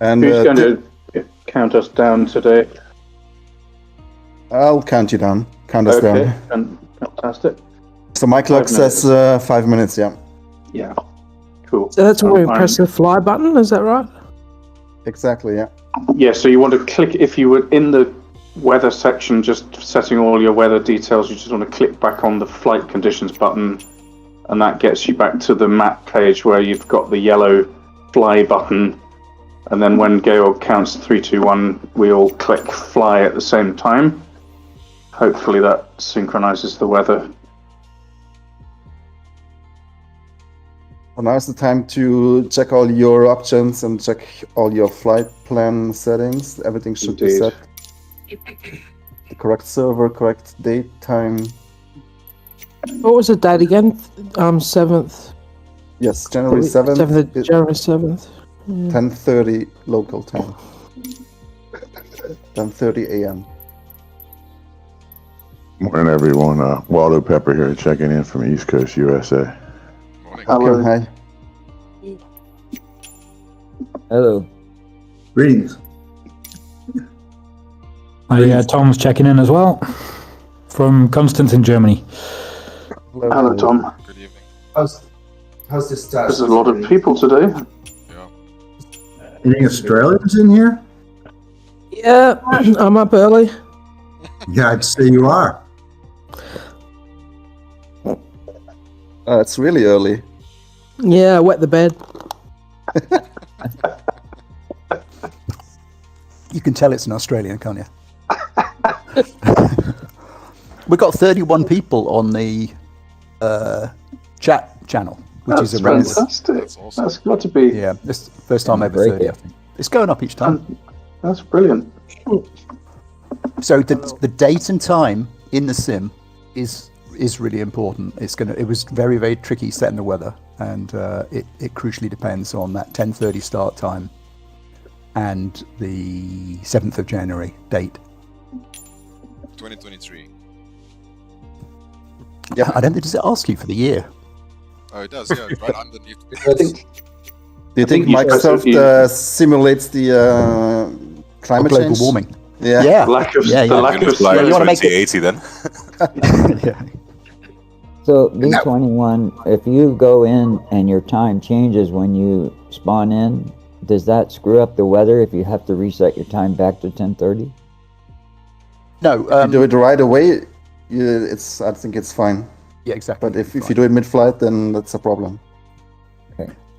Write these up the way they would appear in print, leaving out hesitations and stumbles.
And who's going to count us down today? I'll count you down. Count us down. Fantastic. So my clock says 5 minutes, yeah. Yeah. Cool. So that's where you press the fly button, is that right? Exactly, yeah. Yeah, so you want to click, if you were in the weather section, just setting all your weather details, you just want to click back on the flight conditions button, and that gets you back to the map page where you've got the yellow fly button. And then when Georg counts 3, 2, 1, we all click fly at the same time. Hopefully that synchronizes the weather. Well, now's the time to check all your options and check all your flight plan settings. Everything should be set. The correct server, correct date, time. What was the date again? 7th. Yes, January 7th. January 7th. 10:30 local time. 10:30 a.m. Morning, everyone. Waldo Pepper here, checking in from East Coast, USA. Morning. Okay, hi. Hello. Greetings. Tom's checking in as well from Constance in Germany. Hello, Tom. Good evening. How's this start? There's a lot of people today. Any Australians in here? Yeah, I'm up early. Yeah, I'd say you are. It's really early. Yeah, wet the bed. You can tell it's an Australian, can't you? We've got 31 people on the chat channel, which is fantastic. That's awesome. That's got to be. Yeah, this first time ever 30. I think it's going up each time. That's brilliant. So the date and time in the sim is really important. It was very, very tricky setting the weather, and it crucially depends on that 10:30 start time and the 7th of January date. 2023. Yeah, I don't think, does it ask you for the year? Oh, it does, yeah, right underneath. Do you think Microsoft simulates the climate global change? warming? Yeah. Yeah. Lack of Yeah, the yeah. lack of Yeah, you want to make it 80 then. yeah. So B21, if you go in and your time changes when you spawn in, does that screw up the weather if you have to reset your time back to 10:30? No, If you do it right away, I think it's fine. yeah, exactly. But if you do it mid-flight, then that's a problem.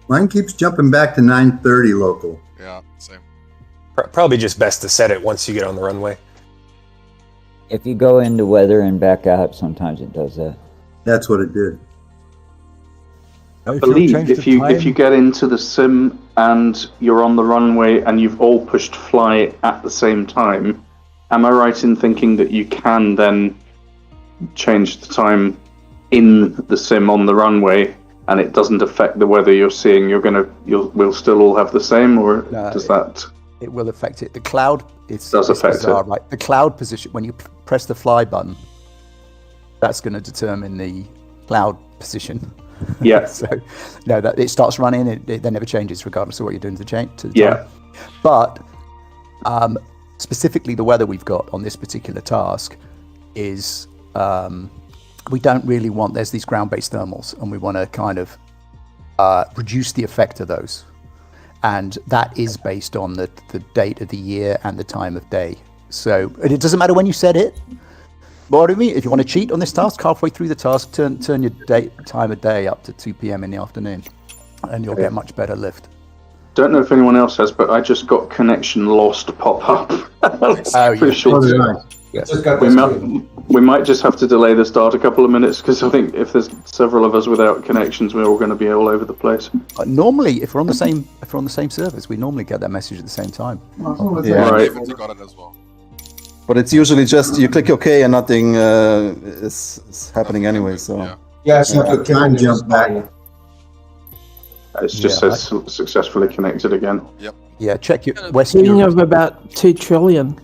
Mine keeps jumping back to 9:30 local. Yeah, same. Probably just best to set it once you get on the runway. If you go into weather and back out, sometimes it does that. That's what it did. I believe if you get into the sim and you're on the runway and you've all pushed fly at the same time, am I right in thinking that you can then change the time in the sim on the runway and it doesn't affect the weather you're seeing? We'll still all have the same, or does that? It will affect it. The cloud does affect bizarre, it. right? The cloud position, when you press the fly button, that's going to determine the cloud position. Yeah. So, no, that it starts running. It never changes, regardless of what you're doing to change. Yeah. But specifically, the weather we've got on this particular task is we don't really want. There's these ground-based thermals, and we want to kind of reduce the effect of those. And that is based on the date of the year and the time of day. So it doesn't matter when you set it. What do you mean? If you want to cheat on this task, halfway through the task, turn your time of day up to 2 p.m. in the afternoon, and you'll get much better lift. Don't know if anyone else has, but I just got connection lost pop up. Oh, pretty sure. Yes. We might just have to delay the start a couple of minutes, because I think if there's several of us without connections, we're all going to be all over the place. Normally, if we're on the same servers, we normally get that message at the same time. Yeah, right. Got it as well. But it's usually just you click OK and nothing is happening anyway. So Yeah, it's like a time jump back. It just says successfully connected again. Yep. Yeah, check your West Speaking Europe. of about 2 trillion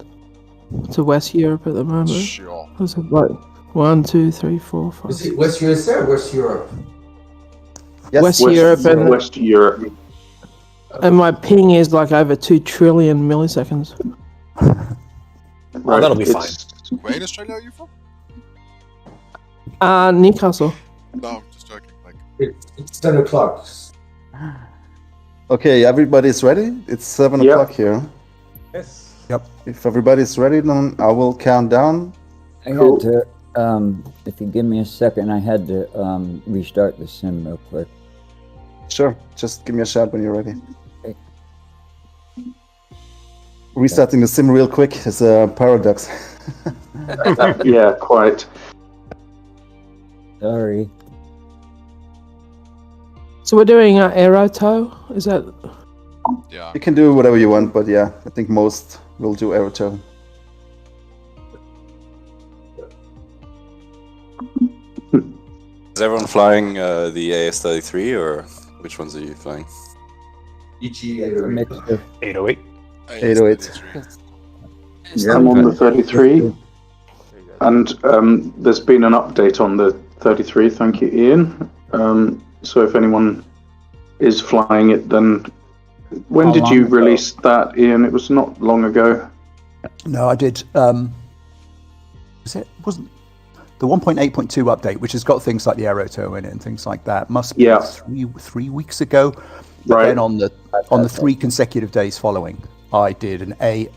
to West Europe at the moment. Sure. Was it like 1, 2, 3, 4, 5? Is it West USA or West Europe? yes, West Europe and West Europe. And my ping is like over 2 trillion milliseconds. Well, that'll be fine. Where in Australia are you from? Newcastle. No, I'm just joking. Like, It's 10 o'clock. Okay, everybody's ready? It's 7 Yep. o'clock here. Yes. If everybody's ready, then I will count down. I had to, if you give me a second, I had to restart the sim real quick. Sure, just give me a shout when you're ready. Okay. Restarting the sim real quick is a paradox. Yeah, quite. Sorry. So we're doing aero tow? Is that... yeah. You can do whatever you want, but yeah, I think most will do aerotow. Is everyone flying the AS-33 or which ones are you flying? Mixture. 808. 808. I'm on the 33. And there's been an update on the 33. Thank you, Ian. So if anyone is flying it, then when did you release that, Ian? It was not long ago. No, I did. Wasn't the 1.8.2 update, which has got things like the aerotow in it and things like that, must be three weeks ago. But Right. then on the 3 consecutive days following, I did an A,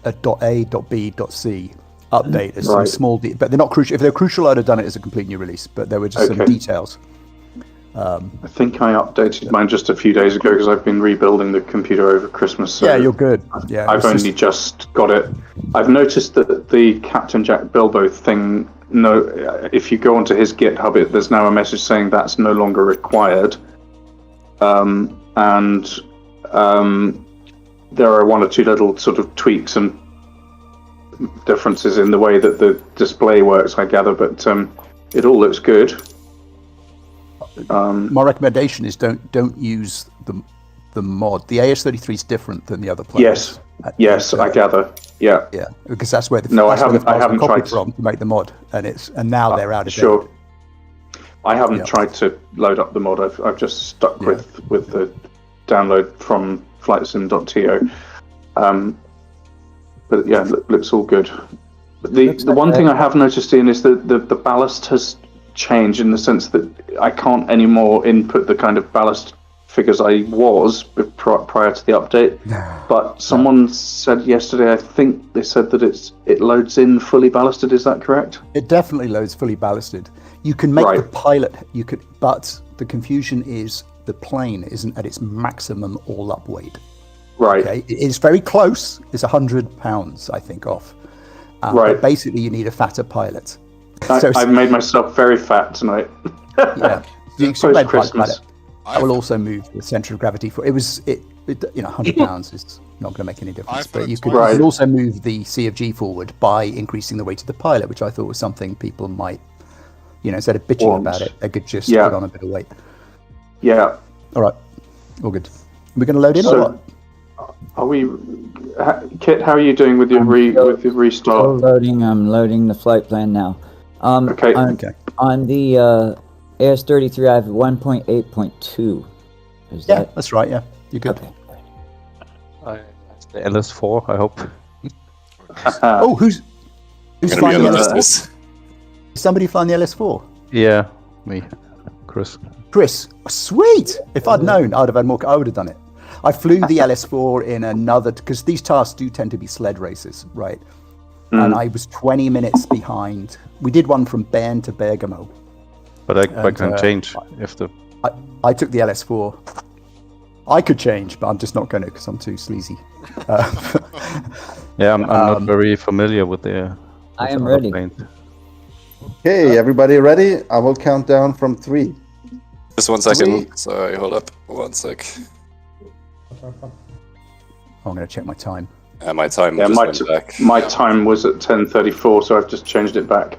.B, .C update. There's some Right. small, but they're not crucial. If they're crucial, I'd have done it as a complete new release. But there were just some Okay. details. I think I updated mine just a few days ago because I've been rebuilding the computer over Christmas. So Yeah, you're good. Yeah, I've only just got it. I've noticed that the Captain Jack Bilbo thing, if you go onto his GitHub, there's now a message saying that's no longer required. There are 1 or 2 little sort of tweaks and differences in the way that the display works, I gather, but it all looks good. My recommendation is don't use the mod. The AS-33 is different than the other players. Yes, I gather. Yeah, because that's where the No, I that's where the haven't- I files were haven't copied tried. from to make the mod, and now they're out of sure. date. I haven't Yeah. tried to load up the mod. I've just stuck with the download from flightsim.to. But yeah, looks all good. But the one thing I have noticed, Ian, is that the ballast has changed in the sense that I can't anymore input the kind of ballast figures I was prior to the update. But someone said yesterday, I think they said that it loads in fully ballasted. Is that correct? It definitely loads fully ballasted. You can make the Right. pilot. But the confusion is the plane isn't at its maximum all-up weight. Right. Okay, it's very close. It's 100 pounds, I think, off. Right. But basically, you need a fatter pilot. I've made myself very fat tonight. Yeah. You can red Post-Christmas. pilot. I will also move the center of gravity for it. 100 pounds is not going to make any difference. But you could also move the C of G forward by increasing the weight of the pilot, which I thought was something people might, instead of bitching about it, they could just put on a bit of weight. Yeah. All right. All good. We're going to load in or what? Are we, Kit? How are you doing with your with your restart? Still loading. I'm loading the flight plan now. Okay. On the AS-33, I have 1.8.2. That's right. Yeah, you're good. Okay. The LS4, I hope. Oh, who's flying the on LS4? this. Somebody flying the LS4? Yeah, me, Chris. Chris, sweet! If I'd known, I would have done it. I flew the LS4 in another, because these tasks do tend to be sled races, right? And I was 20 minutes behind. We did one from Bern to Bergamo. But I can change if the... I took the LS4. I could change, but I'm just not going to because I'm too sleazy. Yeah, I'm not very familiar with the... I am ready. Okay, everybody ready? I will count down from 3. Just 1 second. Sorry, hold up. 1 sec. I'm going to check my time. My time Yeah, just my went back. my time was at 10:34, so I've just changed it back.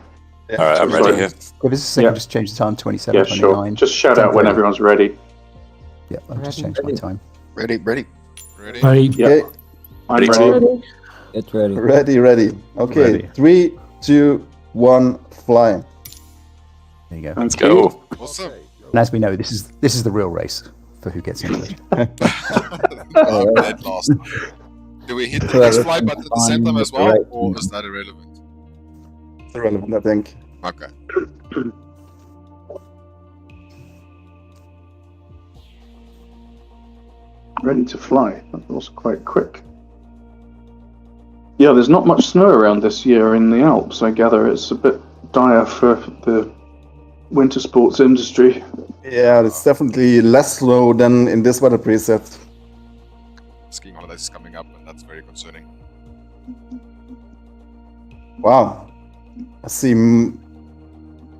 All right, I'm ready here. Give us a second, just change the time, 27, Yeah, 29. sure. Just shout out when everyone's ready. Yeah, I've just changed my time. Ready. Okay, I'm ready. It's ready. ready. Okay, Ready. 3, 2, 1, fly. There you go. Let's go. What's up? And as we know, this is the real race for who gets into it. I'm dead last time. Do we hit the next flight button at the same time as well, or is that irrelevant? It's irrelevant, I think. Okay. Ready to fly. That was quite quick. Yeah, there's not much snow around this year in the Alps. I gather it's a bit dire for the winter sports industry. Yeah, it's definitely less slow than in this weather preset. Skiing holidays is coming up, and that's very concerning. Wow. I see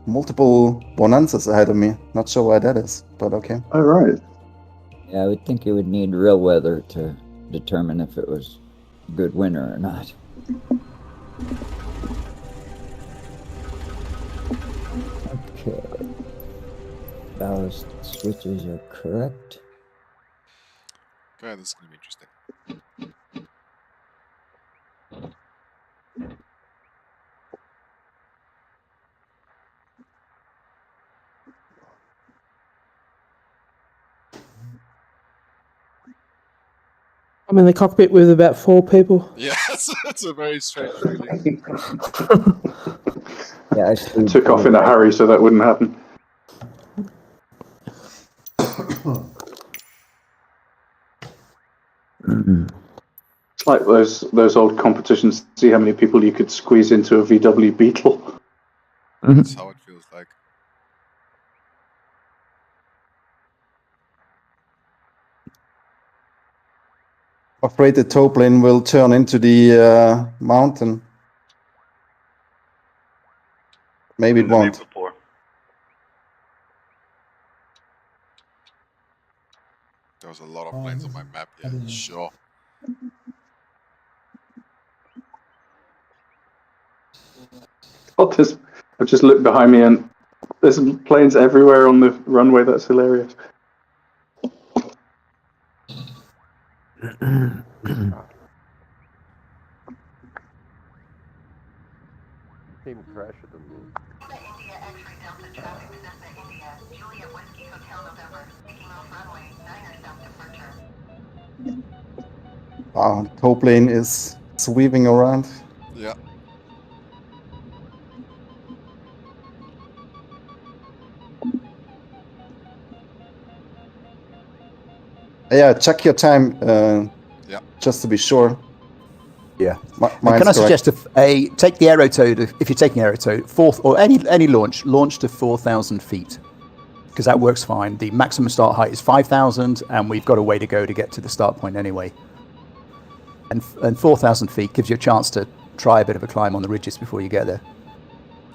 multiple bonanzas ahead of me. Not sure why that is, but okay. Oh, right. Yeah, I would think you would need real weather to determine if it was good winter or not. Okay. Ballast switches are correct. Okay, this is going to be interesting. I'm in the cockpit with about 4 people. Yeah, it's a very strange feeling. Yeah, I Took off in a hurry so that wouldn't happen. It's like those old competitions. See how many people you could squeeze into a VW Beetle. That's how it feels like. Afraid the tow plane will turn into the mountain. Maybe it won't. There was a lot of planes on my map here, sure. I've just looked behind me and there's planes everywhere on the runway. That's hilarious. Team crash at the moon. Wow, tow plane is sweeping around. Yeah. Yeah, check your time. Yeah. Just to be sure. Yeah. Mine's can I correct. suggest take the aero tow if you're taking aero tow, or any launch to 4,000 feet, because that works fine. The maximum start height is 5,000, and we've got a way to go to get to the start point anyway. And 4,000 feet gives you a chance to try a bit of a climb on the ridges before you get there.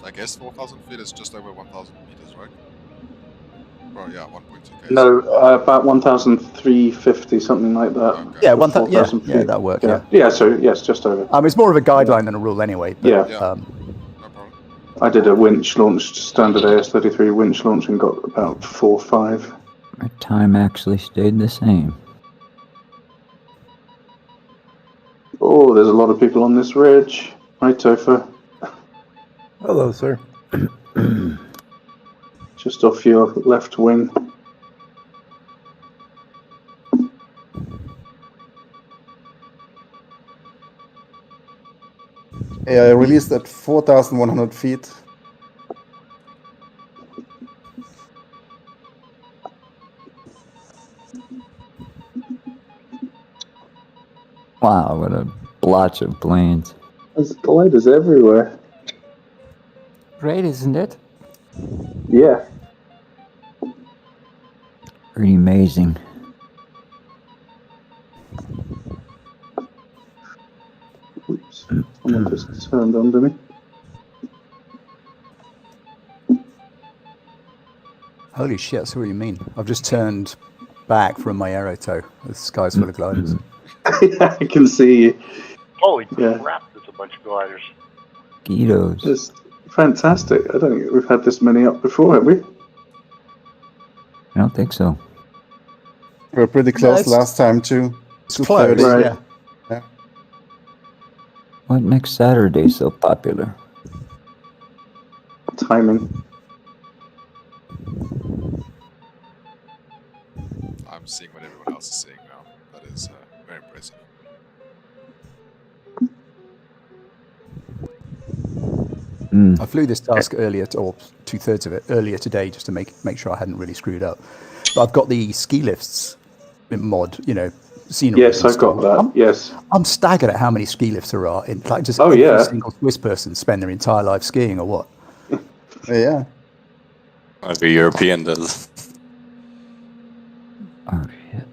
I guess 4,000 feet is just over 1,000 meters, right? Well, yeah, 1.2k. No, about 1,350, something like that. Okay. Yeah, 4,000 yeah, that works. Yeah. Yeah, so yes, just over. It's more of a guideline than a rule anyway. But, Yeah. No problem. I did a winch launch, standard AS33 winch launch, and got about 4.5. My time actually stayed the same. Oh, there's a lot of people on this ridge. Hi, Topher. Hello, sir. Just off your left wing. Yeah, I released at 4,100 feet. Wow, what a blotch of planes. There's gliders everywhere. Great, isn't it? Yeah. Pretty amazing. Oops. Someone just turned under me. Holy shit, I see what you mean. I've just turned back from my aero tow. The sky's full of gliders. I can see you. Holy Yeah. crap, there's a bunch of gliders. Mosquitoes. It's fantastic. I don't think we've had this many up before, have we? I don't think so. We were pretty close it's- last time too. It's close, 230. yeah. What makes Saturday so popular? Timing. I'm seeing what everyone else is seeing now. That is I flew this task earlier, or 2/3 of it earlier today, just to make sure I hadn't really screwed up. But I've got the ski lifts mod, scenery. Yes, I've got that. Yes, I'm staggered at how many ski lifts there are. In like just every single Swiss person spend their entire life skiing, or what? Yeah. Every European does. Oh shit!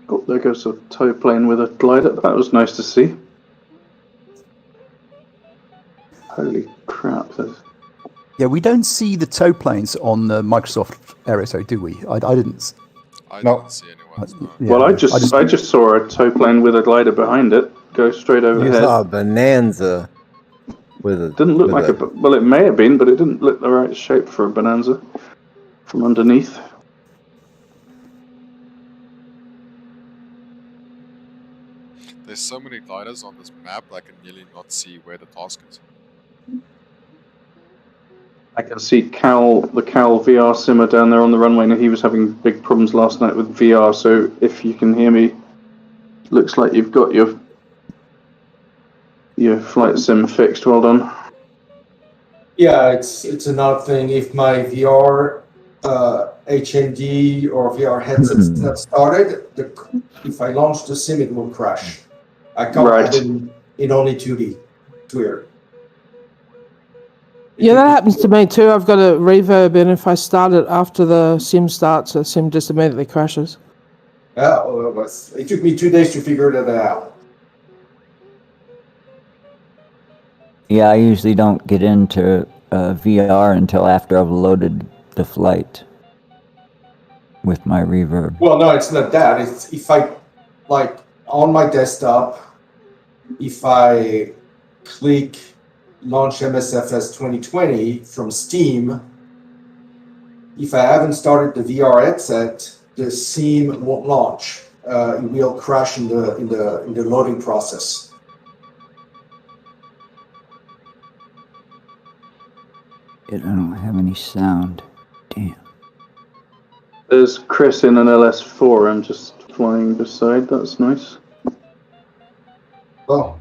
Oh, there goes a tow plane with a glider. That was nice to see. Holy crap! Yeah, we don't see the tow planes on the Microsoft Aerotow, do we? I didn't. I didn't see anyone. Well, I just saw a tow plane with a glider behind it go straight overhead. You saw a Bonanza with a. Didn't look like a. Well, it may have been, but it didn't look the right shape for a Bonanza from underneath. There's so many gliders on this map, I can nearly not see where the task is. I can see the Cal VR simmer down there on the runway, and he was having big problems last night with VR. So if you can hear me, looks like you've got your flight sim fixed. Well done. Yeah, it's another thing. If my VR HMD or VR headset's not started, if I launch the sim, it will crash. I can't have it in only 2D. It's weird. Yeah, that happens to me too. I've got a reverb in. If I start it after the sim starts, the sim just immediately crashes. Yeah, well, it took me 2 days to figure that out. Yeah, I usually don't get into VR until after I've loaded the flight with my reverb. Well, no, it's not that. It's if I, like, on my desktop, if I click Launch MSFS 2020 from Steam, if I haven't started the VR headset, the sim won't launch. It will crash in the loading process. I don't have any sound. Damn. There's Chris in an LS4. I'm just flying beside. That's nice. Oh.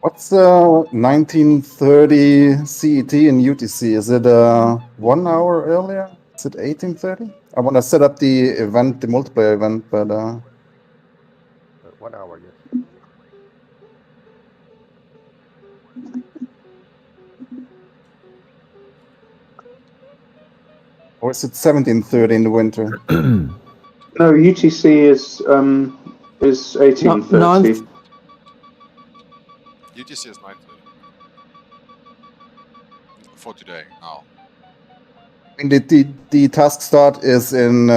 What's 1930 CET in UTC? Is it 1 hour earlier? Is it 1830? I want to set up the event, the multiplayer event, but 1 hour, yes. or is it 1730 in the winter? No, UTC is 1830. UTC is 9:30 for today. Now. And the task start is in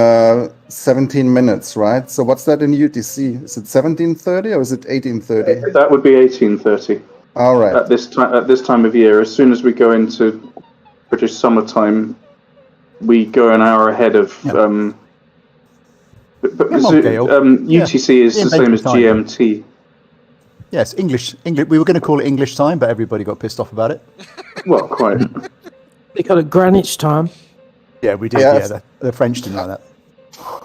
17 minutes, right? So what's that in UTC? Is it 1730 or is it 1830? That would be 1830. All right. At this time of year, as soon as we go into British summertime, we go an hour ahead of. UTC is the same as GMT. Yes, English. We were going to call it English time, but everybody got pissed off about it. Well, quite. They got a Greenwich time. Yeah, we did. Yeah, the French didn't like that.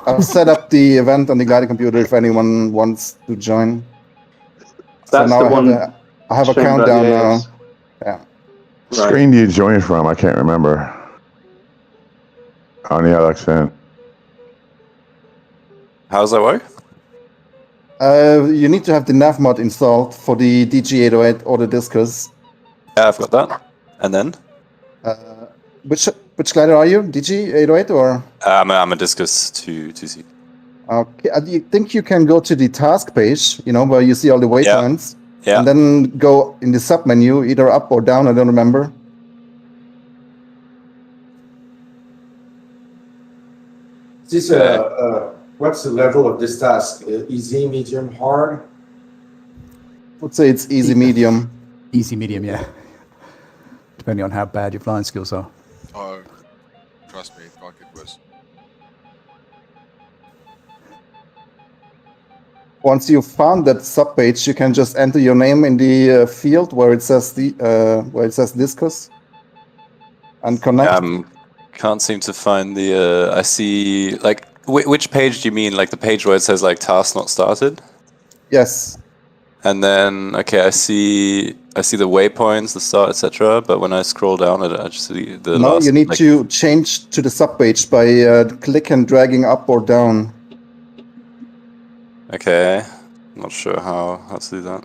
I'll set up the event on the glider computer if anyone wants to join. That's so now the one. I have a countdown now. Yeah. What screen do you join from? I can't remember. On the LXN. How does that work? You need to have the nav mod installed for the DG808 or the Discus. Yeah, I've got that. And then? Which glider are you? DG808 or? I'm a Discus 2C. Okay, I think you can go to the task page, where you see all the waypoints. Yeah. And then go in the sub menu, either up or down, I don't remember. Is this what's the level of this task? Easy, medium, hard? I would say it's easy, medium. Easy, medium, yeah. Depending on how bad your flying skills are. Oh, trust me, it can't get worse. once you found that subpage, you can just enter your name in the field where it says discuss and connect. Can't seem to find the. I see like which page do you mean? Like the page where it says like task not started? Yes. And then I see the waypoints, the start, etc. But when I scroll down, I just see the No, last. you need to change to the subpage by click and dragging up or down. Okay, I'm not sure how to do that.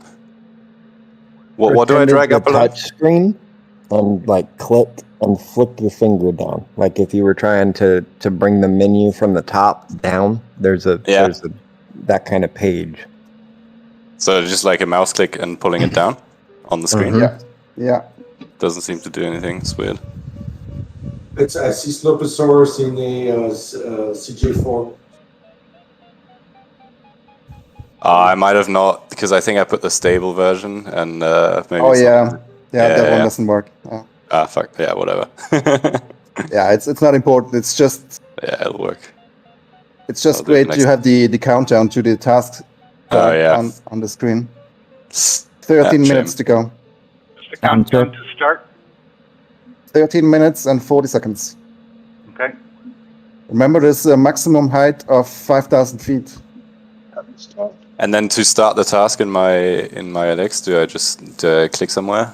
What do I drag up? Touch screen and like click and flick your finger down. Like if you were trying to bring the menu from the top down, there's that kind of page. So just like a mouse click and pulling it down on the screen. Yeah. Doesn't seem to do anything. It's weird. I see Sloposaurus in the CJ4. I might have not, because I think I put the stable version and maybe. Oh yeah, that one doesn't work. Fuck yeah, whatever. Yeah, it's not important. It's just. Yeah, it'll work. It's just great to have the countdown to the task. On the screen. 13 minutes to go. Just the countdown to start. 13 minutes and 40 seconds. Okay. Remember, there's a maximum height of 5,000 feet. And then to start the task in my LX, do I just click somewhere?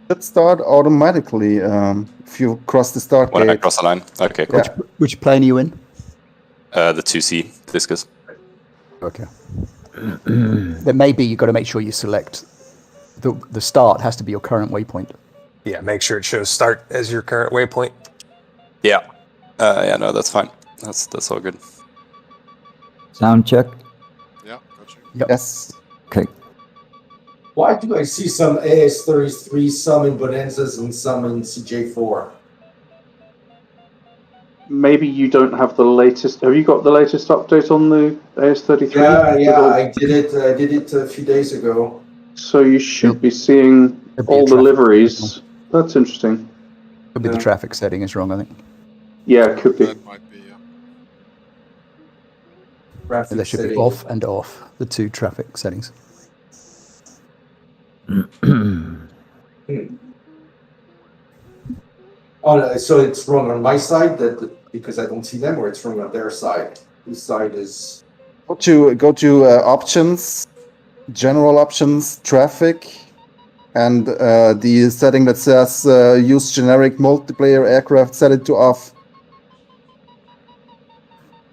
It start automatically if you cross the start when gate. I cross the line. Okay, cool. Which plane are you in? The 2C discus. Okay. Then maybe you've got to make sure you select the start has to be your current waypoint. Yeah, make sure it shows start as your current waypoint. Yeah. No, that's fine. That's all good. Sound check. Yeah, got you. Yep. Yes. Okay. Why do I see some AS33, some in Bonanzas, and some in CJ4? Maybe you don't have the latest. Have you got the latest update on the AS33? Yeah, I did it. I did it a few days ago. So you should be seeing all the liveries. That's interesting. Could be the traffic setting is wrong, I think. Yeah, it could be. That might be. And they should be off and off, the two traffic settings. Oh, so it's wrong on my side because I don't see them, or it's wrong on their side. Whose side is? Go to options, general options, traffic, and the setting that says use generic multiplayer aircraft, set it to off.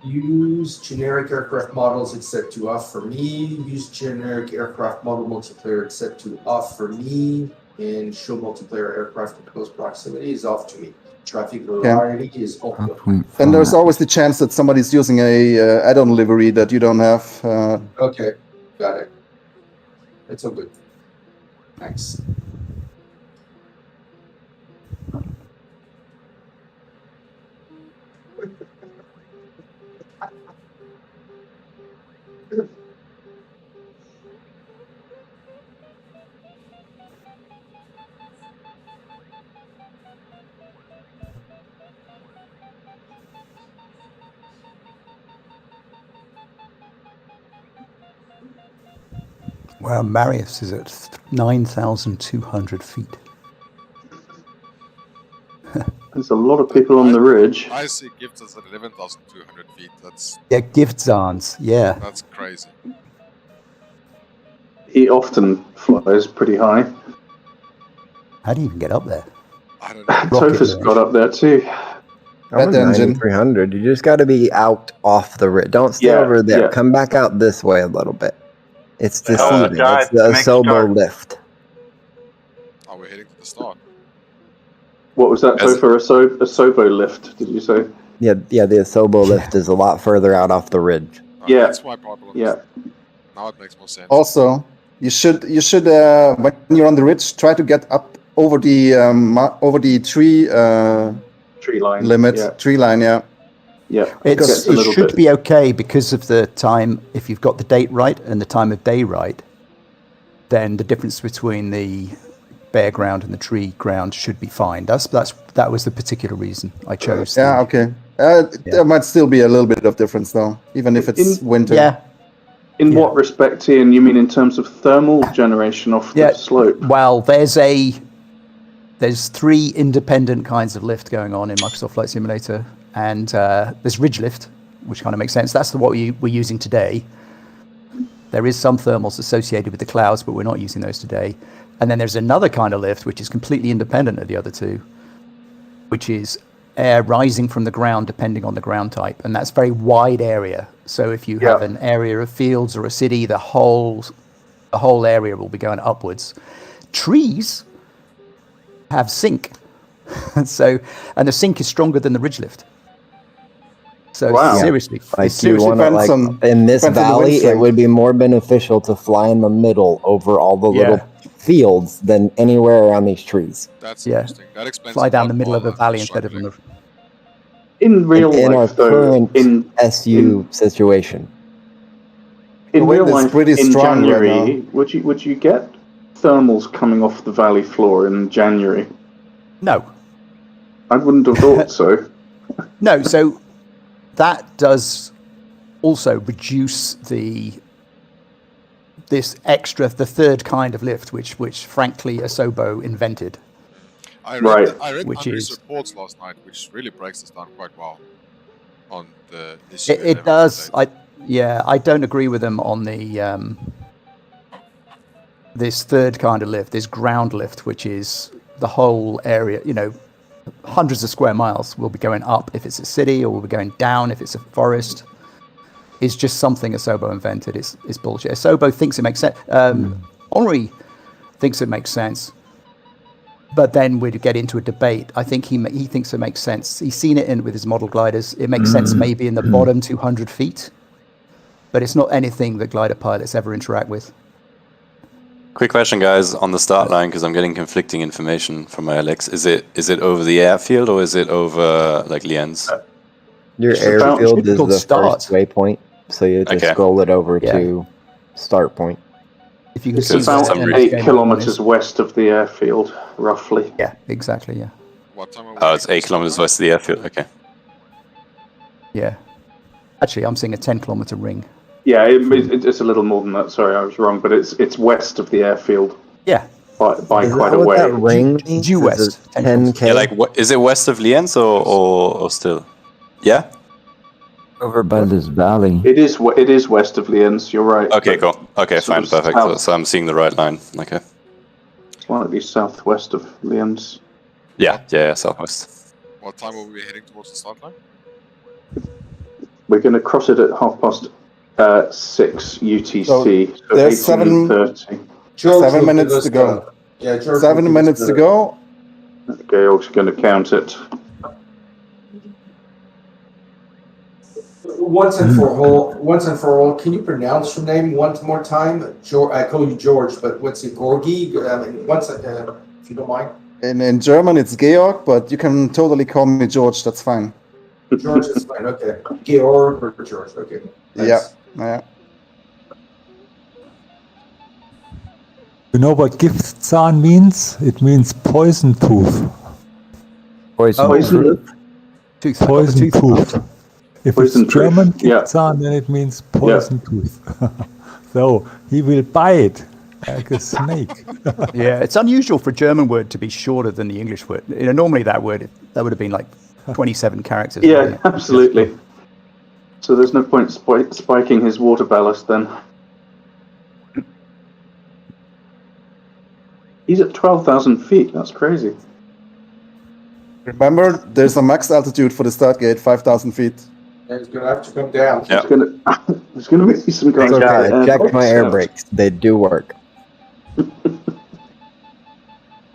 Use generic aircraft models, it's set to off for me. Use generic aircraft model multiplayer, it's set to off for me. And show multiplayer aircraft in close proximity is off to me. Traffic variety is off. Then there's always the chance that somebody's using a add-on livery that you don't have. Okay, got it. It's all good. Thanks. Wow, Marius is at 9,200 feet. There's a lot of people on the ridge. I see gifts at 11,200 feet. That's Giftzans, yeah. That's crazy. He often flies pretty high. How do you even get up there? I don't know. Topher's got up there too. I'm 9,300. You just got to be out off the ridge. Don't stay over there. Come back out this way a little bit. It's deceiving. It's the Asobo lift. Oh, we're heading to the start. What was that, Topher? Asobo lift, did you say? Yeah, the Asobo lift is a lot further out off the ridge. Oh, yeah. That's my problem. Yeah. Now it makes more sense. Also, you should when you're on the ridge, try to get up over the tree line limit. Tree line, yeah. Yeah, it should be okay because of the time. If you've got the date right and the time of day right, then the difference between the bare ground and the tree ground should be fine. That was the particular reason I chose. Okay. There might still be a little bit of difference though, even if it's winter. Yeah. In what respect, Ian? You mean in terms of thermal generation off the slope? Well, there's 3 independent kinds of lift going on in Microsoft Flight Simulator, and there's ridge lift, which kind of makes sense. That's what we're using today. There is some thermals associated with the clouds, but we're not using those today. And then there's another kind of lift, which is completely independent of the other two, which is air rising from the ground depending on the ground type. And that's a very wide area. So if you have an area of fields or a city, the whole area will be going upwards. Trees have sink. And the sink is stronger than the ridge lift. So seriously, like you want to, like, in this valley, it would be more beneficial to fly in the middle over all the little fields than anywhere around these trees. That's interesting. That explains. Fly down the middle of a valley instead of in the. In real life, in our current SU situation. In real life, in January, would you get thermals coming off the valley floor in January? No. I wouldn't have thought so. No, so that does also reduce the third kind of lift, which frankly Asobo invented. I read Andrew's reports last night, which really breaks this down quite well on the issue. It does. I don't agree with them on the this third kind of lift, this ground lift, which is the whole area, hundreds of square miles will be going up if it's a city, or will be going down if it's a forest. It's just something Asobo invented. It's bullshit. Asobo thinks it makes sense. Henri thinks it makes sense. But then we'd get into a debate. I think he thinks it makes sense. He's seen it with his model gliders. It makes sense maybe in the bottom 200 feet. But it's not anything that glider pilots ever interact with. Quick question, guys, on the start line, because I'm getting conflicting information from my Alex. Is it over the airfield, or is it over like Lienz? Your airfield is the first waypoint, so you just scroll it over to start point. If you can it's about 8 kilometers west of the airfield, roughly. Yeah, exactly. Yeah. What time it's 8 kilometers west of the airfield. Okay. Yeah. Actually, I'm seeing a 10-kilometer ring. Yeah, it's a little more than that. Sorry, I was wrong, but it's west of the airfield. Yeah. By quite a way. That ring due west. 10K. Yeah, like is it west of Lienz or still? Yeah. Over by this valley. It is west of Lienz. You're right. Okay, cool. Okay, fine, perfect. So I'm seeing the right line. Okay. Slightly southwest of Lienz. Yeah, southwest. What time will we be heading towards the start line? We're going to cross it at 6:30 UTC. So there's 7 minutes to go. Yeah, George 7 minutes to go. Georg's going to count it. Once and for all, can you pronounce your name one more time? I call you George, but what's it, Gorgi? If you don't mind. In German, it's Georg, but you can totally call me George. That's fine. George is fine. Okay, Georg or George. Okay. Thanks. Yeah. You know what Giftzahn means? It means poison tooth. Poison tooth. Poison tooth. If poison it's German tooth. Giftzahn, then it means poison tooth. So he will bite like a snake. Yeah, it's unusual for a German word to be shorter than the English word. Normally that would have been like 27 characters. Yeah, absolutely. So there's no point spiking his water ballast then. He's at 12,000 feet. That's crazy. Remember, there's a max altitude for the start gate, 5,000 feet. And he's going to have to come down. Yeah. There's going to be some guys. I checked my air brakes. They do work.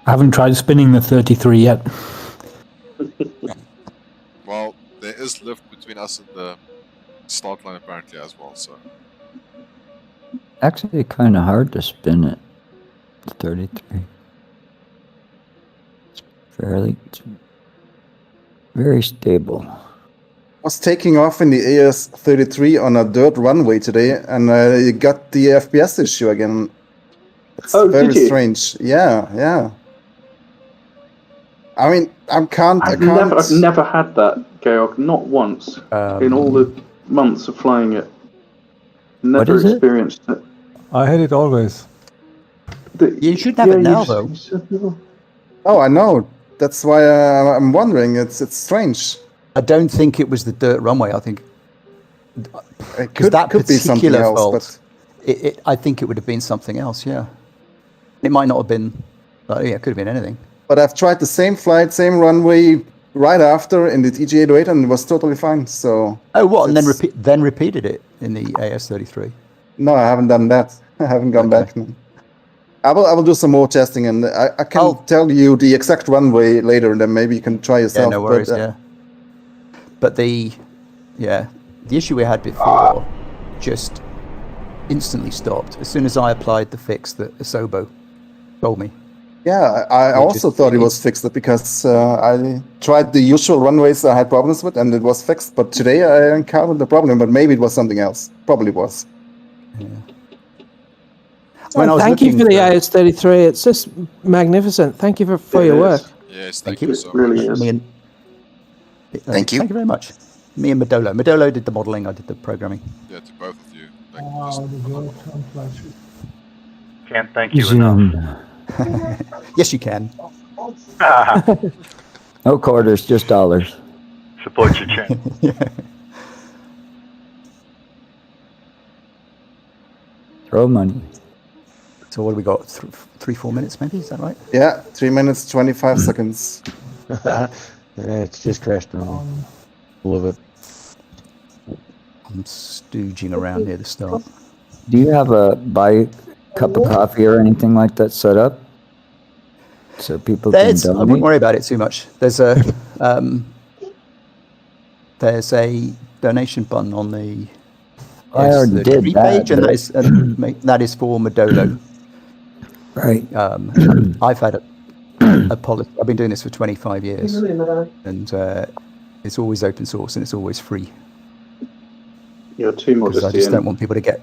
I haven't tried spinning the 33 yet. Well, there is lift between us and the start line apparently as well, so. Actually, kind of hard to spin it. 33. It's very stable. I was taking off in the AS-33 on a dirt runway today, and you got the FPS issue again. It's very strange. Yeah. I mean, I've never had that, Georg. Not once in all the months of flying it. Never experienced it. I had it always. You should have it now, though. Oh, I know. That's why I'm wondering. It's strange. I don't think it was the dirt runway. I think it could be something else. Fault, but I think it would have been something else. Yeah, it might not have been. It could have been anything. But I've tried the same flight, same runway right after in the TG808, and it was totally fine. So. Oh, what? And then repeated it in the AS33. No, I haven't done that. I haven't gone back. No. I will do some more testing, and I can tell you the exact runway later, and then maybe you can try yourself. Yeah, no worries. But the issue we had before just instantly stopped as soon as I applied the fix that Asobo told me. Yeah, I also thought it was fixed because I tried the usual runways I had problems with, and it was fixed. But today I encountered the problem, but maybe it was something else. Probably was. Yeah. Thank you for the AS33. It's just magnificent. Thank you for your work. Yes, thank you. It really is. Thank you. Thank you very much. Me and Modolo. Modolo did the modeling. I did the programming. Yeah, to both of you. Can't thank you enough. Yes, you can. No quarters, just dollars. Support your chain. Throw money. So what do we got? 3-4 minutes, maybe? Is that right? Yeah, 3 minutes 25 seconds. It's just crashed on. Love it. I'm stooging around near the start. Do you have a buy cup of coffee or anything like that set up? So people can donate? I wouldn't worry about it too much. There's a donation button on the I already did page, that, and that is for Modolo. Right. I've had a policy. I've been doing this for 25 years, and it's always open source and it's always free. You're too modest. I just don't want people to get.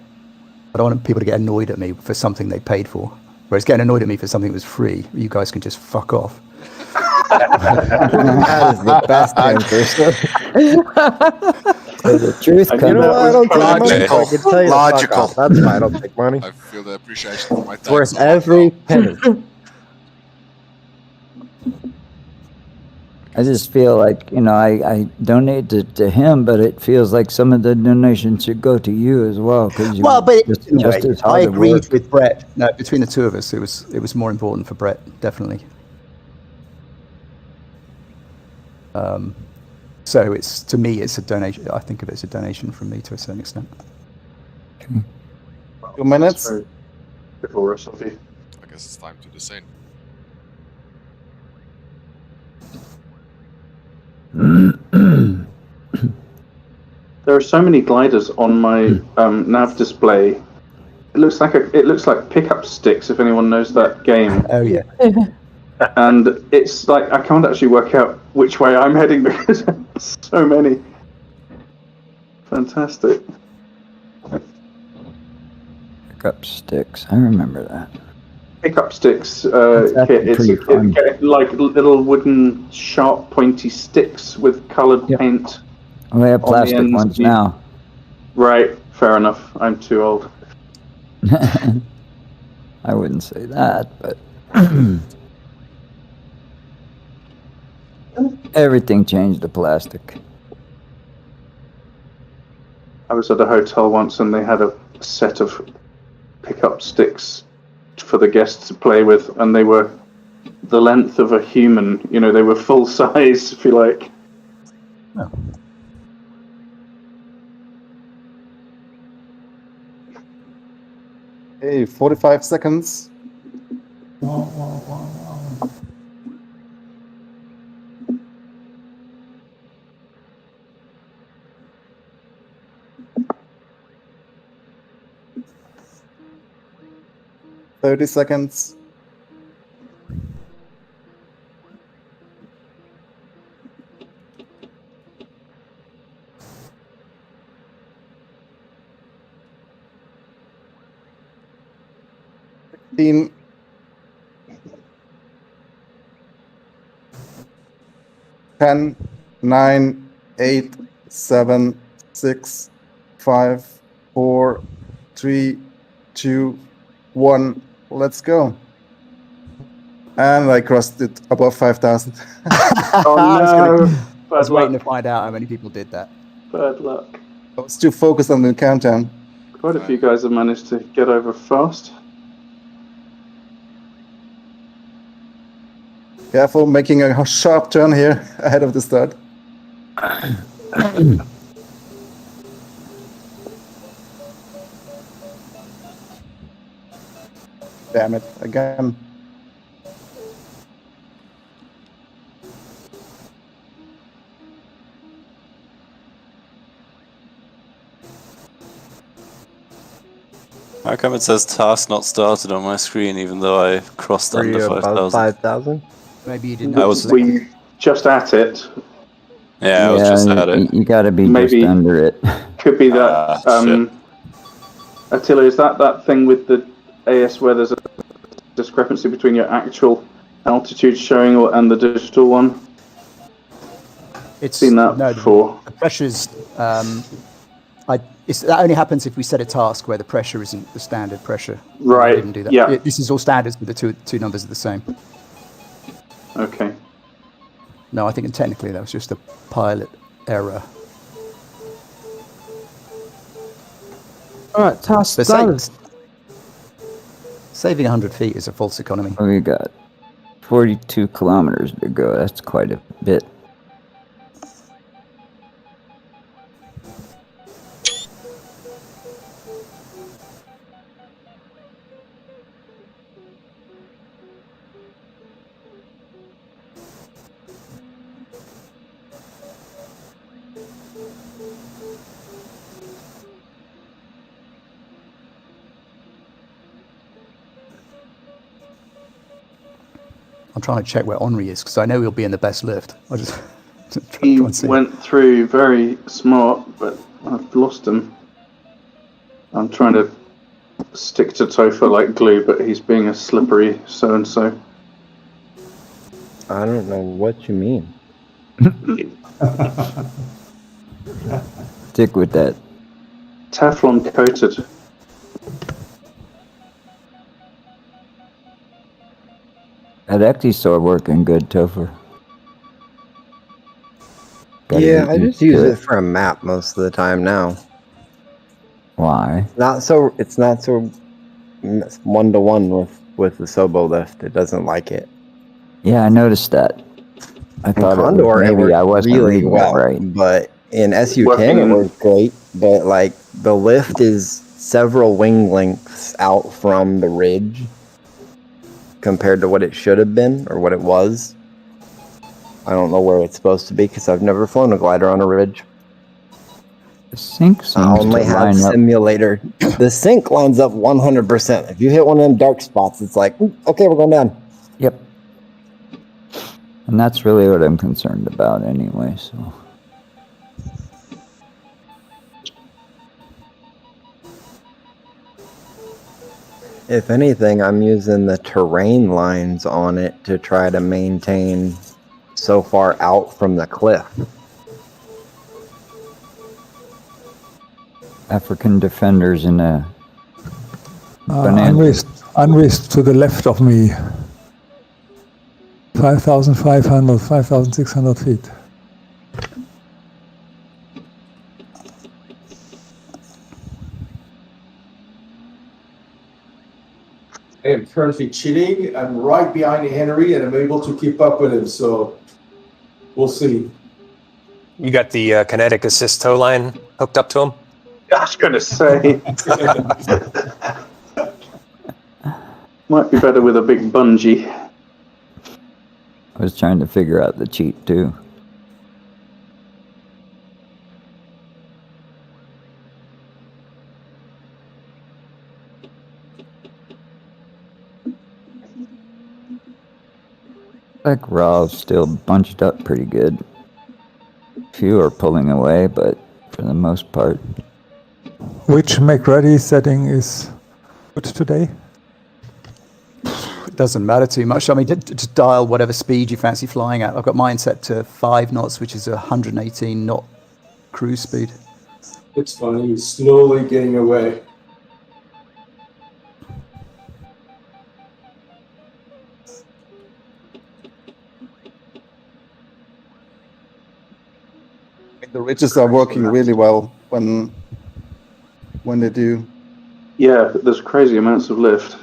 I don't want people to get annoyed at me for something they paid for. Whereas getting annoyed at me for something that was free, you guys can just fuck off. That is the best answer. So the truth comes You know what? I don't take money. Logical. I can tell you to fuck Logical. off. That's why I don't take money. I feel the appreciation for my It's worth time. every penny. I just feel like, I donate to him, but it feels like some of the donations should go to you as well. Well, but just anyway, as hard I to agreed work. with Brett. No, between the two of us, it was more important for Brett, definitely. So to me, it's a donation. I think of it as a donation from me to a certain extent. 2 minutes. Before us, Sophie. I guess it's time to descend. There are so many gliders on my nav display. It looks like pickup sticks. If anyone knows that game. Oh yeah. And it's like I can't actually work out which way I'm heading because there's so many. Fantastic. Pickup sticks. I remember that. Pickup sticks actually kit. pretty fun. Like little wooden, sharp, pointy sticks with coloured paint. We have on the plastic ends. ones now. Right. Fair enough. I'm too old. I wouldn't say that, but everything changed to plastic. I was at a hotel once and they had a set of pickup sticks for the guests to play with, and they were the length of a human. They were full size, if you like. Oh. Hey, 45 seconds. Wow. 30 seconds. Team. 10, 9, 8, 7, 6, 5, 4, 3, 2, 1. Let's go. And I crossed it above 5,000. Oh no! I was waiting to find out how many people did that. Bad luck. I was too focused on the countdown. Quite a few guys have managed to get over fast. Careful, making a sharp turn here ahead of the start. Damn it, again. How come it says task not started on my screen even though I crossed Were you under above 5,000? 5,000? Maybe you didn't. We just at it. Yeah, I was just at it. You gotta be Maybe. just under it. Could be that. Attila, is that thing with the AS where there's a discrepancy between your actual altitude showing and the digital one? It's seen that before. The pressure's. That only happens if we set a task where the pressure isn't the standard pressure. Right. We didn't do that. Yeah. This is all standards, but the two numbers are the same. Okay. No, I think technically that was just a pilot error. All right, task But started. Saving 100 feet is a false economy. We got 42 kilometers to go. That's quite a bit. I'm trying to check where Henri is because I know he'll be in the best lift. I just He went through very smart, but I've lost him. I'm trying to stick to Topher like glue, but he's being a slippery so-and-so. I don't know what you mean. Stick with that. Teflon coated. That actually started working good, Topher. Yeah, I just use it for a map most of the time now. Why? It's not so one-to-one with the Sobo lift. It doesn't like it. Yeah, I noticed that. I thought Condor, maybe I wasn't really reading well, that right. but in SU10 it works great. But like the lift is several wing lengths out from the ridge compared to what it should have been or what it was. I don't know where it's supposed to be because I've never flown a glider on a ridge. The sync seems I only to have line up. simulator. The sync lines up 100%. If you hit one of them dark spots, it's like, okay, we're going down. Yep. And that's really what I'm concerned about anyway, so. If anything, I'm using the terrain lines on it to try to maintain so far out from the cliff. African defenders in a banana. Unrest to the left of me. 5,500, 5,600 feet. I am currently cheating. I'm right behind Henry and I'm able to keep up with him. So we'll see. You got the kinetic assist tow line hooked up to him? I was going to say. Might be better with a big bungee. I was trying to figure out the cheat too. Like Raw's still bunched up pretty good. Few are pulling away, but for the most part. Which make ready setting is good today? It doesn't matter too much. I mean, just dial whatever speed you fancy flying at. I've got mine set to 5 knots, which is a 118 knot cruise speed. It's funny. He's slowly getting away. The ridges are working really well when they do. Yeah, there's crazy amounts of lift.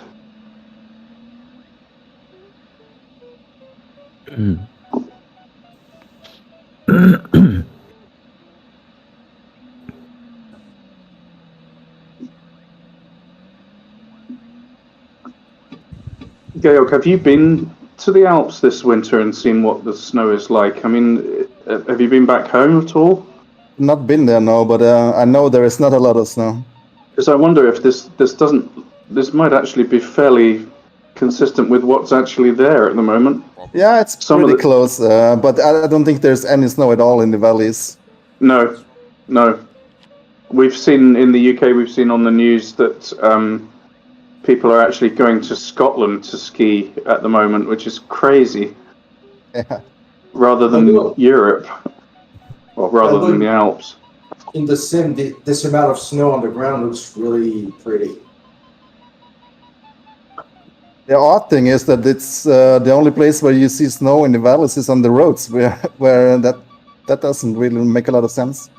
Georg, have you been to the Alps this winter and seen what the snow is like? I mean, have you been back home at all? Not been there, no, but I know there is not a lot of snow. Because I wonder if this might actually be fairly consistent with what's actually there at the moment. Yeah, it's pretty close, but I don't think there's any snow at all in the valleys. No. We've seen in the UK, we've seen on the news that people are actually going to Scotland to ski at the moment, which is crazy. Yeah. Rather than Europe, or rather than the Alps. In the sim, this amount of snow on the ground looks really pretty. The odd thing is that it's the only place where you see snow in the valleys is on the roads, where that doesn't really make a lot of sense.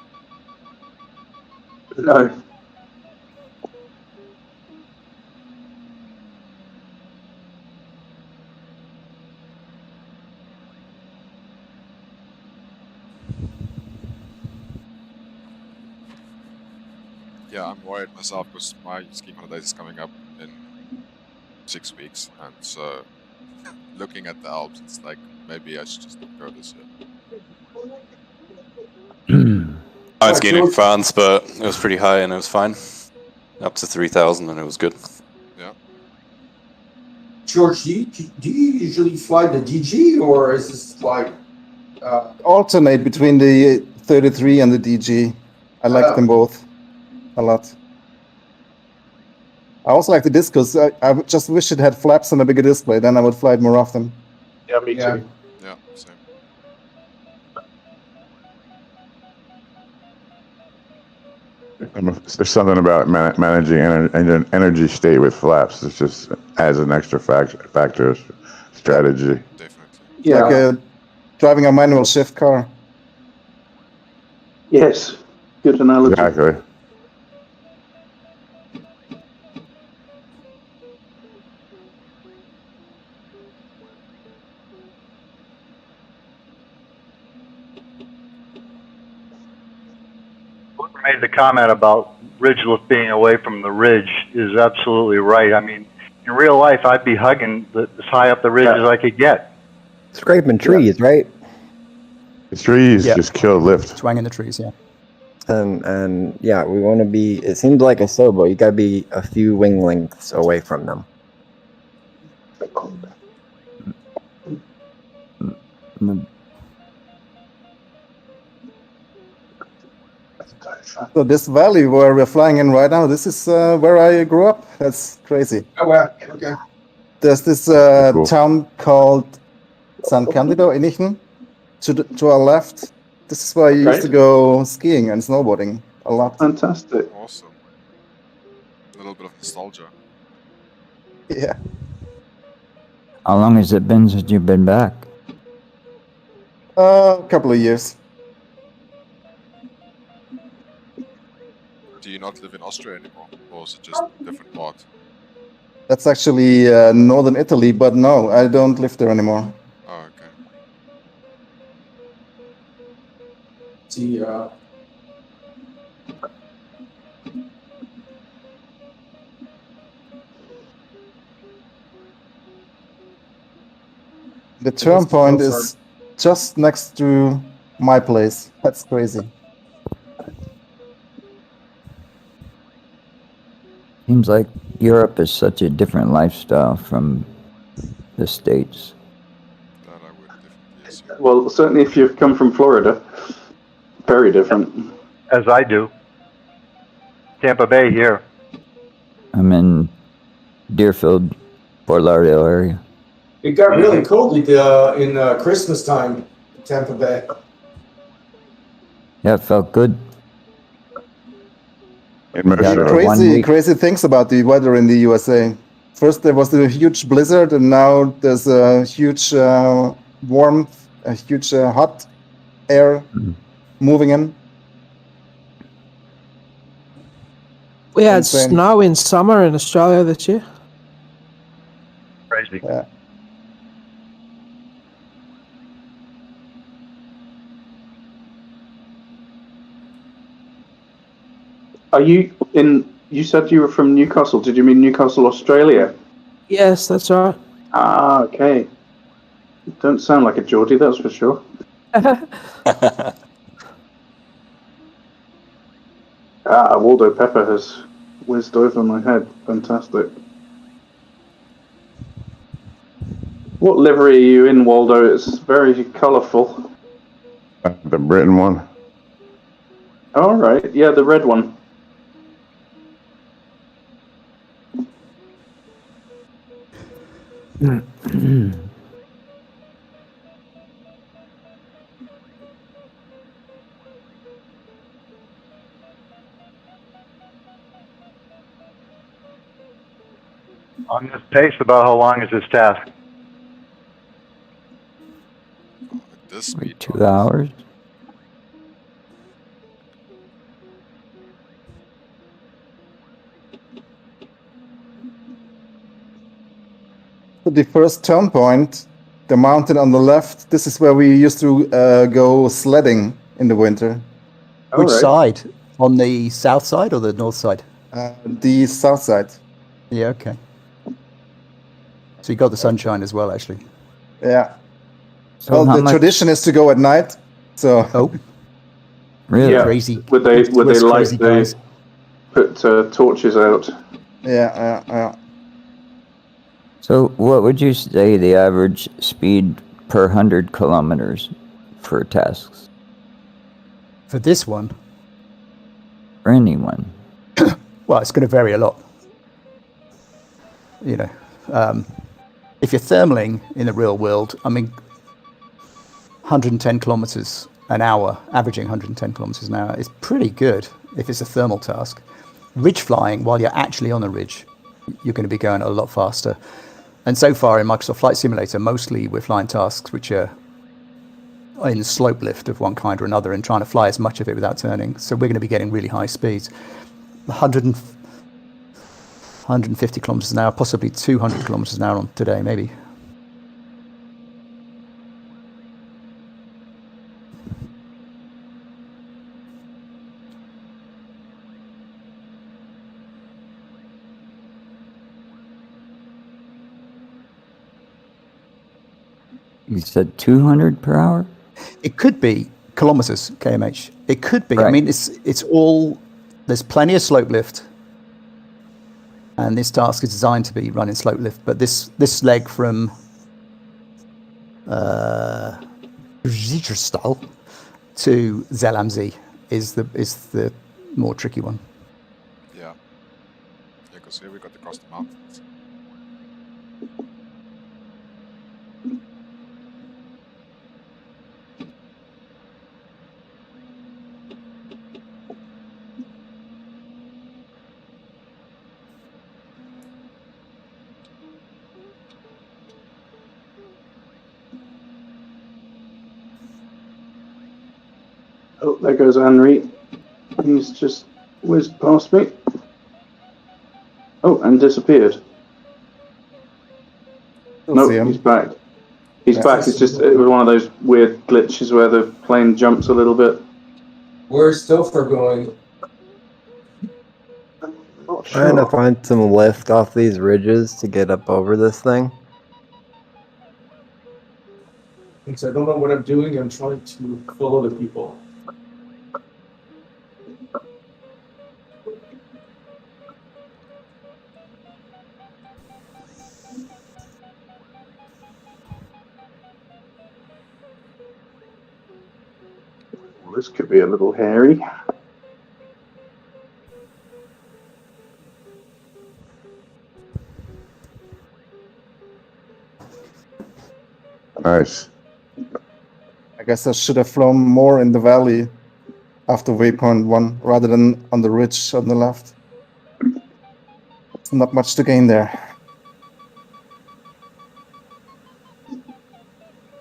No. Yeah, I'm worried myself because my ski holidays is coming up in 6 weeks, and so looking at the Alps, it's like maybe I should just go this year. I was skiing in France, but it was pretty high and it was fine. Up to 3,000 and it was good. Yeah. George, do you usually fly the DG, or is this like... Alternate between the 33 and the DG. I like them both a lot. I also like the Discus. I just wish it had flaps and a bigger display, then I would fly it more often. Yeah, me too. Yeah, same. There's something about managing energy state with flaps. It just adds an extra factor strategy. Yeah. Like driving a manual shift car. Yes, good analogy. Exactly. Whoever made the comment about ridgeless being away from the ridge is absolutely right. I mean, in real life, I'd be hugging as high up the ridge as I could get. Scraping trees, right? The trees just kill lift. Swinging the trees, yeah. And yeah, we want to be. It seems like a sailboat. You gotta be a few wing lengths away from them. So this valley where we're flying in right now, this is where I grew up. That's crazy. Oh, wow. Okay. There's this town called San Candido in Hoefen, to our left. This is where I used to go skiing and snowboarding a lot. Fantastic. Awesome. A little bit of nostalgia. Yeah. How long has it been since you've been back? A couple of years. Do you not live in Austria anymore, or is it just a different part? That's actually northern Italy, but no, I don't live there anymore. Oh, okay. See, the turn point is just next to my place. That's crazy. Seems like Europe is such a different lifestyle from the States. Well, certainly if you've come from Florida, very different. As I do. Tampa Bay here. I'm in Deerfield, Fort Lauderdale area. it got really cold in Christmas time in Tampa Bay. Yeah, it felt good. Crazy things about the weather in the USA. First there was a huge blizzard, and now there's a huge warmth, a huge hot air. moving in. We had Insane. snow in summer in Australia this year. Crazy. Yeah. Are you in? You said you were from Newcastle. Did you mean Newcastle, Australia? Yes, that's right. Ah, okay. You don't sound like a Geordie, that's for sure. Waldo Pepper has whizzed over my head. Fantastic. What livery are you in, Waldo? It's very colourful. The Britain one. All right, yeah, the red one. On this pace, about how long is this task? This speed. 2 hours. So the first turn point, the mountain on the left, this is where we used to go sledding in the winter. Which side? On the south side or the north side? The south side. Yeah, okay. So you got the sunshine as well, actually. Yeah. So well, how the much- tradition is to go at night. So. Oh. Really? Yeah. Crazy. Would they West like crazy guys. put torches out? Yeah. So what would you say the average speed per 100 kilometers for tasks? For this one? For anyone? Well, it's going to vary a lot. You know, if you're thermaling in the real world, I mean, 110 kilometers an hour, averaging 110 kilometers an hour is pretty good if it's a thermal task. Ridge flying, while you're actually on a ridge, you're going to be going a lot faster. And so far in Microsoft Flight Simulator, mostly we're flying tasks which are in slope lift of one kind or another and trying to fly as much of it without turning. So we're going to be getting really high speeds. 150 kilometers an hour, possibly 200 kilometers an hour on today, maybe. You said 200 per hour? It could be kilometers, kmh. It could be. Right. I mean, it's all, there's plenty of slope lift. And this task is designed to be run in slope lift. But this leg from Zitterstal to Zelamzi is the more tricky one. Yeah, because here we got across the mountains. Oh, there goes Henry. He's just whizzed past me. Oh, and disappeared. No, he's back. He's back. It's just it was one of those weird glitches where the plane jumps a little bit. Where's Topher going? Not Trying to sure. find some lift off these ridges to get up over this thing. Because I don't know what I'm doing. I'm trying to follow the people. Well, this could be a little hairy. Nice. I guess I should have flown more in the valley after waypoint 1 rather than on the ridge on the left. Not much to gain there.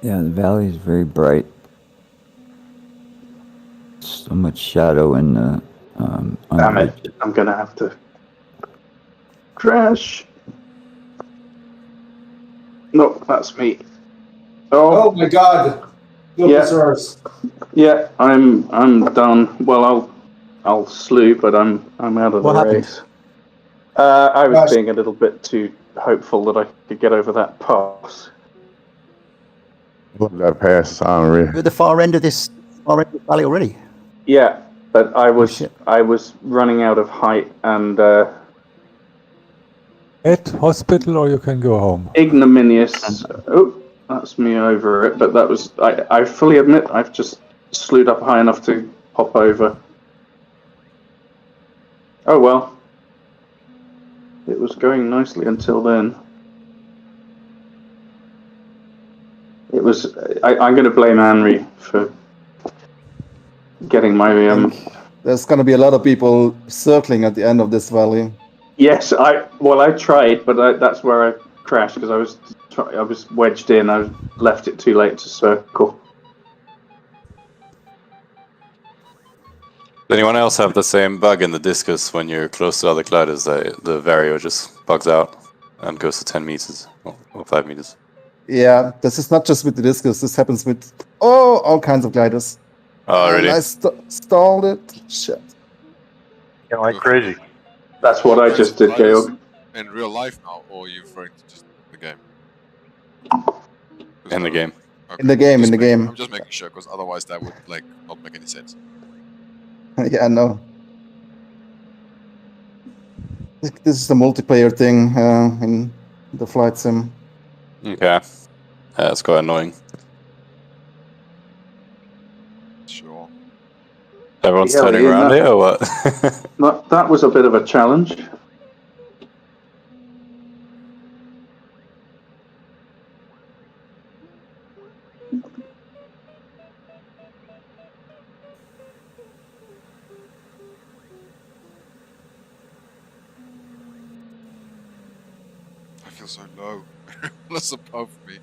Yeah, the valley is very bright. So much shadow in the on Damn the it! I'm gonna have to crash. No, that's me. Oh my God! Loposaurus. Yeah, I'm done. Well, I'll slew, but I'm out of What the happened? race. I was being a little bit too hopeful that I could get over that pass. That pass is Henri. You're at the far end of this valley already. Yeah, but I was running out of height and At hospital, or you can go home. ignominious. Oh, that's me over it. But that was I fully admit I've just slewed up high enough to hop over. Oh well. It was going nicely until then. It was. I'm going to blame Henry for getting my. There's going to be a lot of people circling at the end of this valley. Yes, I tried, but that's where I crashed because I was wedged in. I left it too late to circle. Does anyone else have the same bug in the discus when you're close to other gliders? The vario just bugs out and goes to 10 meters or 5 meters. Yeah, this is not just with the discus. This happens with all kinds of gliders. Oh, really? I stalled it. Shit. Yeah, like crazy. That's what I just did, Georg. In real life now, or are you referring to just the game? In the game. Okay. In the game. I'm just making sure, because otherwise that would not make any sense. Yeah, no. This is the multiplayer thing in the flight sim. Okay. That's quite annoying. Sure. Everyone's turning around here, or what? That was a bit of a challenge. I feel so low. Everyone's above me.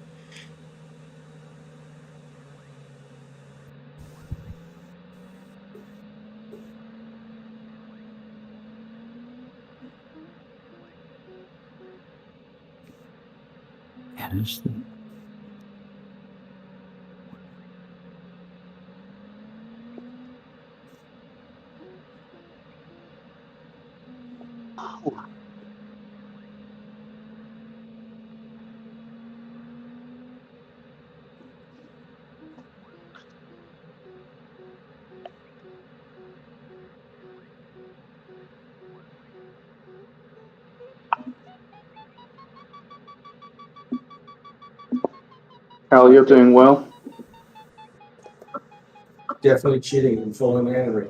Al, you're doing well. Definitely cheating and following Henry.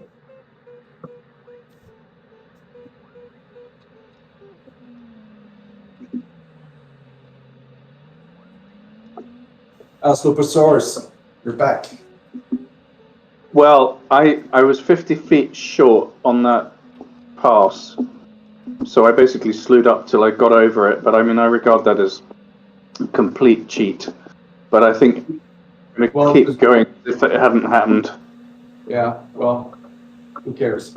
Loposaurus, you're back. Well, I was 50 feet short on that pass, so I basically slewed up till I got over it. But I mean, I regard that as a complete cheat. But I think I'm going to keep going if it hadn't happened. Yeah, well, who cares?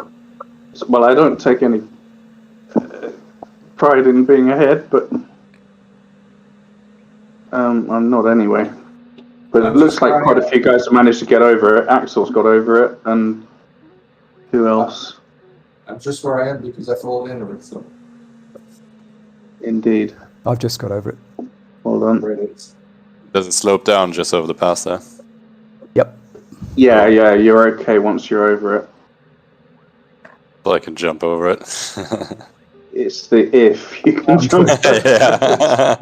Well, I don't take any pride in being ahead, but I'm not anyway. But it looks like quite a few guys have managed to get over it. Axel's got over it, and who else? I'm just where I am because I followed Henry, so. Indeed. I've just got over it. Well done. Does it slope down just over the pass there? Yep. Yeah, you're okay once you're over it. So I can jump over it. It's the if you can jump. Yeah.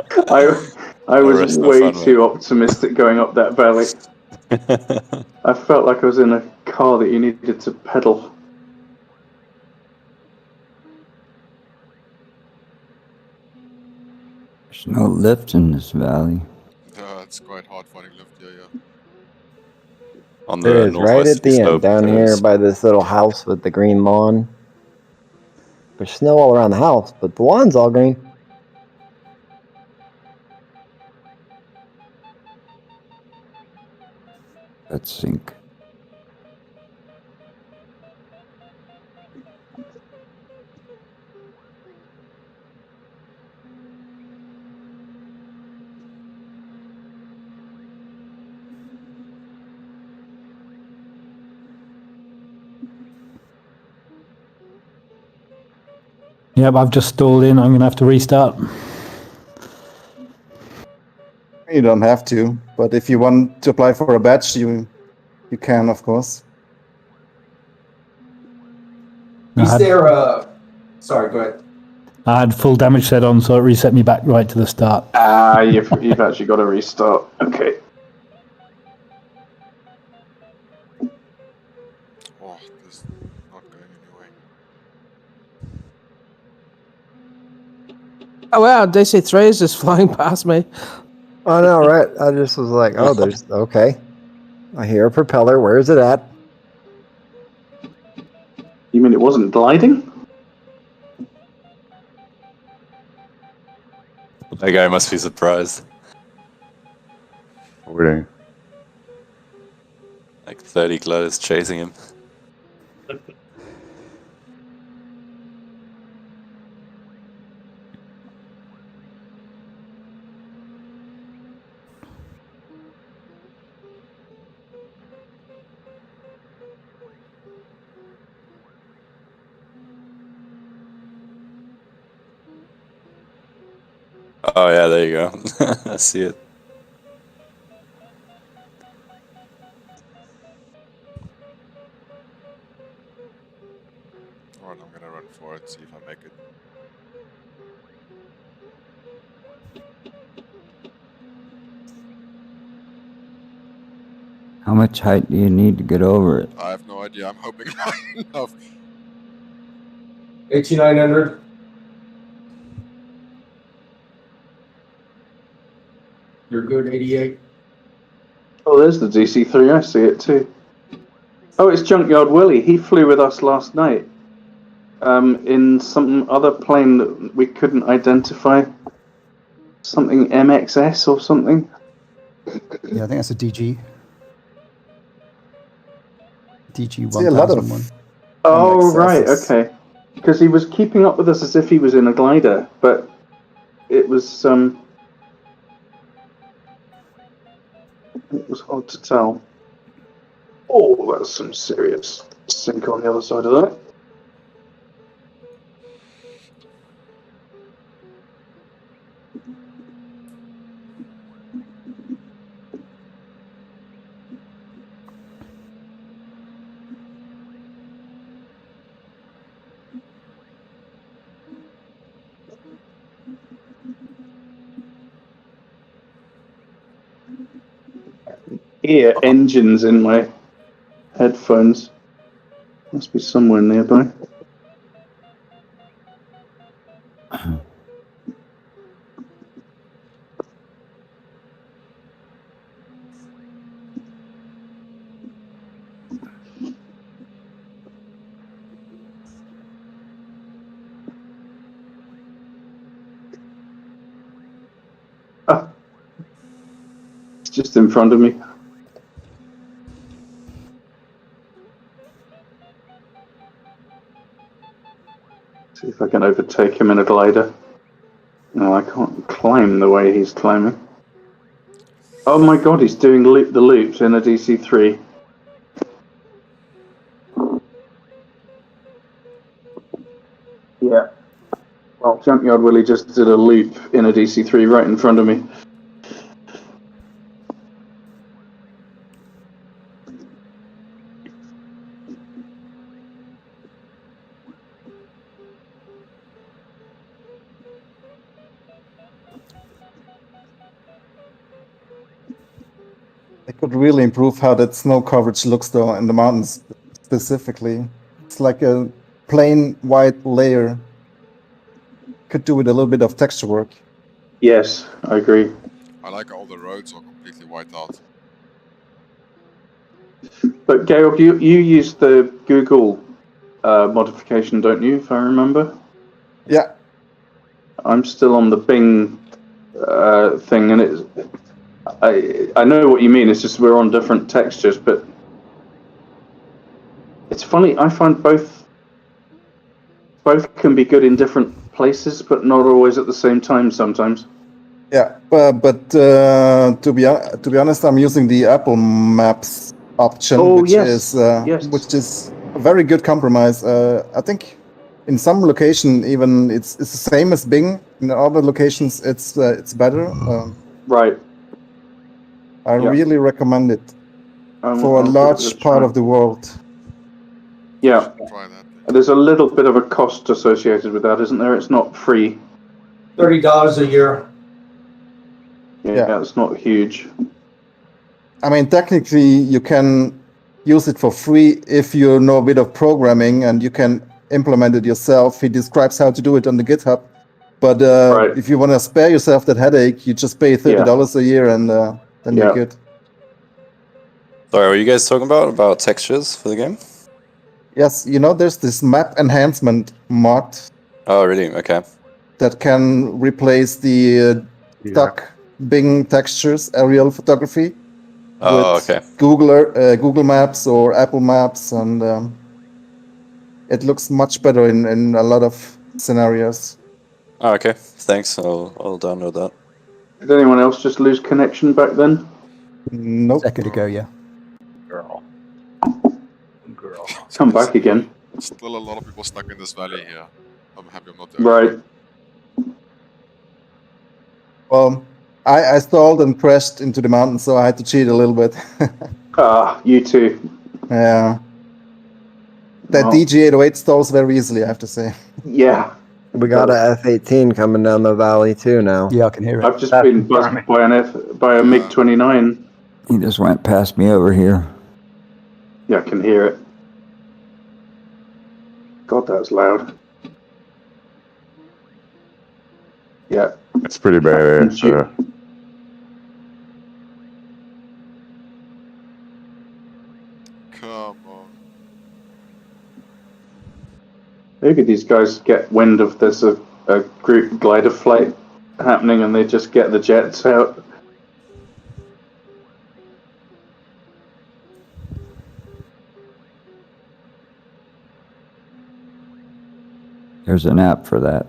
I was way too optimistic going up that valley. I felt like I was in a car that you needed to pedal. There's no lift in this valley. It's quite hard finding lift here, yeah. On There is, right at the end, down here by this little house with the green lawn. There's snow all around the house, but the lawn's all green. Let's sink. Yep, I've just stalled in. I'm going to have to restart. You don't have to, but if you want to apply for a badge, you can, of course. Is there a... Sorry, go ahead. I had full damage set on, so it reset me back right to the start. You've actually got to restart. Okay. Oh, this is not going anywhere. Oh wow, DC3 is just flying past me. I know, right? I just was like, oh, there's... Okay. I hear a propeller. Where is it at? You mean it wasn't gliding? That guy must be surprised. Forwarding. Like 30 gliders chasing him. Oh yeah, there you go. I see it. Alright, I'm gonna run for it, see if I make it. How much height do you need to get over it? I have no idea, I'm hoping high enough. 8900. You're good, 88. Oh, there's the DC3. I see it too. Oh, it's Junkyard Willie. He flew with us last night. In some other plane that we couldn't identify. Something MXS or something. Yeah, I think that's a DG. DG See a lot of 1001. Oh, MXSs. right, okay. Because he was keeping up with us as if he was in a glider, but it was hard to tell. Oh, that's some serious sink on the other side of that. Hear engines in my headphones. Must be somewhere nearby. Ah, it's just in front of me. See if I can overtake him in a glider. No, I can't climb the way he's climbing. Oh my god, he's doing the loops in a DC3. Yeah. Well, Junkyard Willie just did a loop in a DC3 right in front of me. It could really improve how that snow coverage looks, though, in the mountains specifically. It's like a plain white layer. Could do with a little bit of texture work. Yes, I agree. I like all the roads are completely white out. But Georg, you use the Google modification, don't you, if I remember? Yeah. I'm still on the Bing thing, and it's... I know what you mean, it's just we're on different textures, but it's funny, I find both can be good in different places, but not always at the same time sometimes. Yeah, but to be honest, I'm using the Apple Maps option, which is a very good compromise. I think in some location, even it's the same as Bing. In other locations, it's better. Right. I really recommend it for a large part of the world. Yeah. There's a little bit of a cost associated with that, isn't there? It's not free. $30 a year. Yeah, it's not huge. I mean, technically, you can use it for free if you know a bit of programming and you can implement it yourself. He describes how to do it on the GitHub. But if you want to spare yourself that headache, you just pay $30 a year and then you're good. Sorry, were you guys talking about textures for the game? Yes, you know, there's this map enhancement mod. Oh, really? Okay. That can replace the stock Bing textures, aerial photography. Oh, with okay. Google Maps or Apple Maps, and it looks much better in a lot of scenarios. Oh, okay. Thanks. I'll download that. Did anyone else just lose connection back then? Nope. Second ago, yeah. Girl. Come back again. Still a lot of people stuck in this valley here. I'm happy I'm not there. Right. Well, I stalled and crashed into the mountain, so I had to cheat a little bit. You too. Yeah. That DG808 stalls very easily, I have to say. Yeah. We got a F-18 coming down the valley too now. Yeah, I can hear it. I've just been buzzed by a MiG-29. He just went past me over here. Yeah, I can hear it. God, that's loud. Yeah. It's pretty bad. Come on. Maybe these guys get wind of there's a group glider flight happening and they just get the jets out. There's an app for that.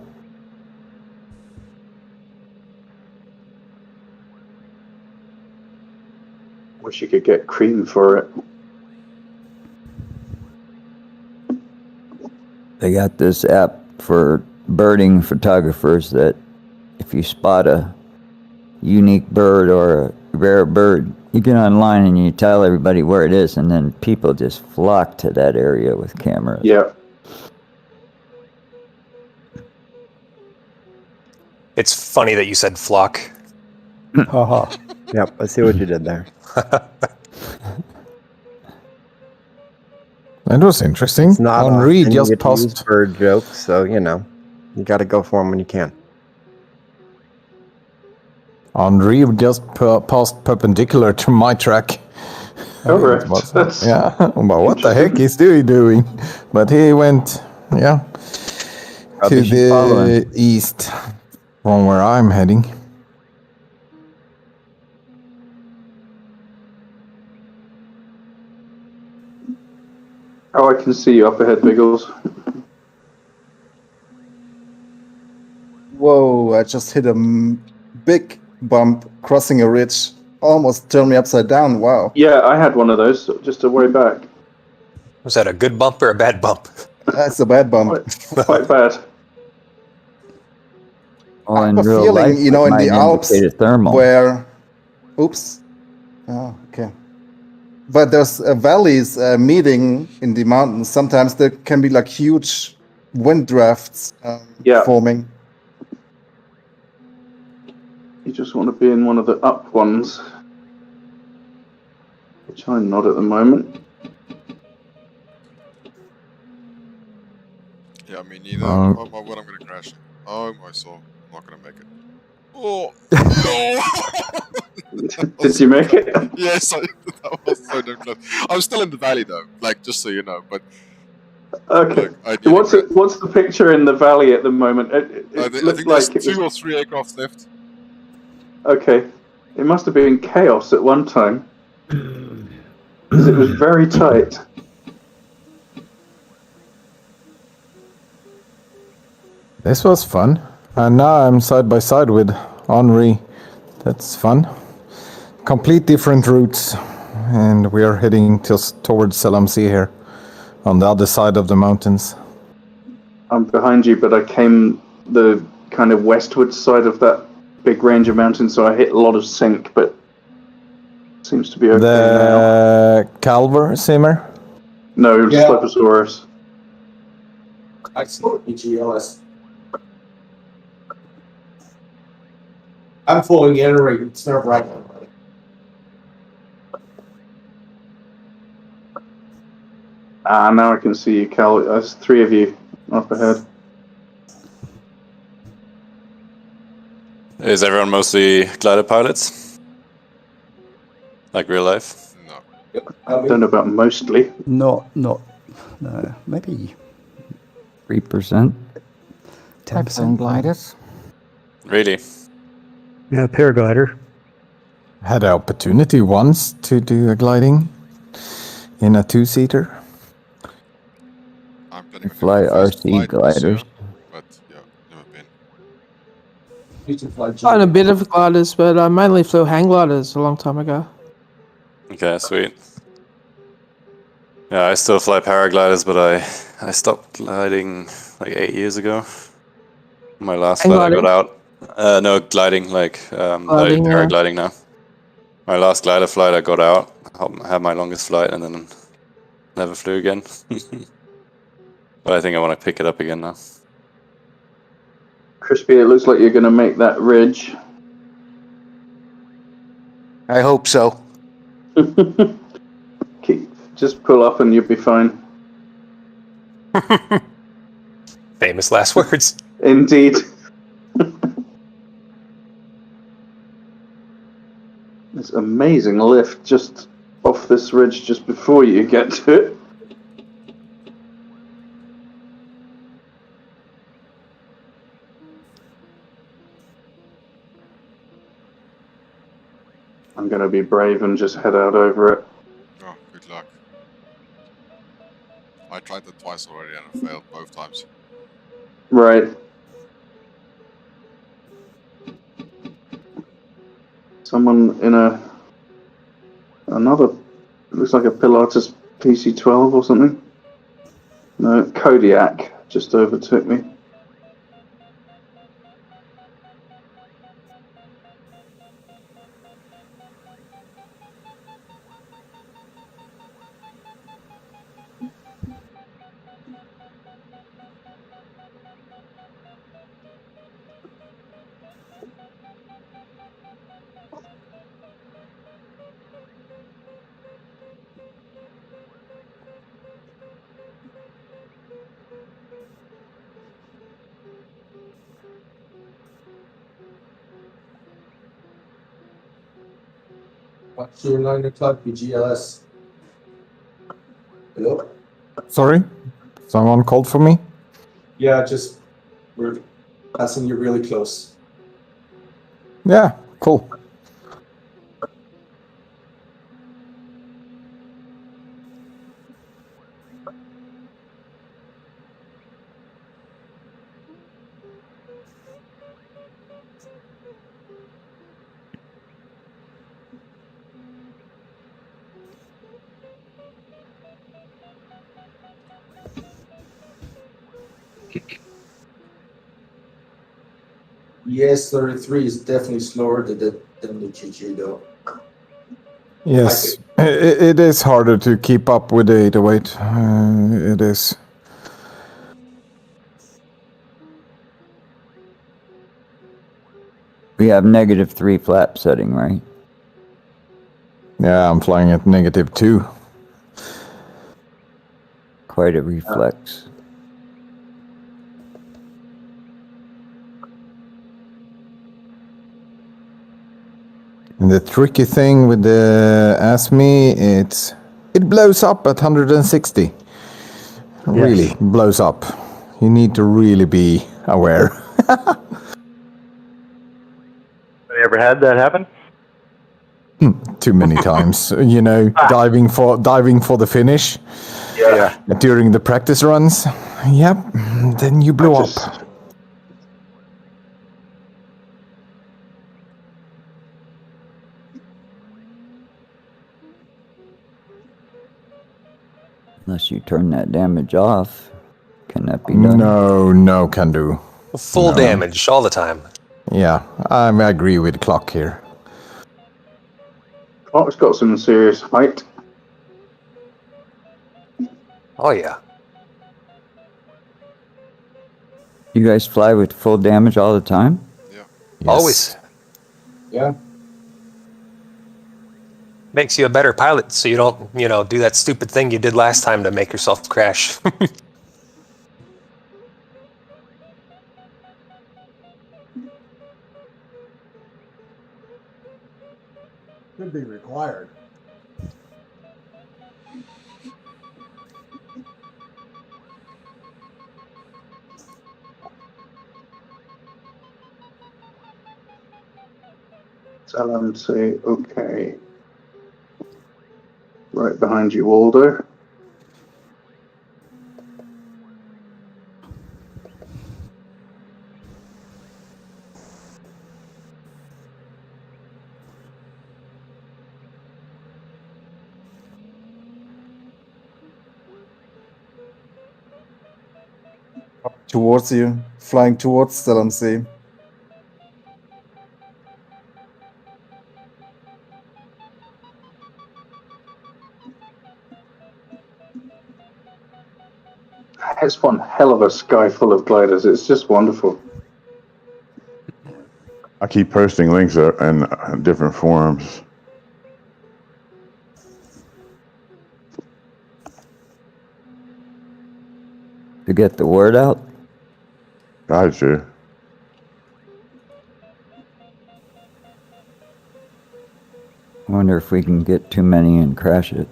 Wish you could get cream for it. They got this app for birding photographers that if you spot a unique bird or a rare bird, you get online and you tell everybody where it is, and then people just flock to that area with cameras. Yeah. It's funny that you said flock. Haha. Yep, I see what you did there. That was interesting. It's not Henri often just you get to use passed. bird jokes, so you know, you got to go for them when you can. Henri just passed perpendicular to my track. Correct. Yeah, but what the heck is he doing? But he went, to the east from where I'm heading. Oh, I can see you up ahead, Biggles. Whoa, I just hit a big bump crossing a ridge. Almost turned me upside down, wow. Yeah, I had one of those just a way back. Was that a good bump or a bad bump? That's a bad bump. Quite bad. Oh, I in have a real feeling, life, you know, it in might the Alps, indicate a thermal. where... Oops. Oh, okay. But there's valleys meeting in the mountains. Sometimes there can be like huge wind drafts forming. You just want to be in one of the up ones, which I'm not at the moment. Yeah, me neither. Oh my word, I'm gonna crash. Oh my soul, I'm not gonna make it. Oh no! Did you make it? Yes, that was so damn close. I'm still in the valley though, like just so you know. But Okay. look, What's the picture in the valley at the moment? It I looked think like there's 2 or 3 aircraft left. Okay, it must have been chaos at one time because it was very tight. This was fun. And now I'm side by side with Henri. That's fun. Complete different routes. And we are heading towards Salamsi here, on the other side of the mountains. I'm behind you, but I came the kind of westward side of that big range of mountains, so I hit a lot of sink, but seems to be okay now. The Calver Simmer? No, Yeah. Sloposaurus. I saw EGLS. I'm following entering. It's not right. Now I can see you, Cal. There's 3 of you up ahead. Is everyone mostly glider pilots? Like real life? No. I don't know about mostly. No, maybe 3%. 10%. gliders. Really? Yeah, paraglider. Had the opportunity once to do a gliding in a 2-seater. I'm planning Fly on doing my first RC flight this gliders. year, but yeah, never been. On a bit of gliders, but I mainly flew hang gliders a long time ago. Okay, sweet. Yeah, I still fly paragliders, but I stopped gliding like 8 years ago. My last Hang flight I gliding? got out. No, gliding, like Gliding, yeah. paragliding now. My last glider flight I got out, had my longest flight, and then never flew again. But I think I want to pick it up again now. Crispy, it looks like you're going to make that ridge. I hope so. Just pull up and you'll be fine. Famous last words. Indeed. There's amazing lift just off this ridge just before you get to it. I'm going to be brave and just head out over it. Oh, good luck. I tried that twice already and I failed both times. Right. Someone in another, looks like a Pilatus PC-12 or something. No, Kodiak just overtook me. What's your 9 o'clock BGLS? Hello? Sorry? Someone called for me? Yeah, just we're passing you really close. Yeah, cool. ES 33 is definitely slower than the GG though. Yes, it is harder to keep up with the 808. It is. We have -3 flap setting, right? Yeah, I'm flying at -2. Quite a reflex. And the tricky thing with the ASME, it blows up at 160. Really blows up. You need to really be aware. Have you ever had that happen? Too many times, you know, diving for the finish. Yeah. During the practice runs. Yep. Then you blow up. Unless you turn that damage off, Can that be done? No, can do. Full damage all the time. Yeah, I agree with Clock here. Clock's got some serious height. Oh yeah. You guys fly with full damage all the time? Yeah. Yes. Always. Yeah. Makes you a better pilot, so you don't, do that stupid thing you did last time to make yourself crash. Could be required. Tell them say okay. Right behind you, Waldo. Towards you, flying towards Selamsey. It's one hell of a sky full of gliders. It's just wonderful. I keep posting links in different forums. To get the word out? Gotcha. I wonder if we can get too many and crash it.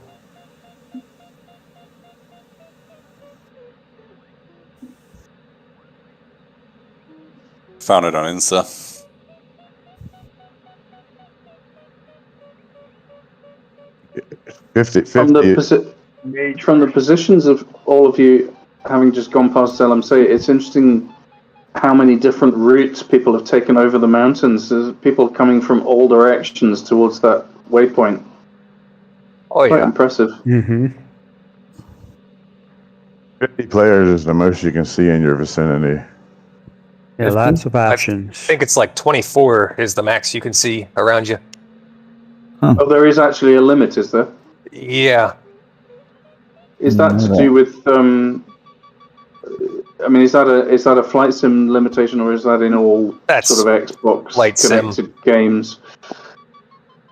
Found it on Insta. From the positions of all of you having just gone past LMC, it's interesting how many different routes people have taken over the mountains. There's people coming from all directions towards that waypoint. Oh, Quite impressive. Mm-hmm. 50 players is the most you can see in your vicinity. Yeah, lots of options. I think it's like 24 is the max you can see around you. Oh, there is actually a limit, is there? Yeah. Is that to do with? I mean, is that a flight sim limitation, or is that in all sort of Xbox connected games?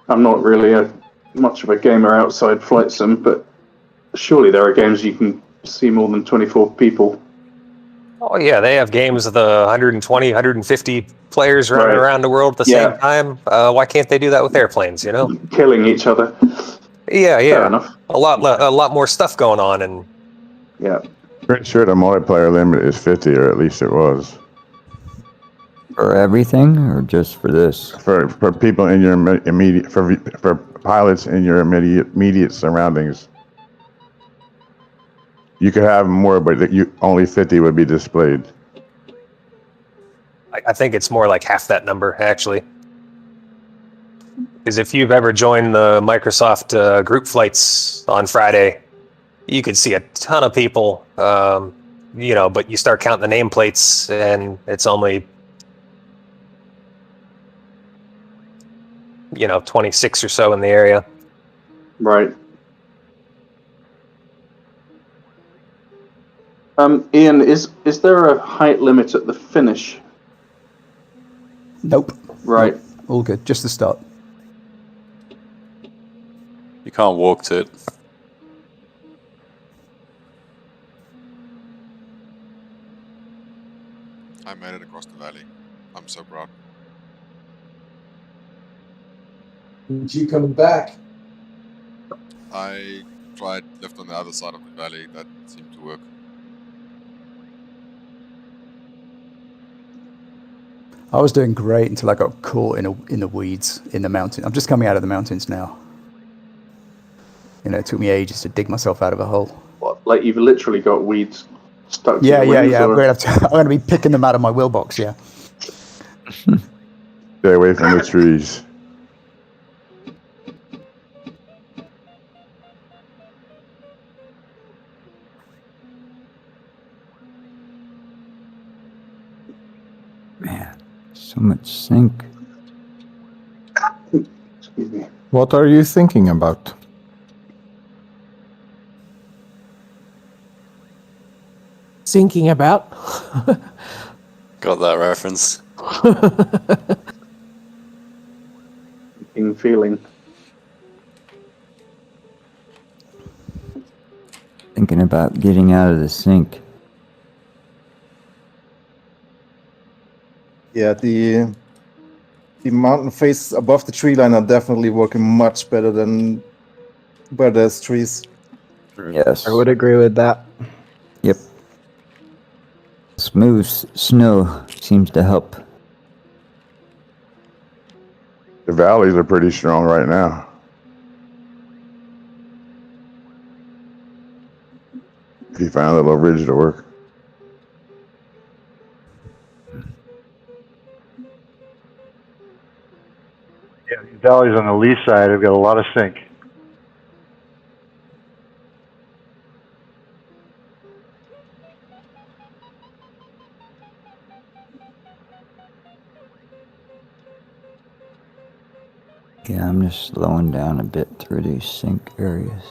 I'm not really much of a gamer outside flight sim, but surely there are games you can see more than 24 people. Oh yeah, they have games of the 120, 150 players running around the world at the same time. Why can't they do that with airplanes? Killing each other. Yeah. Fair enough. A lot more stuff going on, and yeah. Pretty sure the multiplayer limit is 50, or at least it was. For everything, or just for this? For people in your immediate, for pilots in your immediate surroundings. You could have more, but only 50 would be displayed. I think it's more like half that number, actually. Because if you've ever joined the Microsoft group flights on Friday, you could see a ton of people, but you start counting the nameplates, and it's only, 26 or so in the area. Right. Ian, is there a height limit at the finish? Nope. Right. Nope. All good. Just the start. You can't walk to it. I made it across the valley. I'm so proud. G coming back. I tried lift on the other side of the valley. That seemed to work. I was doing great until I got caught in the weeds in the mountain. I'm just coming out of the mountains now. It took me ages to dig myself out of a hole. What, like you've literally got weeds stuck to Yeah. your wings, I'm or- going to be picking them out of my wheel box, yeah. Stay away from the trees. Man, so much sink. Excuse me. What are you thinking about? Thinking about. Got that reference. Feeling. Thinking about getting out of the sink. Yeah, the mountain face above the tree line are definitely working much better than where there's trees. Yes. I would agree with that. Yep. Smooth snow seems to help. The valleys are pretty strong right now. If you found a little ridge to work. Yeah, the valleys on the lee side have got a lot of sink. Yeah, I'm just slowing down a bit through these sink areas.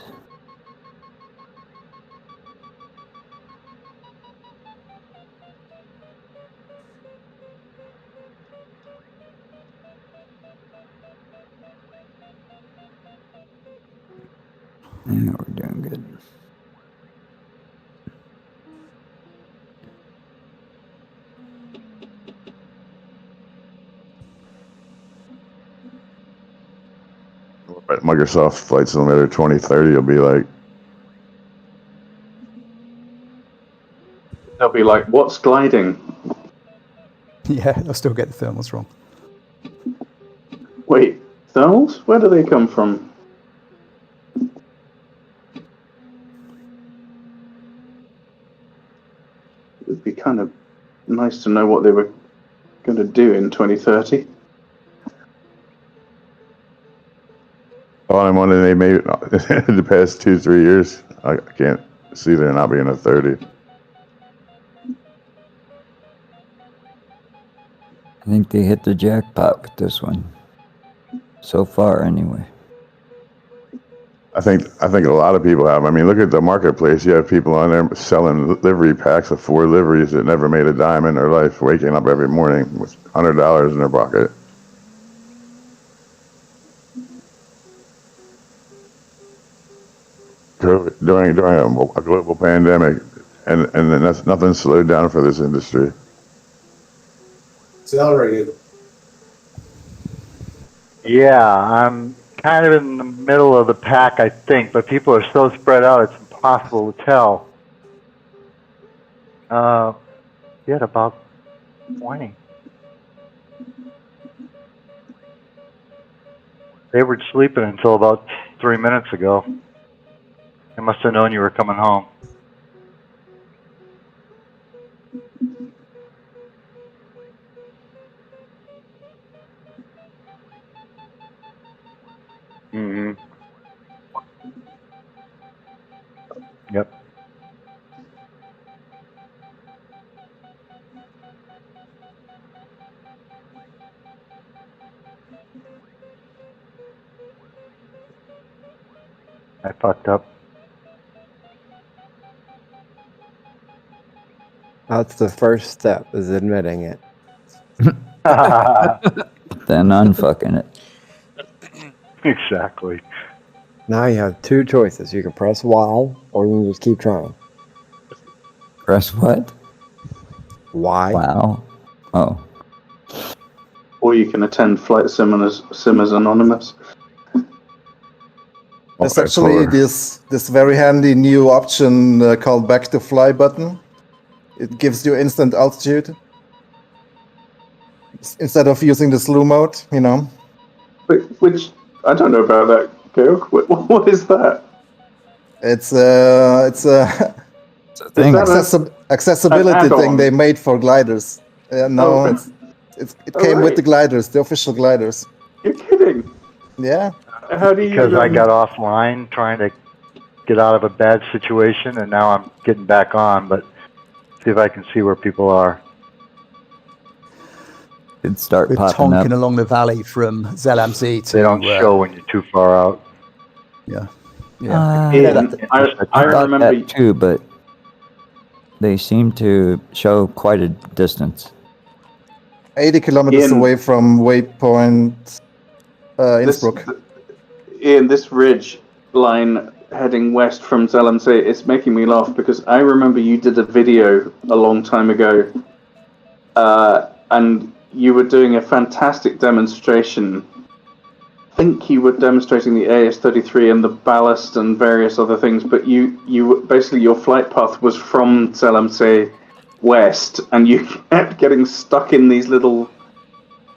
Yeah, we're doing good. Microsoft Flight Simulator 2030 will be like. They'll be like, what's gliding? Yeah, they'll still get the thermals wrong. Wait, thermals? Where do they come from? It would be kind of nice to know what they were going to do in 2030. All I'm wondering, they made the past 2-3 years. I can't see there not being a 30. I think they hit the jackpot with this one. So far, anyway. I think a lot of people have. I mean, look at the marketplace. You have people on there selling livery packs of 4 liveries that never made a dime in their life, waking up every morning with $100 in their pocket. During a global pandemic, and then nothing slowed down for this industry. Accelerated. Yeah, I'm kind of in the middle of the pack, I think, but people are so spread out, it's impossible to tell. Yeah, about 20. They were sleeping until about 3 minutes ago. They must have known you were coming home. Mm-hmm. Yep. I fucked up. That's the first step, is admitting it. Then unfucking it. Exactly. Now you have 2 choices. You can press Y, or you can just keep trying. Press what? Y. Wow. Oh. Or you can attend Flight Simmers Anonymous. There's actually this very handy new option called Back to Fly button. It gives you instant altitude instead of using the slew mode, you know. Which I don't know about that, Georg. What is that? It's a accessibility thing they made for gliders. It came with the gliders, the official gliders. You're kidding? Yeah. How do you? Because I got offline trying to get out of a bad situation, and now I'm getting back on. But see if I can see where people are. It'd start with popping tonking up. along the valley from Zelamzi to. They don't show when you're too far out. Yeah. I thought that too, but they seem to show quite a distance. 80 kilometers away from waypoint Innsbruck. Ian, this ridge line heading west from Zelamzi, it's making me laugh because I remember you did a video a long time ago, and you were doing a fantastic demonstration. I think you were demonstrating the AS-33 and the ballast and various other things, but you basically your flight path was from Zelamzi west, and you kept getting stuck in these little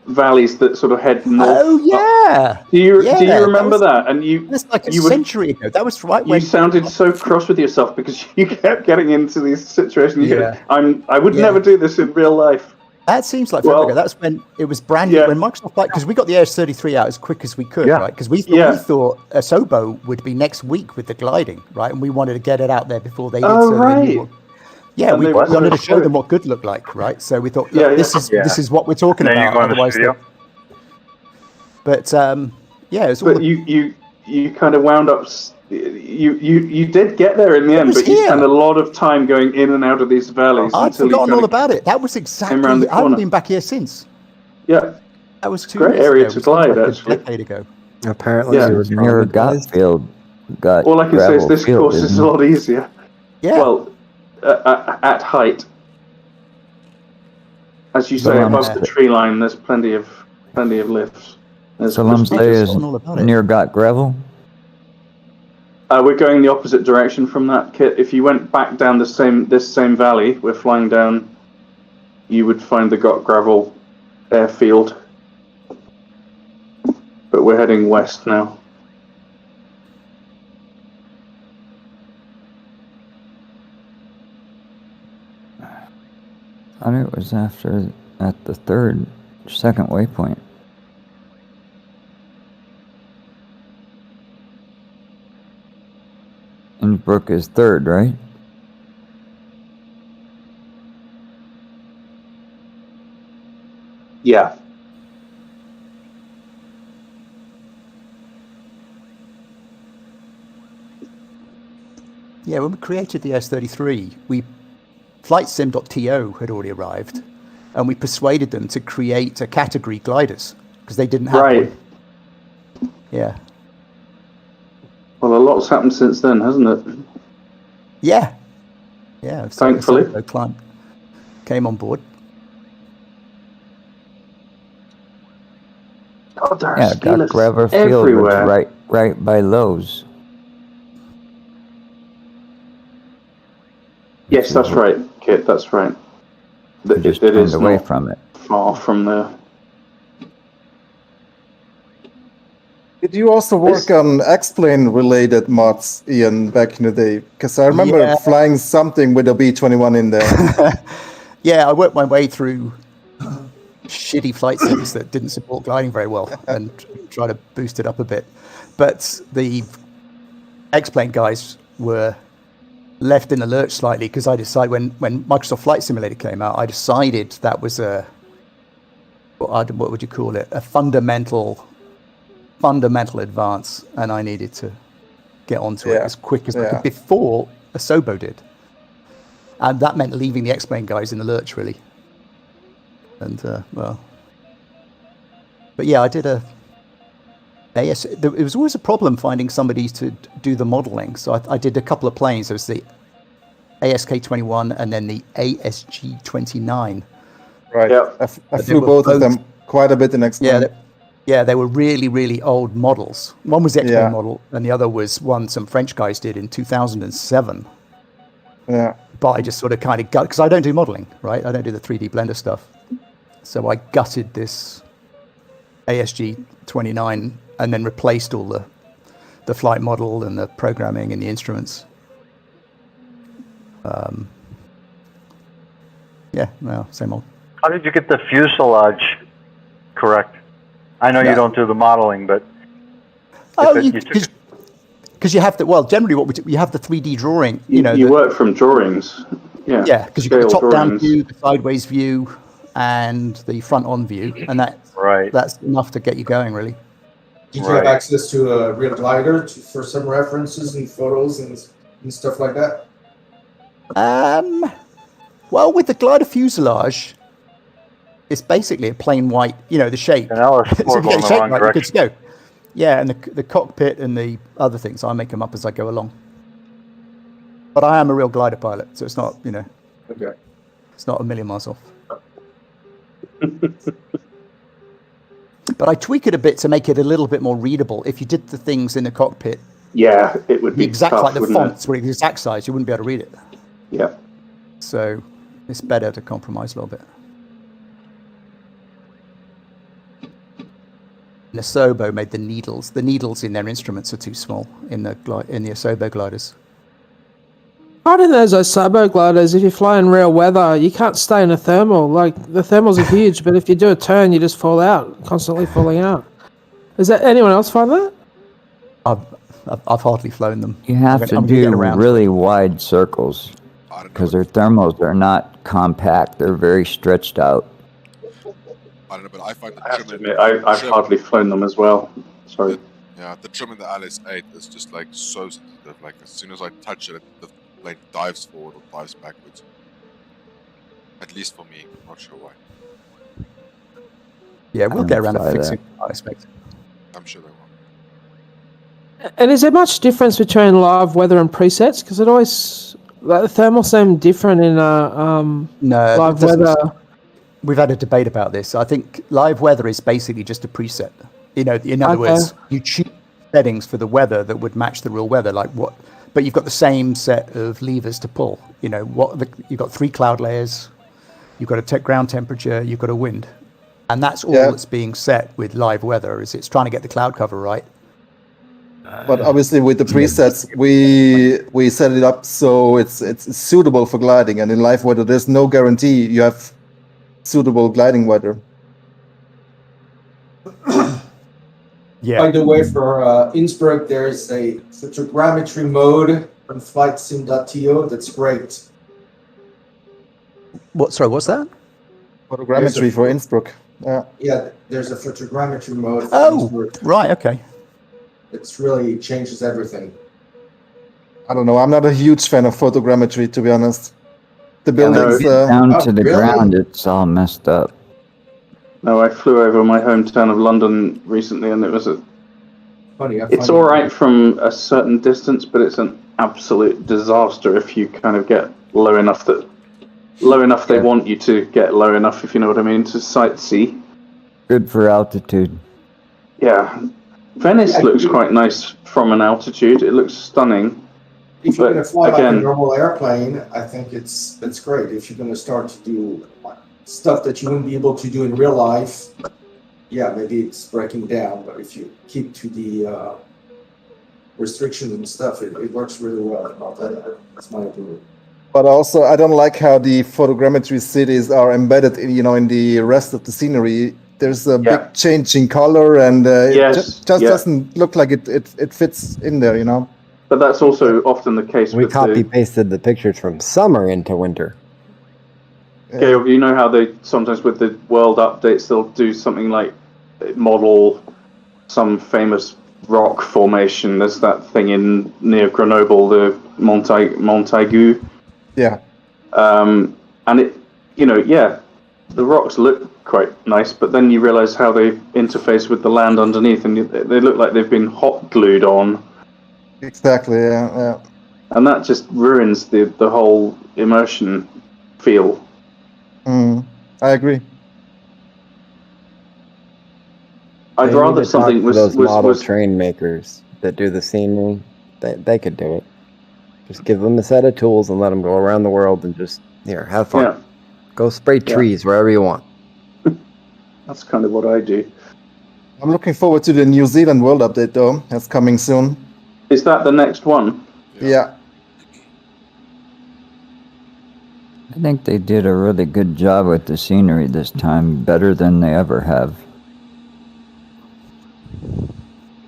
valleys that sort of head north. Oh yeah. Do you remember that? And That's like a century ago. That was right when you sounded so cross with yourself because you kept getting into these situations. Yeah. I would never do this in real life. That seems like forever ago. That's when it was brand new. When Microsoft Flight, because we got the AS-33 out as quick as we could, right? Because we thought Asobo would be next week with the gliding, right? And we wanted to get it out there before they did. Oh, right. Yeah, we wanted to show them what good looked like, right? So we thought, this is what we're talking about. Otherwise, but it was. But you kind of wound up. You did get there in the end, but you spent a lot of time going in and out of these valleys. I'd forgotten all about it. That was exactly. I haven't been back here since. Yeah, that was 2 great years area ago. to glide. Like actually, a decade ago. Apparently, Near Gotfield. All I can say is this course is a lot easier. Yeah. Well, at height, as you say, above the tree line, there's plenty of lifts. Zelamzi is near Got Gravel. We're going the opposite direction from that, Kit. If you went back down this same valley, we're flying down, you would find the Got Gravel airfield. But we're heading west now. I knew it was at the second waypoint. Innsbruck is third, right? Yeah. Yeah, when we created the S-33, flightsim.to had already arrived, and we persuaded them to create a category gliders because they didn't have one. Yeah. Well, a lot's happened since then, hasn't it? Yeah. Yeah. Thankfully. The client came on board. God, there are Got Gravel Field was right by Lowe's. Yes, that's right, Kit. That's right. It is away from it. Far from there. Did you also work on X-Plane related mods, Ian, back in the day? Because I remember flying something with a B-21 in there. Yeah, I worked my way through shitty flight sims that didn't support gliding very well and try to boost it up a bit. But the X-Plane guys were left in the lurch slightly because I decided when Microsoft Flight Simulator came out, I decided that was what would you call it? A fundamental advance, and I needed to get onto it as quick as I could before Asobo did. And that meant leaving the X-Plane guys in the lurch, really. And, but yeah, I did it was always a problem finding somebody to do the modeling. So I did a couple of planes. There was the ASK-21 and then the ASG-29. Right. Yeah. I flew both of them quite a bit in X-Plane. Yeah, they were really, really old models. One was the X-Plane model, and the other was one some French guys did in 2007. Yeah. But I just sort of kind of because I don't do modeling, right? I don't do the 3D Blender stuff. So I gutted this ASG-29 and then replaced all the flight model and the programming and the instruments. Same old. How did you get the fuselage correct? I know you don't do the modeling, but because you have to. Well, generally, you have the 3D drawing. You work from drawings. Yeah. Yeah, because you've got the top-down view, the sideways view, and the front-on view, and that's enough to get you going, really. Did you have access to a real glider for some references and photos and stuff like that? Well, with the glider fuselage, it's basically a plain white, the shape. And Alice So if you going get the the shape wrong right, you're good to direction. go. Yeah, and the cockpit and the other things, I make them up as I go along. But I am a real glider pilot, so it's not, Okay. it's not a million miles off. But I tweak it a bit to make it a little bit more readable. If you did the things in the cockpit, yeah, it would be exactly tough, like the wouldn't fonts were the exact size, you wouldn't be able to read it. Yeah. So it's better to compromise a little bit. And Asobo made the needles. The needles in their instruments are too small in the Asobo gliders. Right in those Asobo gliders, if you fly in real weather, you can't stay in a thermal. Like, the thermals are huge, but if you do a turn, you just fall out, constantly falling out. Is that anyone else find that? I've hardly flown them. You have to do really wide circles because their thermals are not compact. They're very stretched out. I don't know, but I find the I have to admit, I've hardly flown them as well. Sorry. The trim in the Alice 8 is just like so sensitive. Like as soon as I touch it, the plane dives forward or dives backwards. At least for me, I'm not sure why. Yeah, we'll get around to fixing it, I expect. I'm sure they will. And is there much difference between live weather and presets? Because it always, like, the thermals seem different in live weather. We've had a debate about this. I think live weather is basically just a preset. In other words, you choose settings for the weather that would match the real weather, but you've got the same set of levers to pull. You've got 3 cloud layers, you've got a ground temperature, you've got a wind, and that's all that's being set with live weather. Is it's trying to get the cloud cover right. But obviously, with the presets, we set it up so it's suitable for gliding, and in live weather, there's no guarantee you have suitable gliding weather. Yeah. By the way, for Innsbruck, there's a photogrammetry mode on flightsim.to that's great. What's that? Photogrammetry for Innsbruck. Yeah, there's a photogrammetry mode. For Innsbruck. Right, okay. It's really changes everything. I don't know. I'm not a huge fan of photogrammetry, to be honest. The buildings down to the ground, it's all messed up. No, I flew over my hometown of London recently, and it was funny. It's all right from a certain distance, but it's an absolute disaster if you kind of get low enough they want you to get low enough, if you know what I mean, to sightsee. Good for altitude. Yeah. Venice looks quite nice from an altitude. It looks stunning. If you're going to fly like a normal airplane, I think it's great. If you're going to start to do stuff that you wouldn't be able to do in real life, yeah, maybe it's breaking down. But if you keep to the restrictions and stuff, it works really well. That's my opinion. But also, I don't like how the photogrammetry cities are embedded, in the rest of the scenery. There's a big change in color, and it just doesn't look like it fits in there, But that's also often the case. We with copy-pasted the pictures from summer into winter. Gail, you know how they sometimes with the world updates they'll do something like model some famous rock formation. There's that thing near Grenoble, the Montaigu. Yeah. And it, the rocks look quite nice, but then you realise how they interface with the land underneath, and they look like they've been hot glued on. Exactly. Yeah. And that just ruins the whole immersion feel. I agree. I'd rather something was those model train makers that do the scenery. They could do it. Just give them a set of tools and let them go around the world and just have fun. Yeah. Go spray trees wherever you want. That's kind of what I do. I'm looking forward to the New Zealand World Update, though. That's coming soon. Is that the next one? Yeah. I think they did a really good job with the scenery this time, better than they ever have.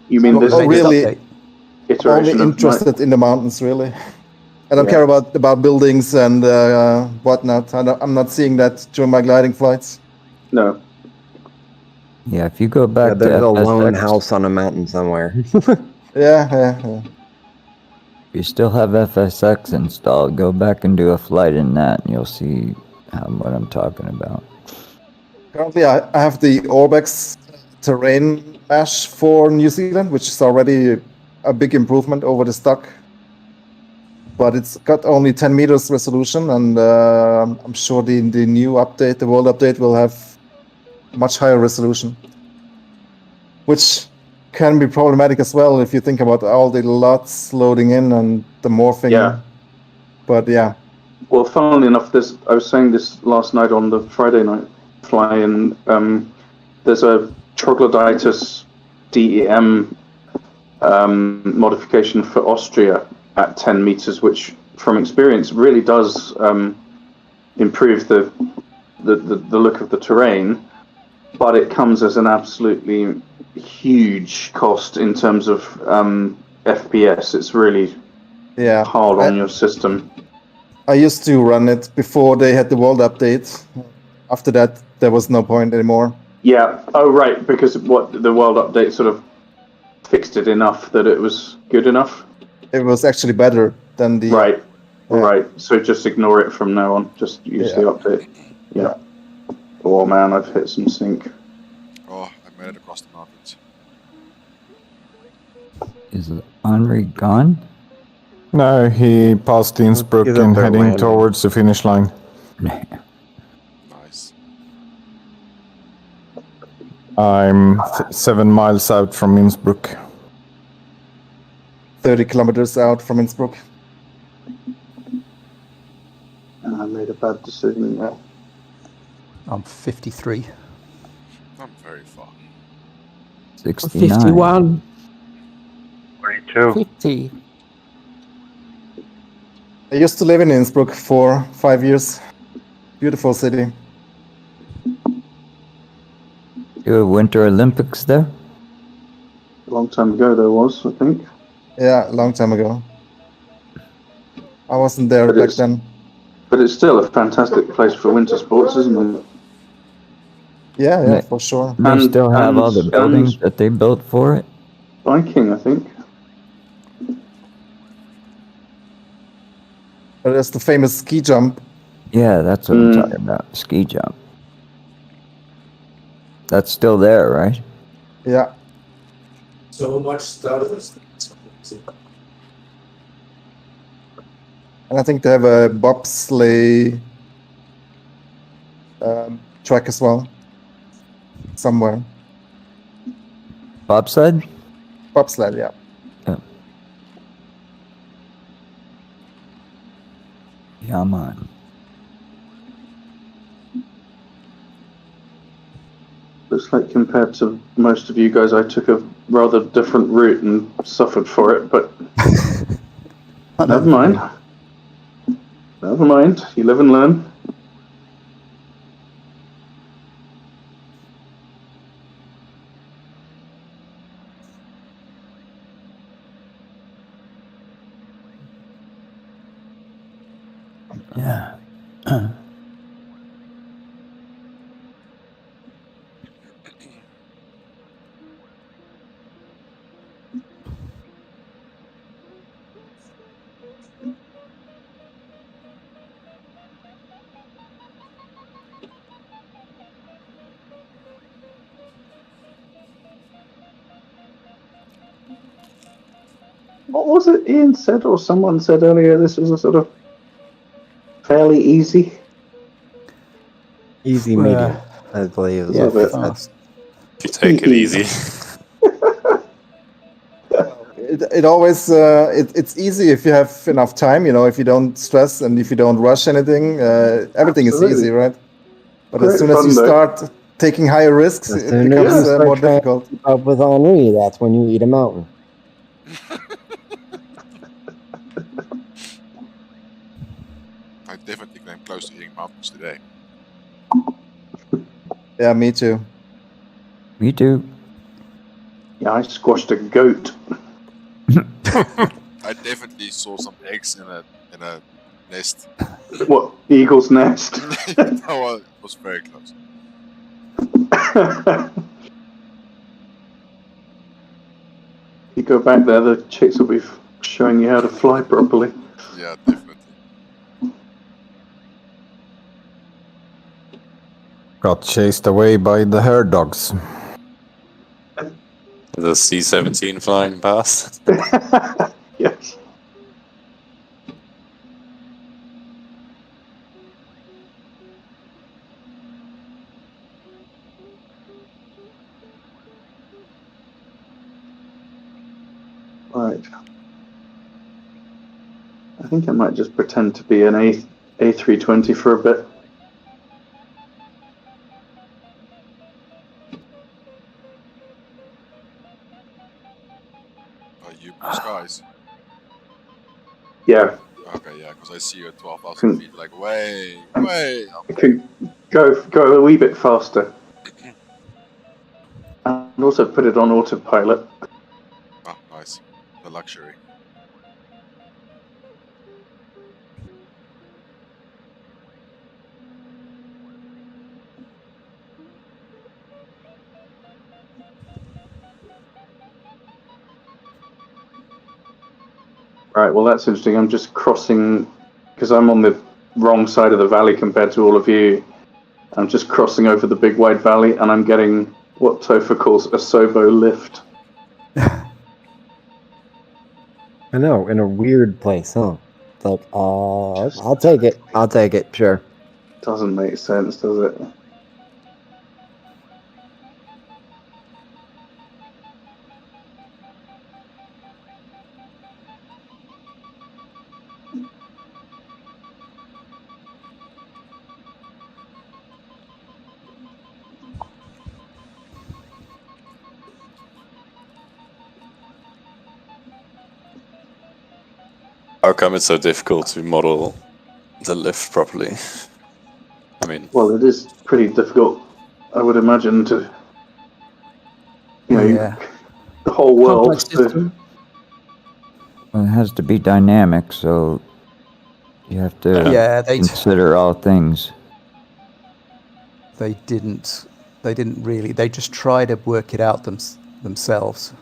You mean this really iteration only interested in the mountains, really? I don't care about buildings and whatnot. I'm not seeing that during my gliding flights. No. Yeah, if you go back to there's a lone FSX, house on a mountain somewhere. Yeah. if you still have FSX installed, go back and do a flight in that, and you'll see what I'm talking about. Currently, I have the Orbex terrain mesh for New Zealand, which is already a big improvement over the stock. But it's got only 10 meters resolution, and I'm sure the new update, the world update, will have much higher resolution, which can be problematic as well if you think about all the lots loading in and the morphing. Yeah. But yeah. Well, funnily enough, I was saying this last night on the Friday night fly, and there's a troglodytes DEM modification for Austria at 10 meters, which from experience really does improve the look of the terrain, but it comes as an absolutely huge cost in terms of FPS. It's really hard on your system. I used to run it before they had the world update. After that, there was no point anymore. Yeah. Oh, right. Because the world update sort of fixed it enough that it was good enough. It was actually better than the... Right. Right. So just ignore it from now on. Just use the update. Yeah. Oh, man, I've hit some sink. Oh, I made it across the mountains. Is Henri gone? No, he passed Innsbruck and heading towards the finish line. Nice. I'm 7 miles out from Innsbruck. 30 kilometers out from Innsbruck. I made a bad decision there. I'm 53. I'm very far. 69. 51. 42. 50. I used to live in Innsbruck for 5 years. Beautiful city. Do Winter Olympics there? A long time ago there was, I think. Yeah, a long time ago. I wasn't there back then. But it's still a fantastic place for winter sports, isn't it? Yeah, for sure. They still have all the buildings that they built for it? Biking, I think. There's the famous ski jump. Yeah, that's what I'm talking about. Ski jump. That's still there, right? Yeah. So much stuff. And I think they have a bobsleigh track as well. Somewhere. Bobsled? Bobsled, yeah. Yeah, man. Looks like compared to most of you guys, I took a rather different route and suffered for it, but never mind. Never mind. You live and learn. Yeah. What was it Ian said or someone said earlier? This was a sort of fairly easy. Easy medium, I believe. That's If you take it easy. It always it's easy if you have enough time, if you don't stress and if you don't rush anything, everything is easy, right? But as soon as you start taking higher risks, it becomes more difficult. Keep up with Henri, that's when you eat a mountain. I definitely came close to eating mountains today. Yeah, me too. Me too. Yeah, I squashed a goat. I definitely saw some eggs in a in a nest. What, eagle's nest? Oh, it was very close. You go back there, the chicks will be showing you how to fly properly. Yeah, definitely. Got chased away by the herd dogs. The C-17 flying past. Yes. Right. I think I might just pretend to be an A320 for a bit. Are you blue skies? Yeah. Okay, yeah, because I see you at 12,000 feet, like way up. I could go a wee bit faster. And also put it on autopilot. Ah, nice. The luxury. Right, well that's interesting. I'm just crossing, because I'm on the wrong side of the valley compared to all of you. I'm just crossing over the big wide valley and I'm getting what Topher calls a Sobo lift. I know, in a weird place, huh? It's like, I'll take it. I'll take it, sure. Doesn't make sense, does it? How come it's so difficult to model the lift properly? I mean, well, it is pretty difficult, I would imagine, to, you know, the whole world. Well, it has to be dynamic, so you have to consider all things. They didn't really. They just tried to work it out themselves.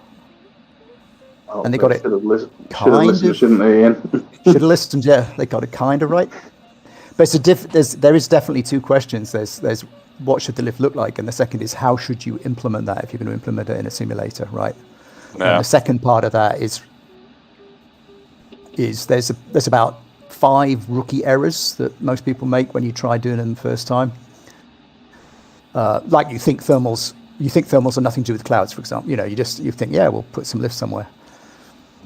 Oh, And they got it should have listened, shouldn't they, Ian? Should have listened, yeah. They got it kind of right. But there is definitely two questions. There's what should the lift look like, and the second is how should you implement that if you're going to implement it in a simulator, right? Yeah. And the second part of that is there's about 5 rookie errors that most people make when you try doing them the first time. Like you think thermals are nothing to do with clouds, for example. You know, you think, yeah, we'll put some lift somewhere,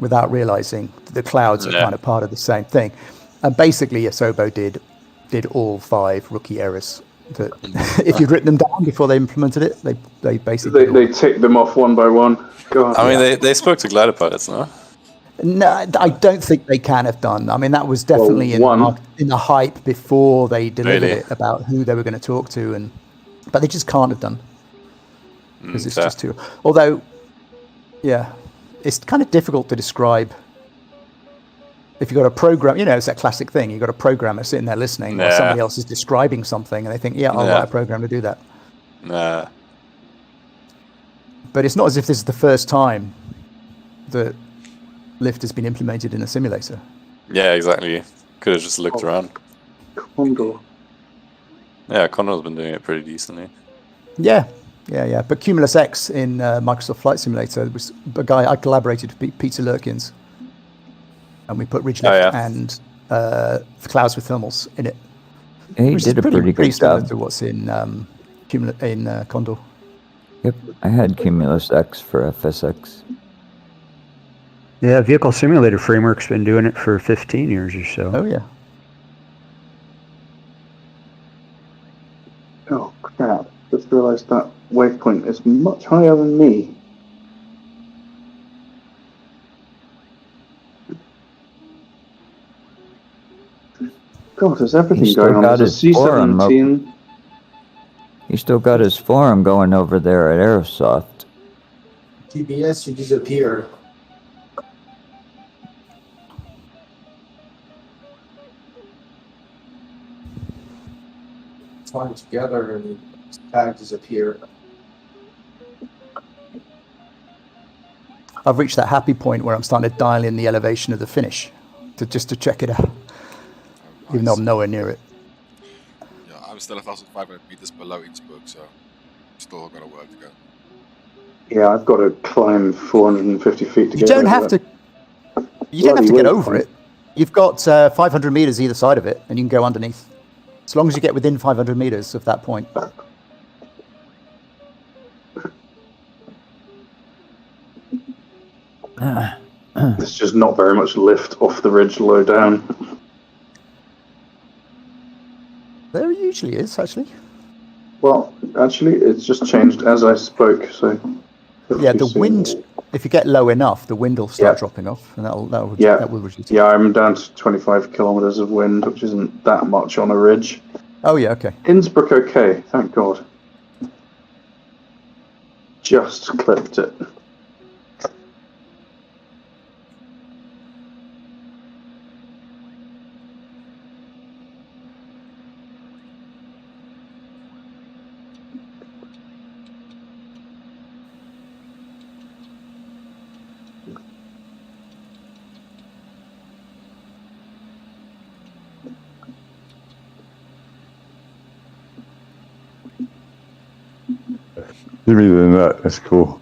without realizing the clouds are kind of part of the same thing. And basically, Asobo did all 5 rookie errors. That if you'd written them down before they implemented it, they basically they ticked them off one by one. Go on. I mean, they spoke to glider pilots, no? No, I don't think they can have done. I mean, that was definitely in the hype before they delivered it about who they were going to talk to, but they just can't have done because it's just too. Although, yeah, it's kind of difficult to describe. If you've got a program, you know, it's that classic thing. You've got a programmer sitting there listening while somebody else is describing something, and they think, I'll write a program to do that. Nah. But it's not as if this is the first time that lift has been implemented in a simulator. Yeah, exactly. Could have just looked around. Condor. Yeah, Condor's been doing it pretty decently. Yeah. But Cumulus X in Microsoft Flight Simulator was a guy I collaborated with, Peter Lurkins, and we put ridge lift and clouds with thermals in it. He did a pretty good job. To what's in Condor. Yep, I had Cumulus X for FSX. Yeah, Vehicle Simulator Framework's been doing it for 15 years or so. Oh, yeah. Oh, crap. Just realised that waypoint is much higher than me. God, there's everything going on. There's a C-17. He still got his forum going over there at Aerosoft. TBS, you disappeared. flying together and his tag disappeared. I've reached that happy point where I'm starting to dial in the elevation of the finish just to check it out, even though I'm nowhere near it. Yeah, I'm still 1,500 meters below Innsbruck, so still got a work to go. Yeah, I've got to climb 450 feet to You get don't over have that. to. You don't have to Bloody get will. over it. You've got 500 meters either side of it, and you can go underneath, as long as you get within 500 meters of that point. There's just not very much lift off the ridge low down. There usually is, actually. Well, actually, it's just changed as I spoke, so... Yeah, the wind, if you get low enough, the wind will start dropping off, and that will reduce it. Yeah, I'm down to 25 kilometers of wind, which isn't that much on a ridge. Oh, yeah, okay. Innsbruck okay, thank God. Just clipped it. Give me the nut. That's cool.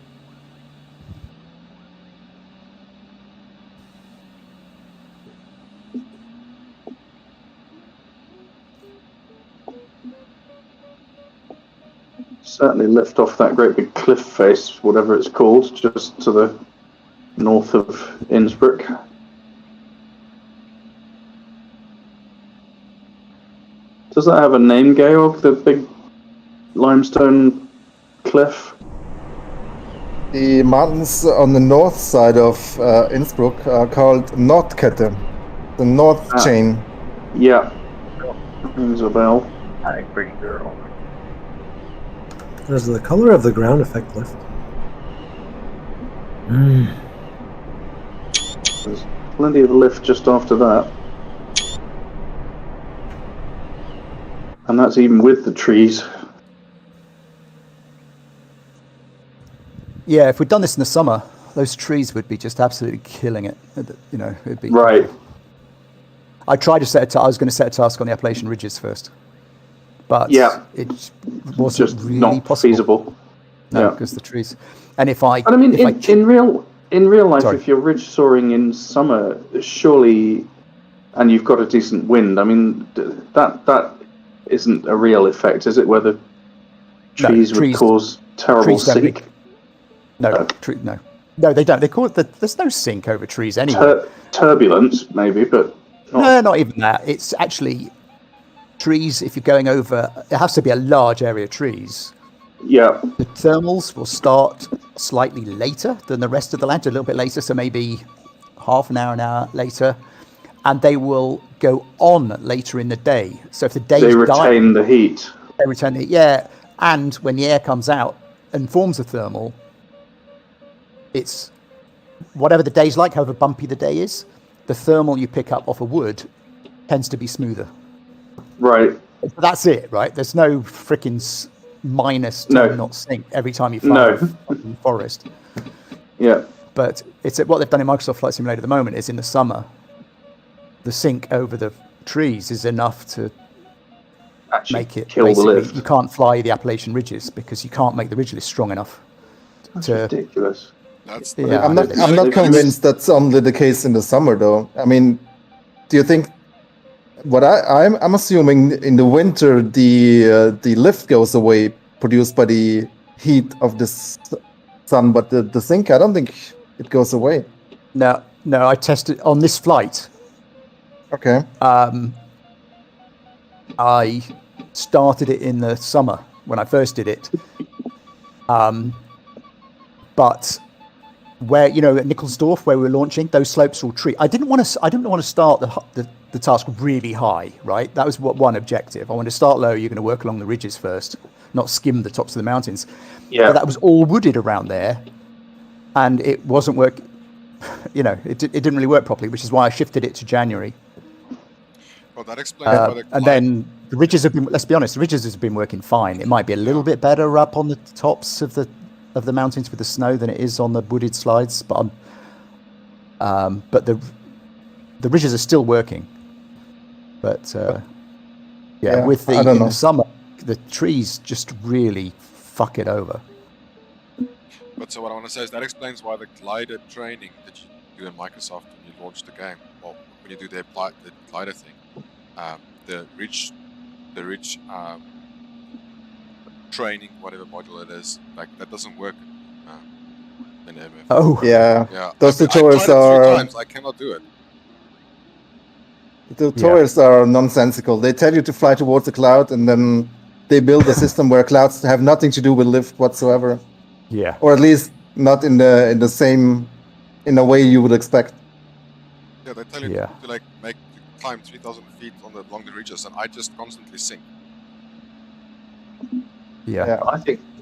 Certainly lift off that great big cliff face, whatever it's called, just to the north of Innsbruck. Does that have a name, Georg, the big limestone cliff? The mountains on the north side of Innsbruck are called Nordkette, the north chain. Yeah. Rings a bell. Hi, pretty girl. Does the color of the ground affect lift? There's plenty of lift just after that. And that's even with the trees. Yeah, if we'd done this in the summer, those trees would be just absolutely killing it. You know, it'd be... Right. I tried to set I was going to set a task on the Appalachian Ridges first. But it wasn't just really not possible. feasible. No, because the trees. And if I... And I mean, in real life, Sorry. if you're ridge soaring in summer, surely, and you've got a decent wind, I mean, that isn't a real effect, is it? Where the trees would cause terrible sink? No, no, they don't. They call it there's no sink over trees anyway. Turbulence, maybe, but no, not even that. It's actually trees. If you're going over, it has to be a large area of trees. Yeah. The thermals will start slightly later than the rest of the land, a little bit later, so maybe half an hour later, and they will go on later in the day. So if the day they retain the heat. They retain the heat, yeah. And when the air comes out and forms a thermal, it's whatever the day's like, however bumpy the day is, the thermal you pick up off a wood tends to be smoother. Right. That's it, right? There's no freaking minus to not sink every time you fly in the forest. Yeah. But it's what they've done in Microsoft Flight Simulator at the moment is in the summer, the sink over the trees is enough to actually make it kill the basically lift. You can't fly the Appalachian Ridges because you can't make the ridge list strong enough. That's ridiculous. Yeah, I'm not convinced that's only the case in the summer, though. I mean, do you think? What I'm assuming in the winter the lift goes away, produced by the heat of the sun, but the sink, I don't think it goes away. No, I tested on this flight. Okay. I started it in the summer when I first did it. But where at Nikolsdorf, where we were launching, those slopes are all tree. I didn't want to start the task really high, right? That was one objective. I wanted to start low. You're going to work along the ridges first, not skim the tops of the mountains. Yeah. But that was all wooded around there, and it wasn't work. It didn't really work properly, which is why I shifted it to January. Well, that explains why the and then The ridges have been. Let's be honest. The ridges have been working fine. It might be a little bit better up on the tops of the mountains with the snow than it is on the wooded slides. But the ridges are still working. But Yeah, with I don't in know. the summer, the trees just really fuck it over. But so what I want to say is that explains why the glider training that you do in Microsoft when you launch the game, or when you do the glider thing, the ridge training, whatever module it is, like that doesn't work in MF. Oh. Yeah. Those I tutorials tried it 3 are times. I cannot do it. the tutorials are nonsensical. They tell you to fly towards the cloud, and then they build a system where clouds have nothing to do with lift whatsoever. Yeah. Or at least not in the same in a way you would expect. Yeah, they tell you to like climb 3,000 feet along the ridges, and I just constantly sink. Yeah.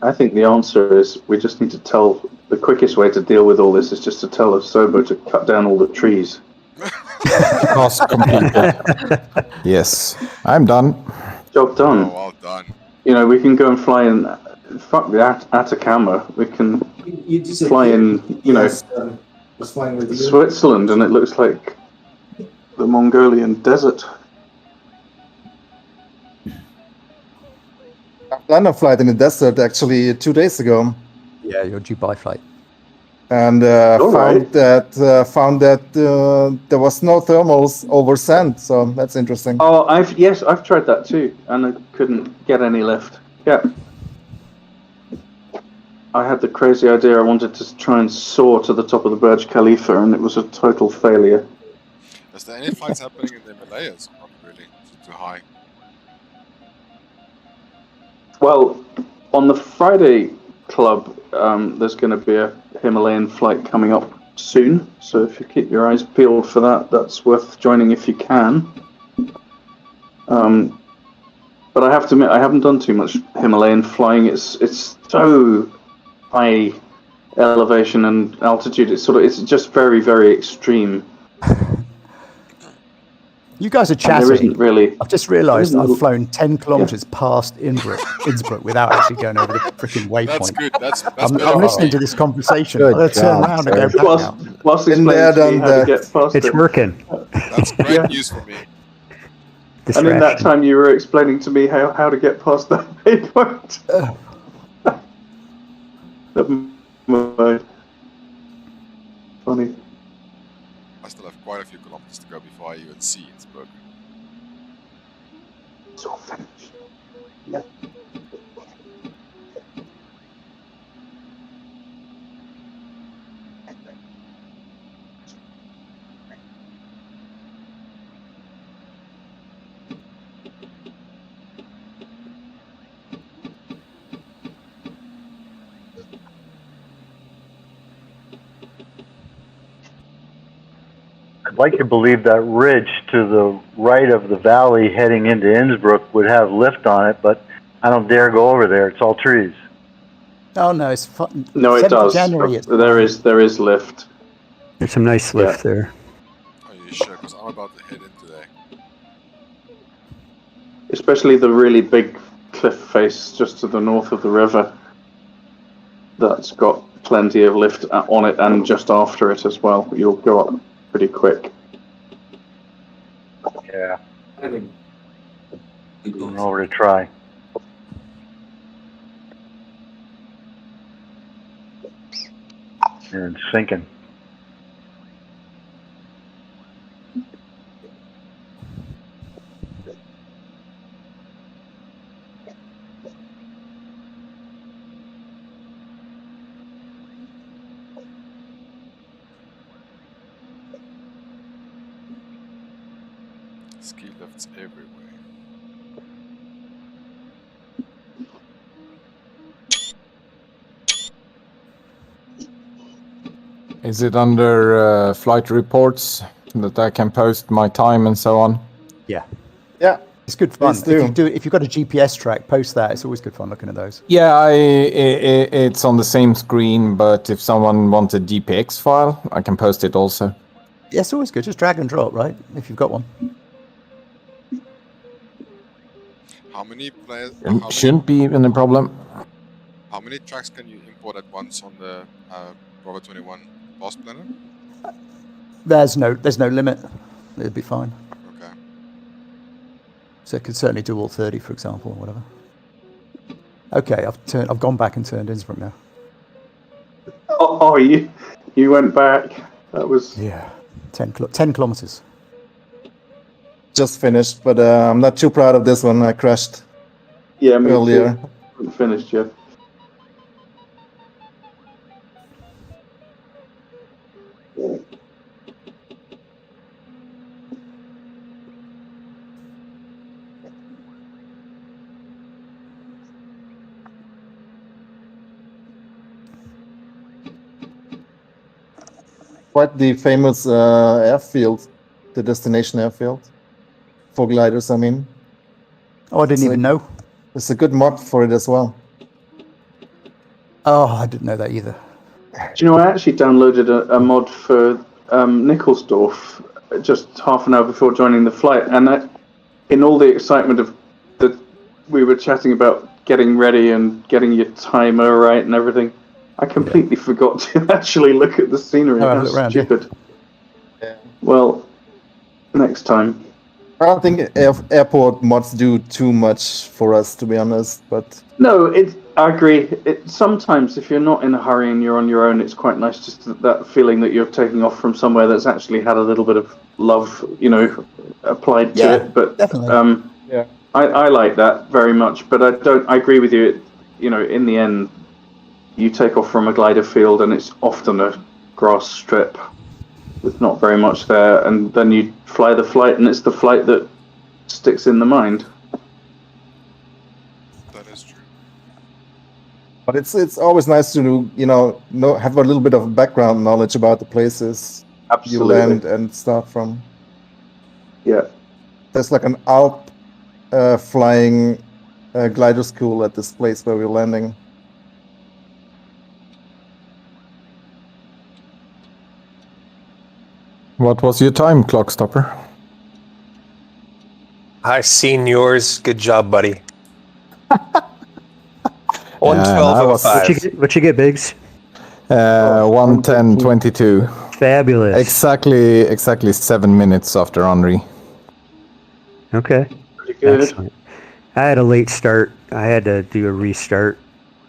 I think the answer is we just need to tell the quickest way to deal with all this is just to tell a Sobo to cut down all the trees. Cost completed. Yes, I'm done. Job done. Oh, well done. You know, we can go and fly in. Fuck the Atacama. We can fly in. You know, was flying with you. Switzerland, and it looks like the Mongolian desert. I planned a flight in the desert actually 2 days ago. Yeah, your Dubai flight. And found that there was no thermals over sand, so that's interesting. Oh, I've tried that too, and I couldn't get any lift. Yeah. I had the crazy idea I wanted to try and soar to the top of the Burj Khalifa, and it was a total failure. Is there any flights happening in the Himalayas? Not really. Is it too high? Well, on the Friday club, there's going to be a Himalayan flight coming up soon. So if you keep your eyes peeled for that, that's worth joining if you can. But I have to admit, I haven't done too much Himalayan flying. It's so high elevation and altitude. It's just very, very extreme. You guys are And there chatting. isn't really. I've just realised there isn't- I've flown 10 kilometres past Innsbruck without actually going over the freaking waypoint. That's good. That's I'm listening to this conversation. Good I'm going to turn job, around sir. and go back now. Whilst Been there, explaining to me done how to that. get past It's it. working. That's great news for me. And in that time, you were explaining to me how to get past that waypoint. Never mind. Funny. I still have quite a few kilometers to go before I even see Innsbruck. It's all finished. Yeah. I'd like to believe that ridge to the right of the valley heading into Innsbruck would have lift on it, but I don't dare go over there. It's all trees. Oh, no, it's fun. No, it 7th of does. January, it's There is lift. There's some nice lift there. Are you sure? Because I'm about to head in today. Especially the really big cliff face just to the north of the river. That's got plenty of lift on it and just after it as well. You'll go up pretty quick. Yeah. I'm over to try. And it's sinking. Ski lifts everywhere. Is it under flight reports that I can post my time and so on? Yeah. Yeah. It's good fun. Please do. If you've got a GPS track, post that. It's always good fun looking at those. Yeah, it's on the same screen, but if someone wants a GPX file, I can post it also. Yeah, it's always good. Just drag and drop, right? If you've got one. How many players? Shouldn't be even a problem. How many tracks can you import at once on the Bravo 21 fast planner? There's no limit. It'd be fine. Okay. So it could certainly do all 30, for example, or whatever. Okay, I've gone back and turned Innsbruck now. Oh, you went back. That was 10 kilometers. Just finished, but I'm not too proud of this one. I crashed earlier. Too. Finished, yeah. Quite the famous airfield, the destination airfield. For gliders, I mean. Oh, I didn't even know. It's a good mod for it as well. Oh, I didn't know that either. Do you know, I actually downloaded a mod for Nikolsdorf just half an hour before joining the flight, and in all the excitement of that, we were chatting about getting ready and getting your timer right and everything. I completely forgot to actually look at the scenery. Oh, That's around, stupid. Yeah. Well, next time. I don't think airport mods do too much for us, to be honest. But no, I agree. Sometimes, if you're not in a hurry and you're on your own, it's quite nice just that feeling that you're taking off from somewhere that's actually had a little bit of love, applied to it. But definitely. I like that very much. But I agree with you. In the end, you take off from a glider field and it's often a grass strip with not very much there, and then you fly the flight and it's the flight that sticks in the mind. That is true. But it's always nice to have a little bit of background knowledge about the places you land and start from. Yeah. There's like an Alp flying glider school at this place where we're landing. What was your time, clock stopper? I seen yours. Good job, buddy. 1:12:05. What you get, Biggs? 1:10:22. Fabulous. Exactly 7 minutes after Henri. Okay. Pretty good. Excellent. I had a late start. I had to do a restart.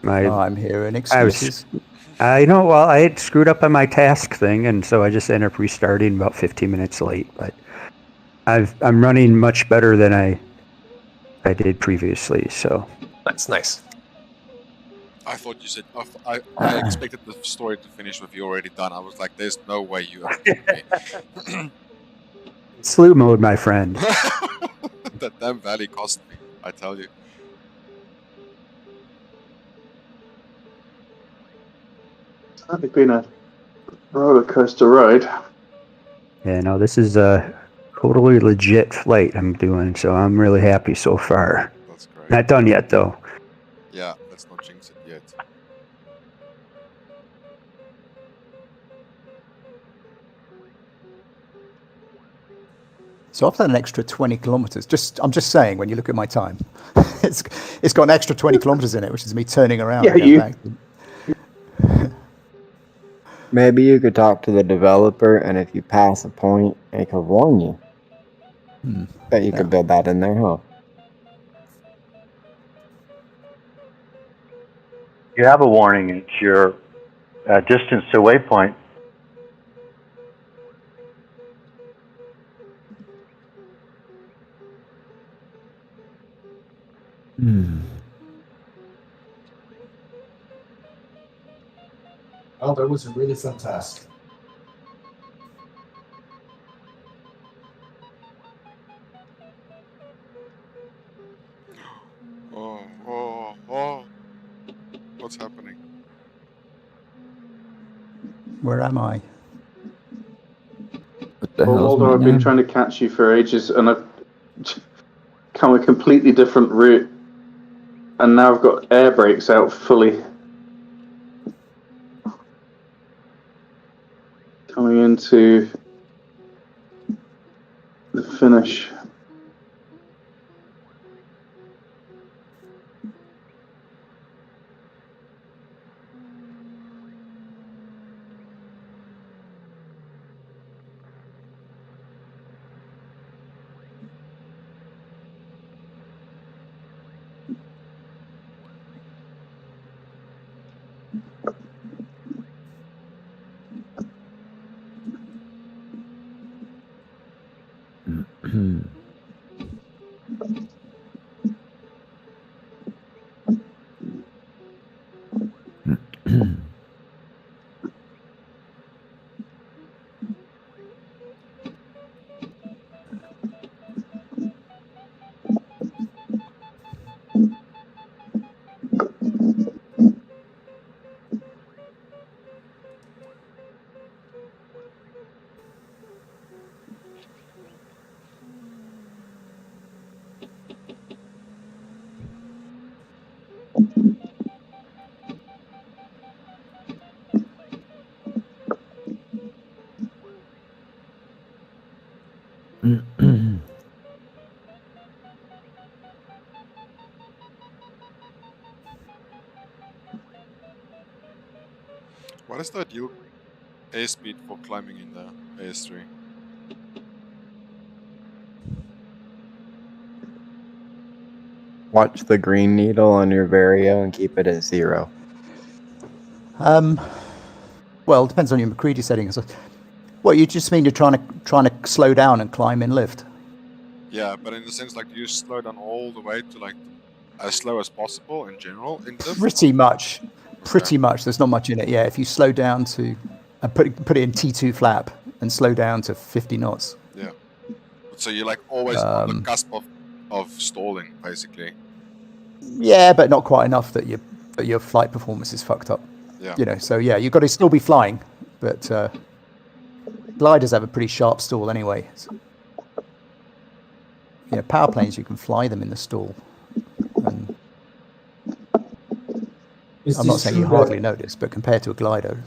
I'm hearing excuses. I had screwed up on my task thing, and so I just ended up restarting about 15 minutes late. But I'm running much better than I did previously. So that's nice. I thought you said I expected the story to finish with you already done. I was like, "There's no way you have me." Slew mode, my friend. That damn valley cost me, I tell you. It's been a roller coaster ride. Yeah, no, this is a totally legit flight I'm doing, so I'm really happy so far. That's great. Not done yet, though. Yeah, let's not jinx it yet. So I've done an extra 20 kilometers. I'm just saying, when you look at my time, it's got an extra 20 kilometers in it, which is me turning around. Yeah, Maybe you could talk to the developer, and if you pass a point, it could warn you. Bet you could build that in there, huh? You have a warning. It's your distance to waypoint. Oh, that was a really fun task. Oh. What's happening? Where am I? Although I've been trying to catch you for ages, and I've come a completely different route, and now I've got air brakes out fully. Coming into the finish. What is the ideal air speed for climbing in the AS3? Watch the green needle on your Vario and keep it at 0. Well, it depends on your McCready settings. What, you just mean you're trying to slow down and climb in lift? Yeah, but in the sense, like, do you slow down all the way to, like, as slow as possible in general? In lift? Pretty much. Pretty much. There's not much in it. Yeah, if you slow down to... put it in T2 flap and slow down to 50 knots. Yeah. So you're, like, always on the cusp of stalling, basically. Yeah, but not quite enough that your flight performance is fucked up. Yeah. You know, so yeah, you've got to still be flying, but gliders have a pretty sharp stall anyway. So, power planes, you can fly them in the stall. And I'm not saying you hardly notice, but compared to a glider.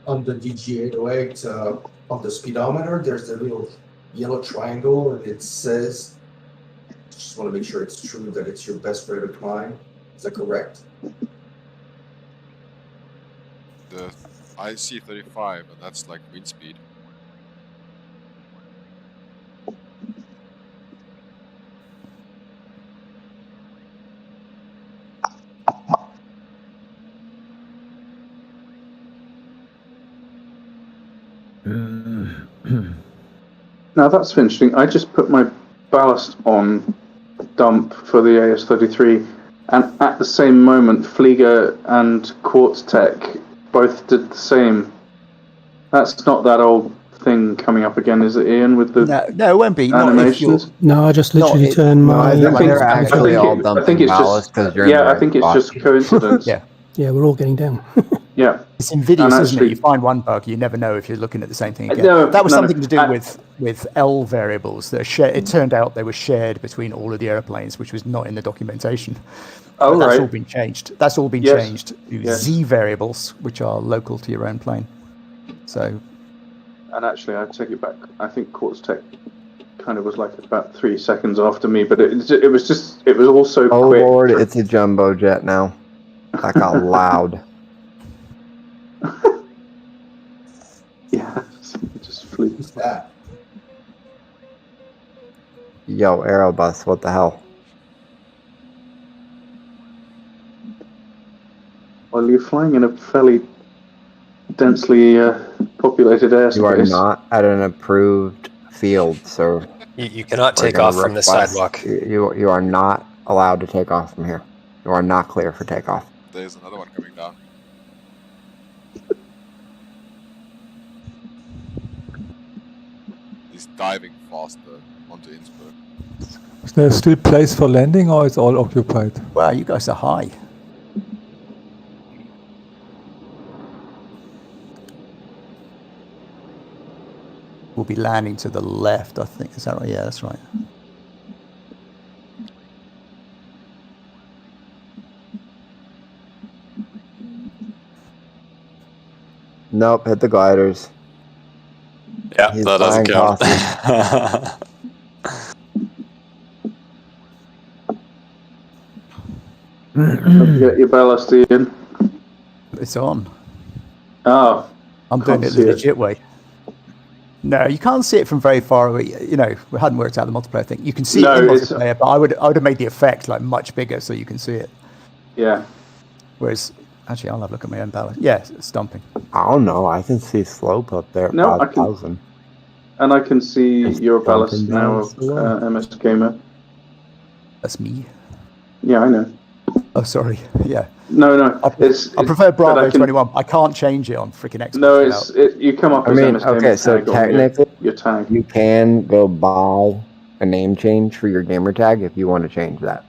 On the DG808 on the speedometer, there's a little yellow triangle, and it says, just want to make sure it's true that it's your best rate of climb. Is that correct? The IC35, and that's like wind speed. Now that's interesting. I just put my ballast on dump for the AS33, and at the same moment, Flieger and Quartz Tech both did the same. That's not that old thing coming up again, is it, Ian? With the no, it won't be. animations. No, I just literally turned my. I think it's just. Yeah, I think it's just coincidence. Yeah, we're all getting down. Yeah. It's invidious, isn't it? You find one bug, you never know if you're looking at the same thing again. No, that was no, something to do with L variables that are shared. It turned out they were shared between all of the airplanes, which was not in the documentation. Oh, that's right. all been changed. That's all been changed to Z variables, which are local to your own plane. So. And actually, I take it back. I think Quartz Tech kind of was like about 3 seconds after me, but it was also oh quick. Lord, it's a jumbo jet now. That got loud. Yeah, just flew. Who's that? Yo, Aerobus, what the hell? Well, you're flying in a fairly densely populated airspace. You are not at an approved field, sir. You cannot take off from the sidewalk. You are not allowed to take off from here. You are not clear for takeoff. There's another one coming down. He's diving faster onto Innsbruck. Is there still place for landing, or it's all occupied? Wow, you guys are high. We'll be landing to the left, I think. Is that right? Yeah, that's right. Nope, hit the gliders. Yeah, He's that doesn't flying count. Get your ballast, Ian. It's on. Oh, I'm doing it the legit way. No, you can't see it from very far away. You know, we hadn't worked out the multiplayer thing. You can see it in multiplayer, but I would have made the effect like much bigger so you can see it. Yeah. Whereas Actually, I'll have a look at my own ballast. Yeah, stumping. I don't know. I can see slope up there at No, I can- 5,000. And I can see your ballast dumping now, down slow. MS Gamer. That's me. Yeah, I know. Oh, sorry. Yeah. No, I prefer Bravo 21. I can't change it on freaking Xbox. No, without- you come up I as mean, MS Gamer okay, so tag on technically, your tag. you can go buy a name change for your gamer tag if you want to change that.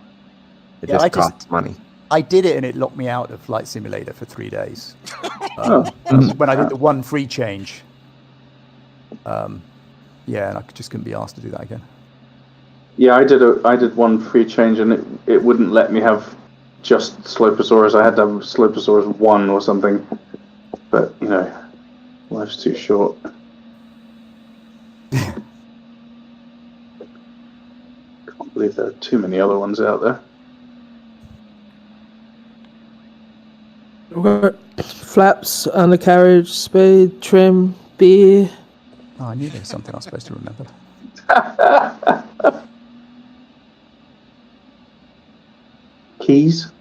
It Yeah, just I just- costs money. I did it and it locked me out of Flight Simulator for 3 days. Oh. When I did the one free change. Yeah, and I just couldn't be asked to do that again. Yeah, I did one free change and it wouldn't let me have just Sloposaurus. I had to have Sloposaurus 1 or something. But, you know, life's too short. Can't believe there are too many other ones out there. We've got flaps, undercarriage, speed, trim, beer. Oh, I knew there was something I was supposed to remember. Keys.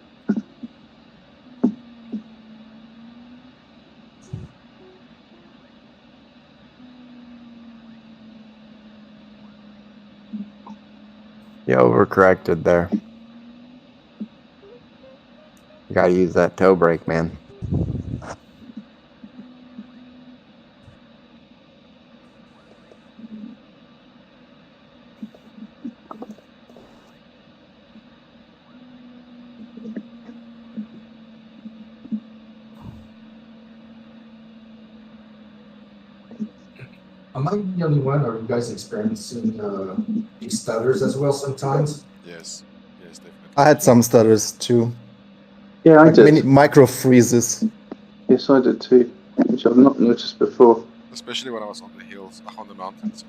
You overcorrected there. You gotta use that toe brake, man. Am I the only one, or are you guys experiencing these stutters as well sometimes? Yes, definitely. I had some stutters too. Yeah, I Like did. mini micro freezes. Yes, I did too, which I've not noticed before. Especially when I was on the hills, on the mountains.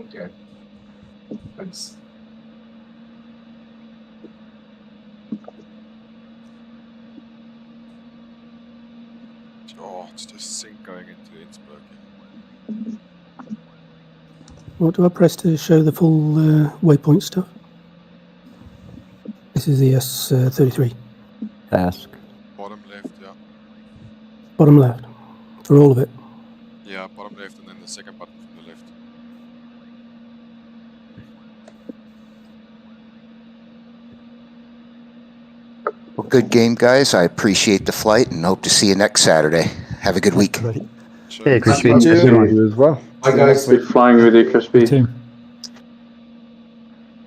Okay. Thanks. Oh, it's just sync going into Innsbruck. What do I press to show the full waypoint stuff? This is the S33. Task. Bottom left, yeah. Bottom left. For all of it. Yeah, bottom left and then the second button from the left. Well, good game, guys. I appreciate the flight and hope to see you next Saturday. Have a good week. Hey, Crispy. You as well. Hi guys. Good flying with you, Crispy.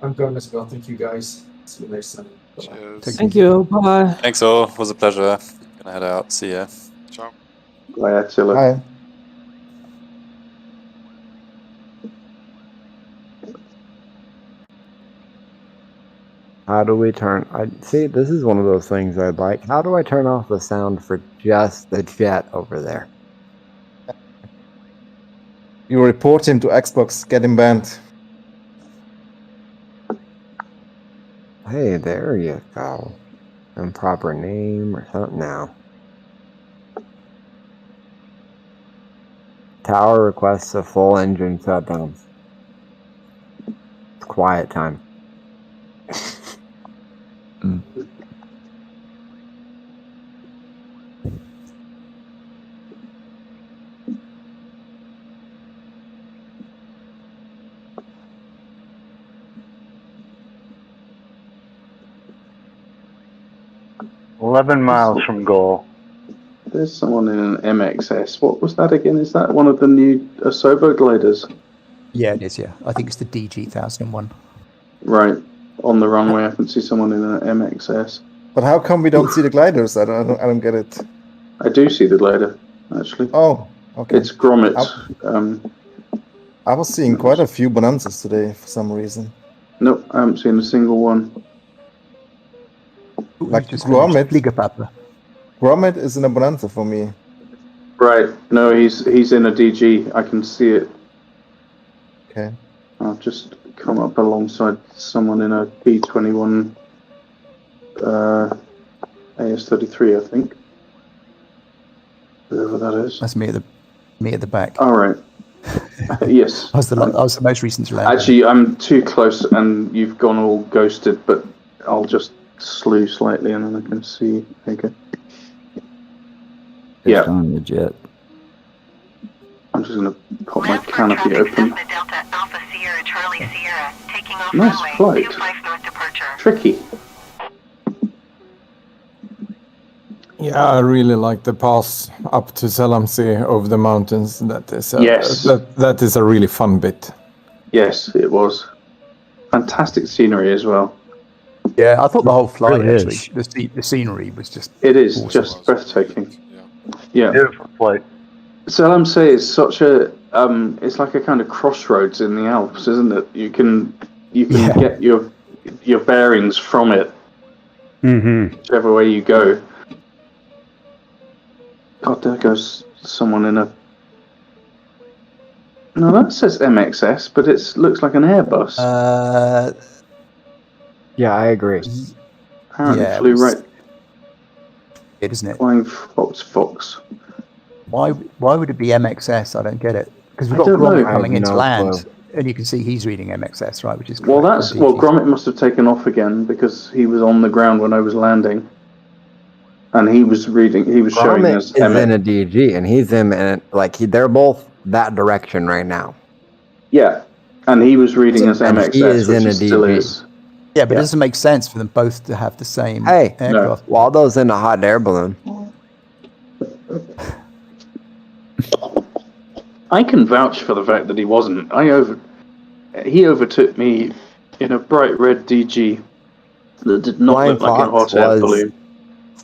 I'm going as well. Thank you guys. See you next time. Cheers. Thank you. Bye. Thanks all. It was a pleasure. Gonna head out. See ya. Ciao. Bye, Attila. Hi. How do we turn? See, this is one of those things I'd like. How do I turn off the sound for just the jet over there? You report him to Xbox, get him banned. Hey, there you go. Improper name or something now. Tower requests a full engine shutdown. It's quiet time. $11 miles from goal. There's someone in an MXS. What was that again? Is that one of the new Asobo gliders? Yeah, it is, yeah. I think it's the DG-1001. Right. On the runway, I can see someone in an MXS. But how come we don't see the gliders? I don't get it. I do see the glider, actually. Oh, okay. It's Gromit. I was seeing quite a few bonanzas today for some reason. Nope, I haven't seen a single one. Like Gromit. Gromit is in a bonanza for me. Right. No, he's in a DG. I can see it. Okay. I'll just come up alongside someone in a P21 AS33, I think. Whoever that is. That's me at the back. All right. Yes. I was the most recent to land. Actually, I'm too close, and you've gone all ghosted. But I'll just slew slightly, and then I can see. There you go. Just on the jet. I'm just going to pop my canopy open. Nice flight. Tricky. Yeah, I really like the pass up to Selamsi over the mountains. That is Yes. that is a really fun bit. Yes, it was. Fantastic scenery as well. Yeah, I thought the whole flight Really actually, is. the scenery was just. It is awesome. just breathtaking. Yeah. Beautiful flight. Selamsi is such a it's like a kind of crossroads in the Alps, isn't it? You can get your bearings from it, whichever way you go. God, there goes someone in a. No, that says MXS, but it looks like an Airbus. Yeah, I agree. Apparently yeah, flew right. It isn't it? Flying Fox. Why would it be MXS? I don't get it. Because we've I got don't Gromit know. coming I have into no land, clue. and you can see he's reading MXS, right? Which is Well, correct, that's or well. DG. Gromit must have taken off again because he was on the ground when I was landing, and he was reading. He was showing Gromit us is in a DG, and he's they're both that direction right now. Yeah, and he was reading as And MXS, he is which in he a still DG. is. Yeah, but it doesn't make sense for them both to have the same Hey, aircraft. Waldo's in a hot air balloon. I can vouch for the fact that he wasn't. He overtook me in a bright red DG that did not Flying look like a Fox hot air was, balloon.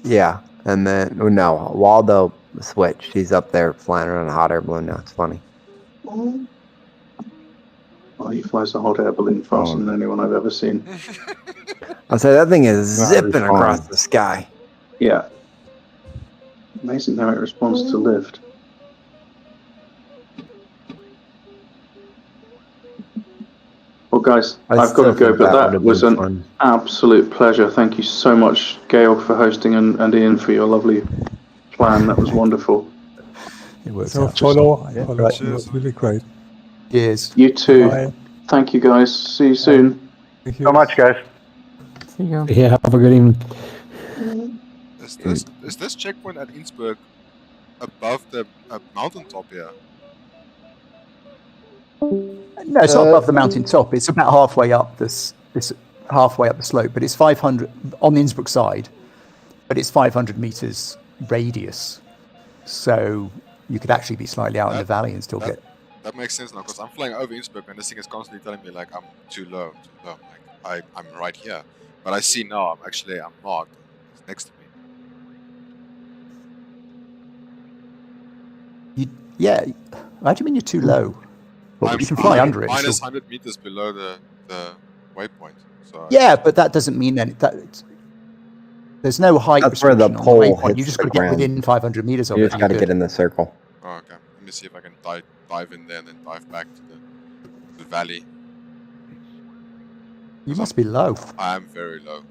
yeah, and then no, Waldo switched. He's up there flying around a hot air balloon now. It's funny. Well, he flies a hot air balloon faster than anyone I've ever seen. I'll say that thing is That zipping is fine. across the sky. Yeah. Amazing how it responds to lift. Well, guys, I've got to go, but that was an absolute pleasure. Thank you so much, Georg, for hosting, and Ian for your lovely plan. That was wonderful. It works So out. follow. Yeah. It was really great. Cheers. You too. Bye. Thank you, guys. See you soon. Thank you so much, guys. Yeah, have a good evening. Is this checkpoint at Innsbruck above the mountaintop here? No, it's not above the mountain top. It's about halfway up this halfway up the slope, but it's 500 on the Innsbruck side. But it's 500 meters radius, so you could actually be slightly out in the valley and still get. That makes sense now, because I'm flying over Innsbruck and this thing is constantly telling me like I'm too low. Like I'm right here, but I see now I'm marked. It's next to me. Yeah, how do you mean you're too low? I'm you can fly under it. Minus So, 100 meters below the waypoint. So yeah, but that doesn't mean that there's no height That's where restriction the on pole the waypoint. You hits just the got to get ground. within 500 meters of You it. just got to get in the circle. Oh, okay. Let me see if I can dive in there and then dive back to the valley. You must be low. I am very low.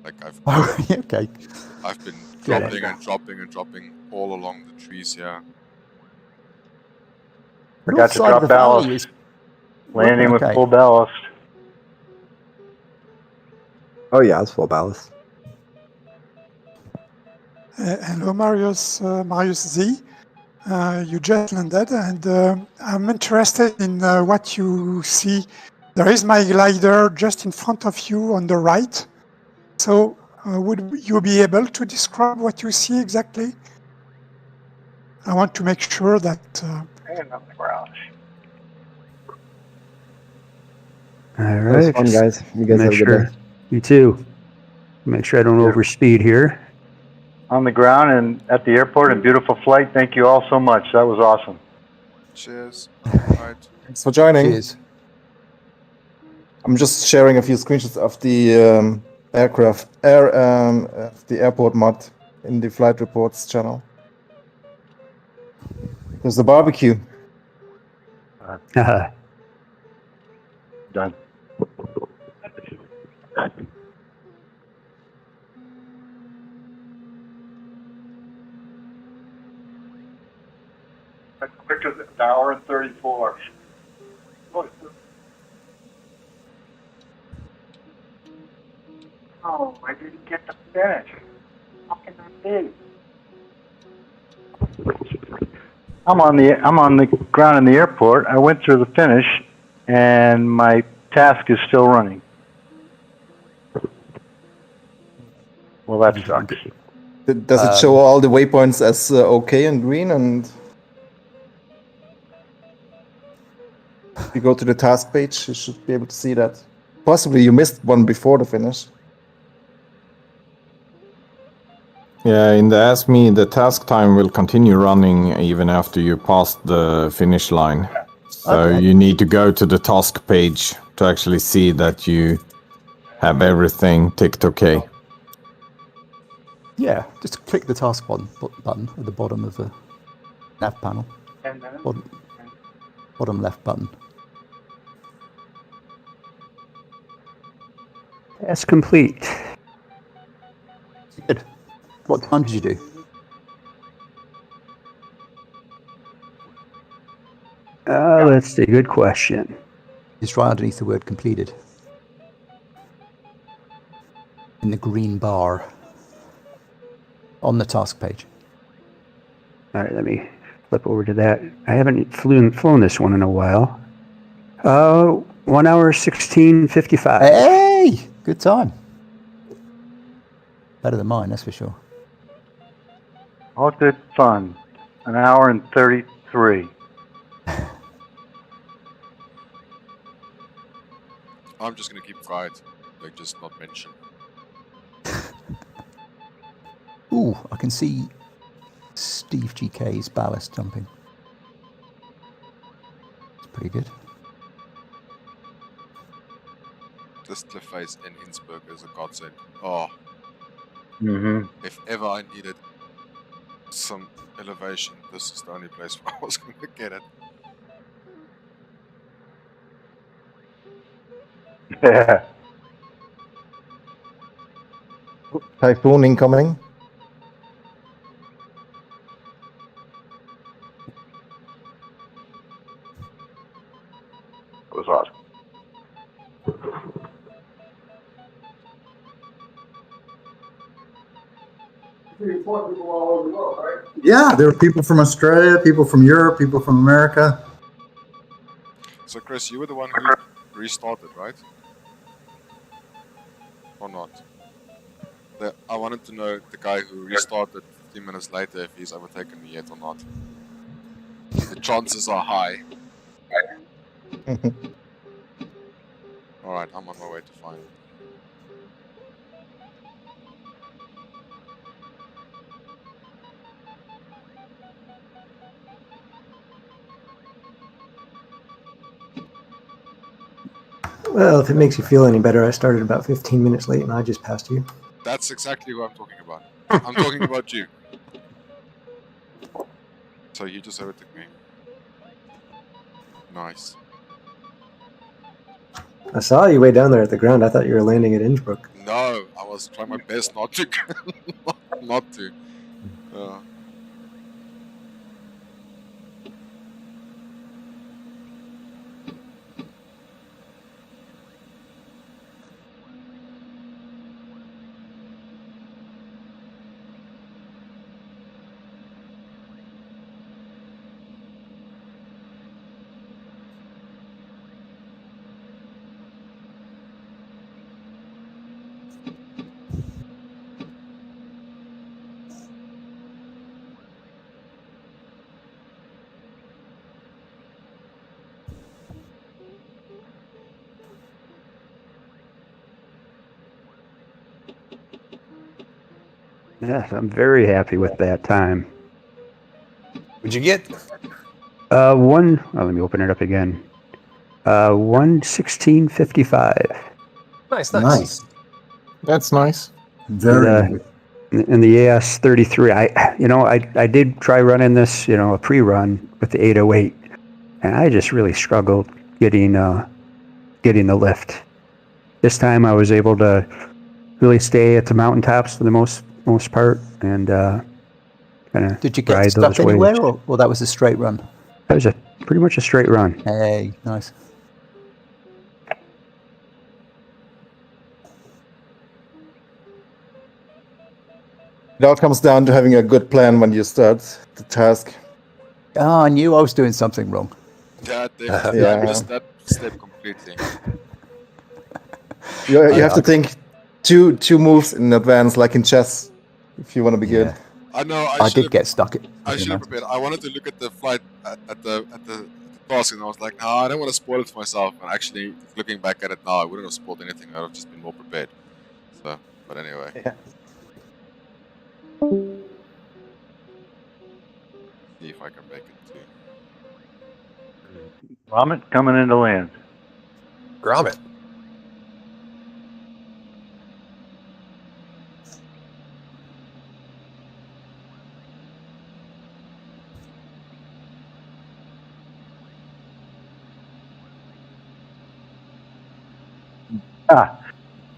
Like Okay. I've been Yeah. dropping and dropping and dropping all along the trees here. Forgot to drop ballast. Landing with full ballast. Oh yeah, it's full ballast. Hello, Marius Z. You just landed, and I'm interested in what you see. There is my glider just in front of you on the right. So, would you be able to describe what you see exactly? I want to make sure that. And on the ground. All That right. was fun, guys. You guys have a good day. You too. Make sure I don't overspeed here. On the ground and at the airport, a beautiful flight. Thank you all so much. That was awesome. Cheers. Right. Thanks for joining. Cheers. I'm just sharing a few screenshots of the the airport mod in the flight reports channel. There's the barbecue. Done. That's quicker than an hour and 34. Oh, I didn't get to finish. How can that be? I'm on the ground in the airport. I went through the finish, and my task is still running. Well, that sucks. Does it show all the waypoints as okay and green? And if you go to the task page, you should be able to see that. Possibly you missed one before the finish. Yeah, in the Ask Me, the task time will continue running even after you pass the finish line. So you need to go to the task page to actually see that you have everything ticked okay. Yeah, just click the task button at the bottom of the nav panel. Bottom left button. Task complete. Good. What time did you do? Let's see. Good question. Just right underneath the word completed. In the green bar. On the task page. All right, let me flip over to that. I haven't flown this one in a while. 1 hour 16:55. Hey, good time. Better than mine, that's for sure. All good fun. 1 hour and 33. I'm just gonna keep quiet, like just not mention. Ooh, I can see Steve GK's ballast jumping. It's pretty good. This cliff face in Innsbruck is a godsend. Oh. If ever I needed some elevation, this is the only place where I was going to get it. Yeah. Typhoon incoming. It was awesome. People all over the world, right? Yeah, there were people from Australia, people from Europe, people from America. So Chris, you were the one who restarted, right? Or not? I wanted to know the guy who restarted 15 minutes later if he's overtaken me yet or not. The chances are high. Alright, I'm on my way to find him. Well, if it makes you feel any better, I started about 15 minutes late and I just passed you. That's exactly who I'm talking about. I'm talking about you. So you just overtook me. Nice. I saw you way down there at the ground. I thought you were landing at Innsbruck. No, I was trying my best not to. not to. Yes, I'm very happy with that time. What'd you get? Let me open it up again. 1:16:55. Nice. That's nice. Very. In the AS 33, I did try running this, a pre-run with the 808, and I just really struggled getting the lift. This time I was able to really stay at the mountaintops for the most part, and kind of Did you get stuck anywhere, or that was a straight run? That was pretty much a straight run. Hey, nice. It all comes down to having a good plan when you start the task. Oh, I knew I was doing something wrong. Yeah, definitely. Yeah. I missed that step completely. You have to think two moves in advance, like in chess, if you want to be good. I know. I did get stuck. I should have prepared. I wanted to look at the flight at the task, and I was like, no, I don't want to spoil it for myself. And actually, looking back at it now, I wouldn't have spoiled anything. I would have just been more prepared. So, but anyway. Yeah. See if I can make it too. Grommet coming into land. Grommet.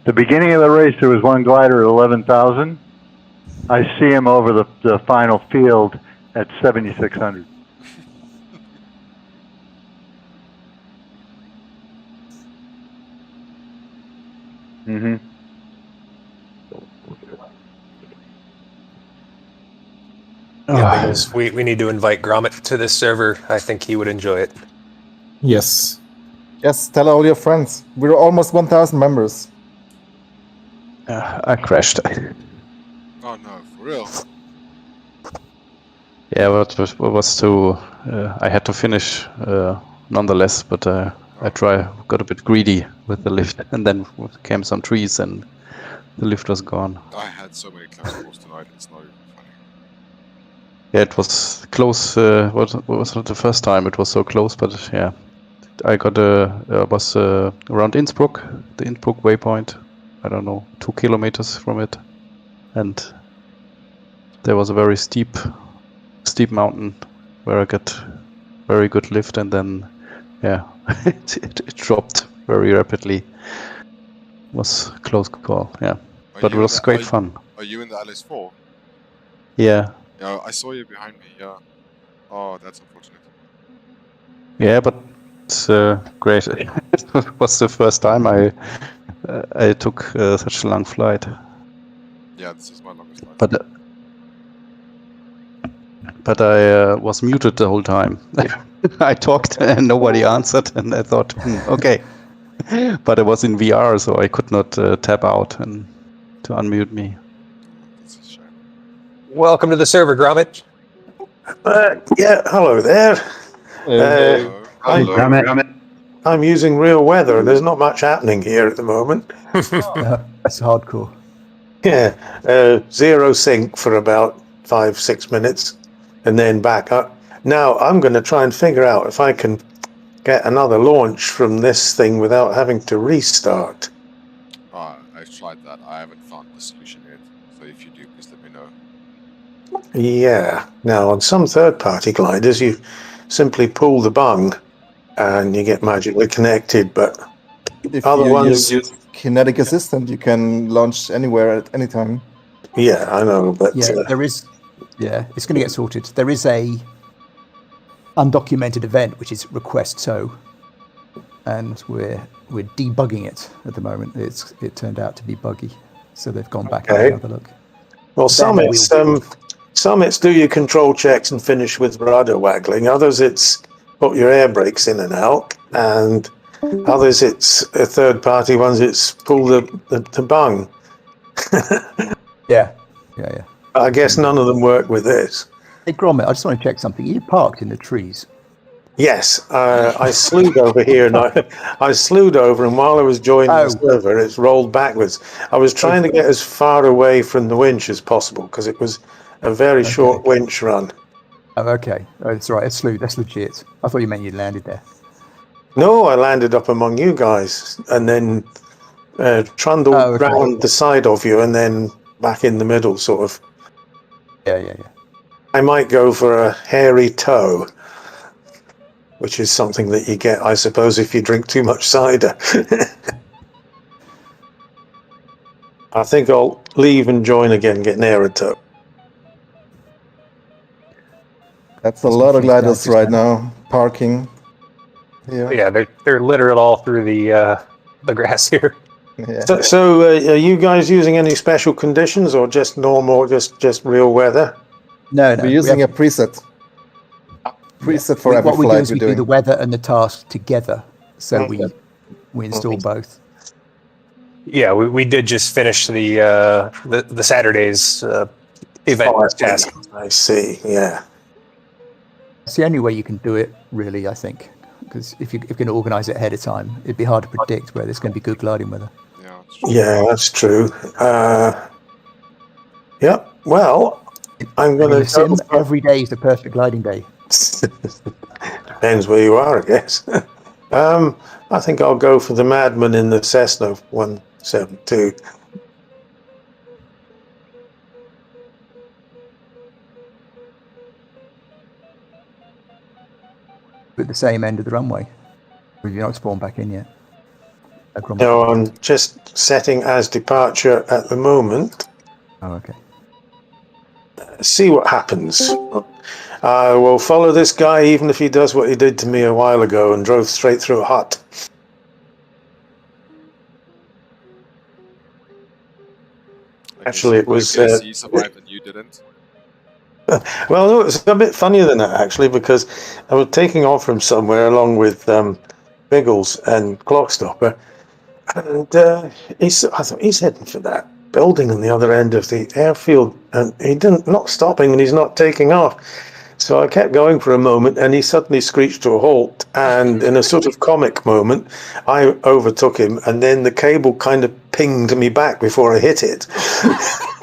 The beginning of the race, there was one glider at 11,000. I see him over the final field at 7,600. Mm-hmm. Yeah, because we need to invite Grommet to this server. I think he would enjoy it. Yes. Yes, tell all your friends. We're almost 1,000 members. I crashed. Oh no, for real? Yeah, what was to... I had to finish nonetheless, but I got a bit greedy with the lift, and then came some trees and the lift was gone. I had so many close calls tonight, it's not even funny. Yeah, it was close. Was not the first time it was so close, but yeah. I was around Innsbruck, the Innsbruck waypoint. I don't know, 2 kilometers from it, and there was a very steep mountain where I got very good lift, and then yeah, it dropped very rapidly. It was a close call, yeah, but it was great fun. Are you in the LS4? Yeah. Yeah, I saw you behind me. Yeah. Oh, that's unfortunate. Yeah, but it's great. It was the first time I took such a long flight. Yeah, this is my longest flight. But I was muted the whole time. I talked and nobody answered, and I thought, okay. But I was in VR, so I could not tap out and to unmute me. Welcome to the server, Grommet. Yeah, hello there. I'm using real weather. There's not much happening here at the moment. That's hardcore. Yeah, zero sync for about 5-6 minutes, and then back up. Now I'm going to try and figure out if I can get another launch from this thing without having to restart. I've tried that. I haven't found the solution yet. So if you do, please let me know. Yeah. Now on some third-party gliders, you simply pull the bung and you get magically connected, but If other you ones... use kinetic assistant, you can launch anywhere at any time. Yeah, I know, but... Yeah, there is... Yeah, it's going to get sorted. There is a undocumented event, which is request tow, and we're debugging it at the moment. It turned out to be buggy, so they've gone back and had another look. Well, some it's do your control checks and finish with rudder waggling. Others it's put your air brakes in and out, and others it's third-party ones. It's pull the bung. Yeah. I guess none of them work with this. Hey, Grommet, I just want to check something. You parked in the trees. Yes, I slewed over here, and I slewed over, and while I was joining the server, it's rolled backwards. I was trying to get as far away from the winch as possible because it was a very short winch run. Oh, okay. Oh, that's right. That's legit. I thought you meant you landed there. No, I landed up among you guys, and then trundled round the side of you, and then back in the middle, sort of. Yeah. I might go for a hairy toe, which is something that you get, I suppose, if you drink too much cider. I think I'll leave and join again, get near a toe. That's a lot of gliders right now, parking here. Yeah, they're littered all through the grass here. So are you guys using any special conditions or just normal, just real weather? No, We're using a preset. Preset for every what we do flight is we're we do doing. the weather and the task together. So we install both. Yeah, we did just finish the Saturday's event task. I see. Yeah. It's the only way you can do it, really, I think. Because if you're going to organise it ahead of time, it'd be hard to predict where there's going to be good gliding weather. Yeah, that's true. Yep. Well, I'm going to sim. Every day is the perfect gliding day. Depends where you are, I guess. I think I'll go for the Madman in the Cessna 172. At the same end of the runway. Or you're not spawned back in yet. No, I'm just setting as departure at the moment. Oh, okay. See what happens. I will follow this guy even if he does what he did to me a while ago and drove straight through a hut. Actually, it was... he survived and you didn't? Well, no, it's a bit funnier than that, actually, because I was taking off from somewhere along with Biggles and Clockstopper, and I thought he's heading for that building on the other end of the airfield, and not stopping, and he's not taking off. So I kept going for a moment, and he suddenly screeched to a halt, and in a sort of comic moment, I overtook him, and then the cable kind of pinged me back before I hit it,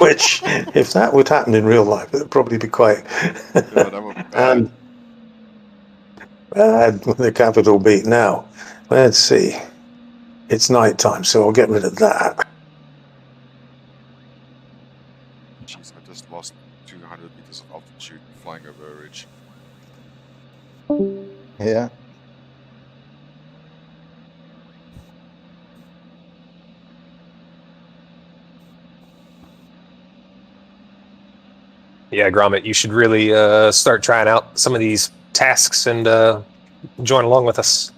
which, if that would happen in real life, it would probably be quite bad with a capital B. Now, let's see. It's night time, so I'll get rid of that. Jeez, I just lost 200 meters of altitude flying over a ridge. Yeah. Yeah, Gromit, you should really start trying out some of these tasks and join along with us.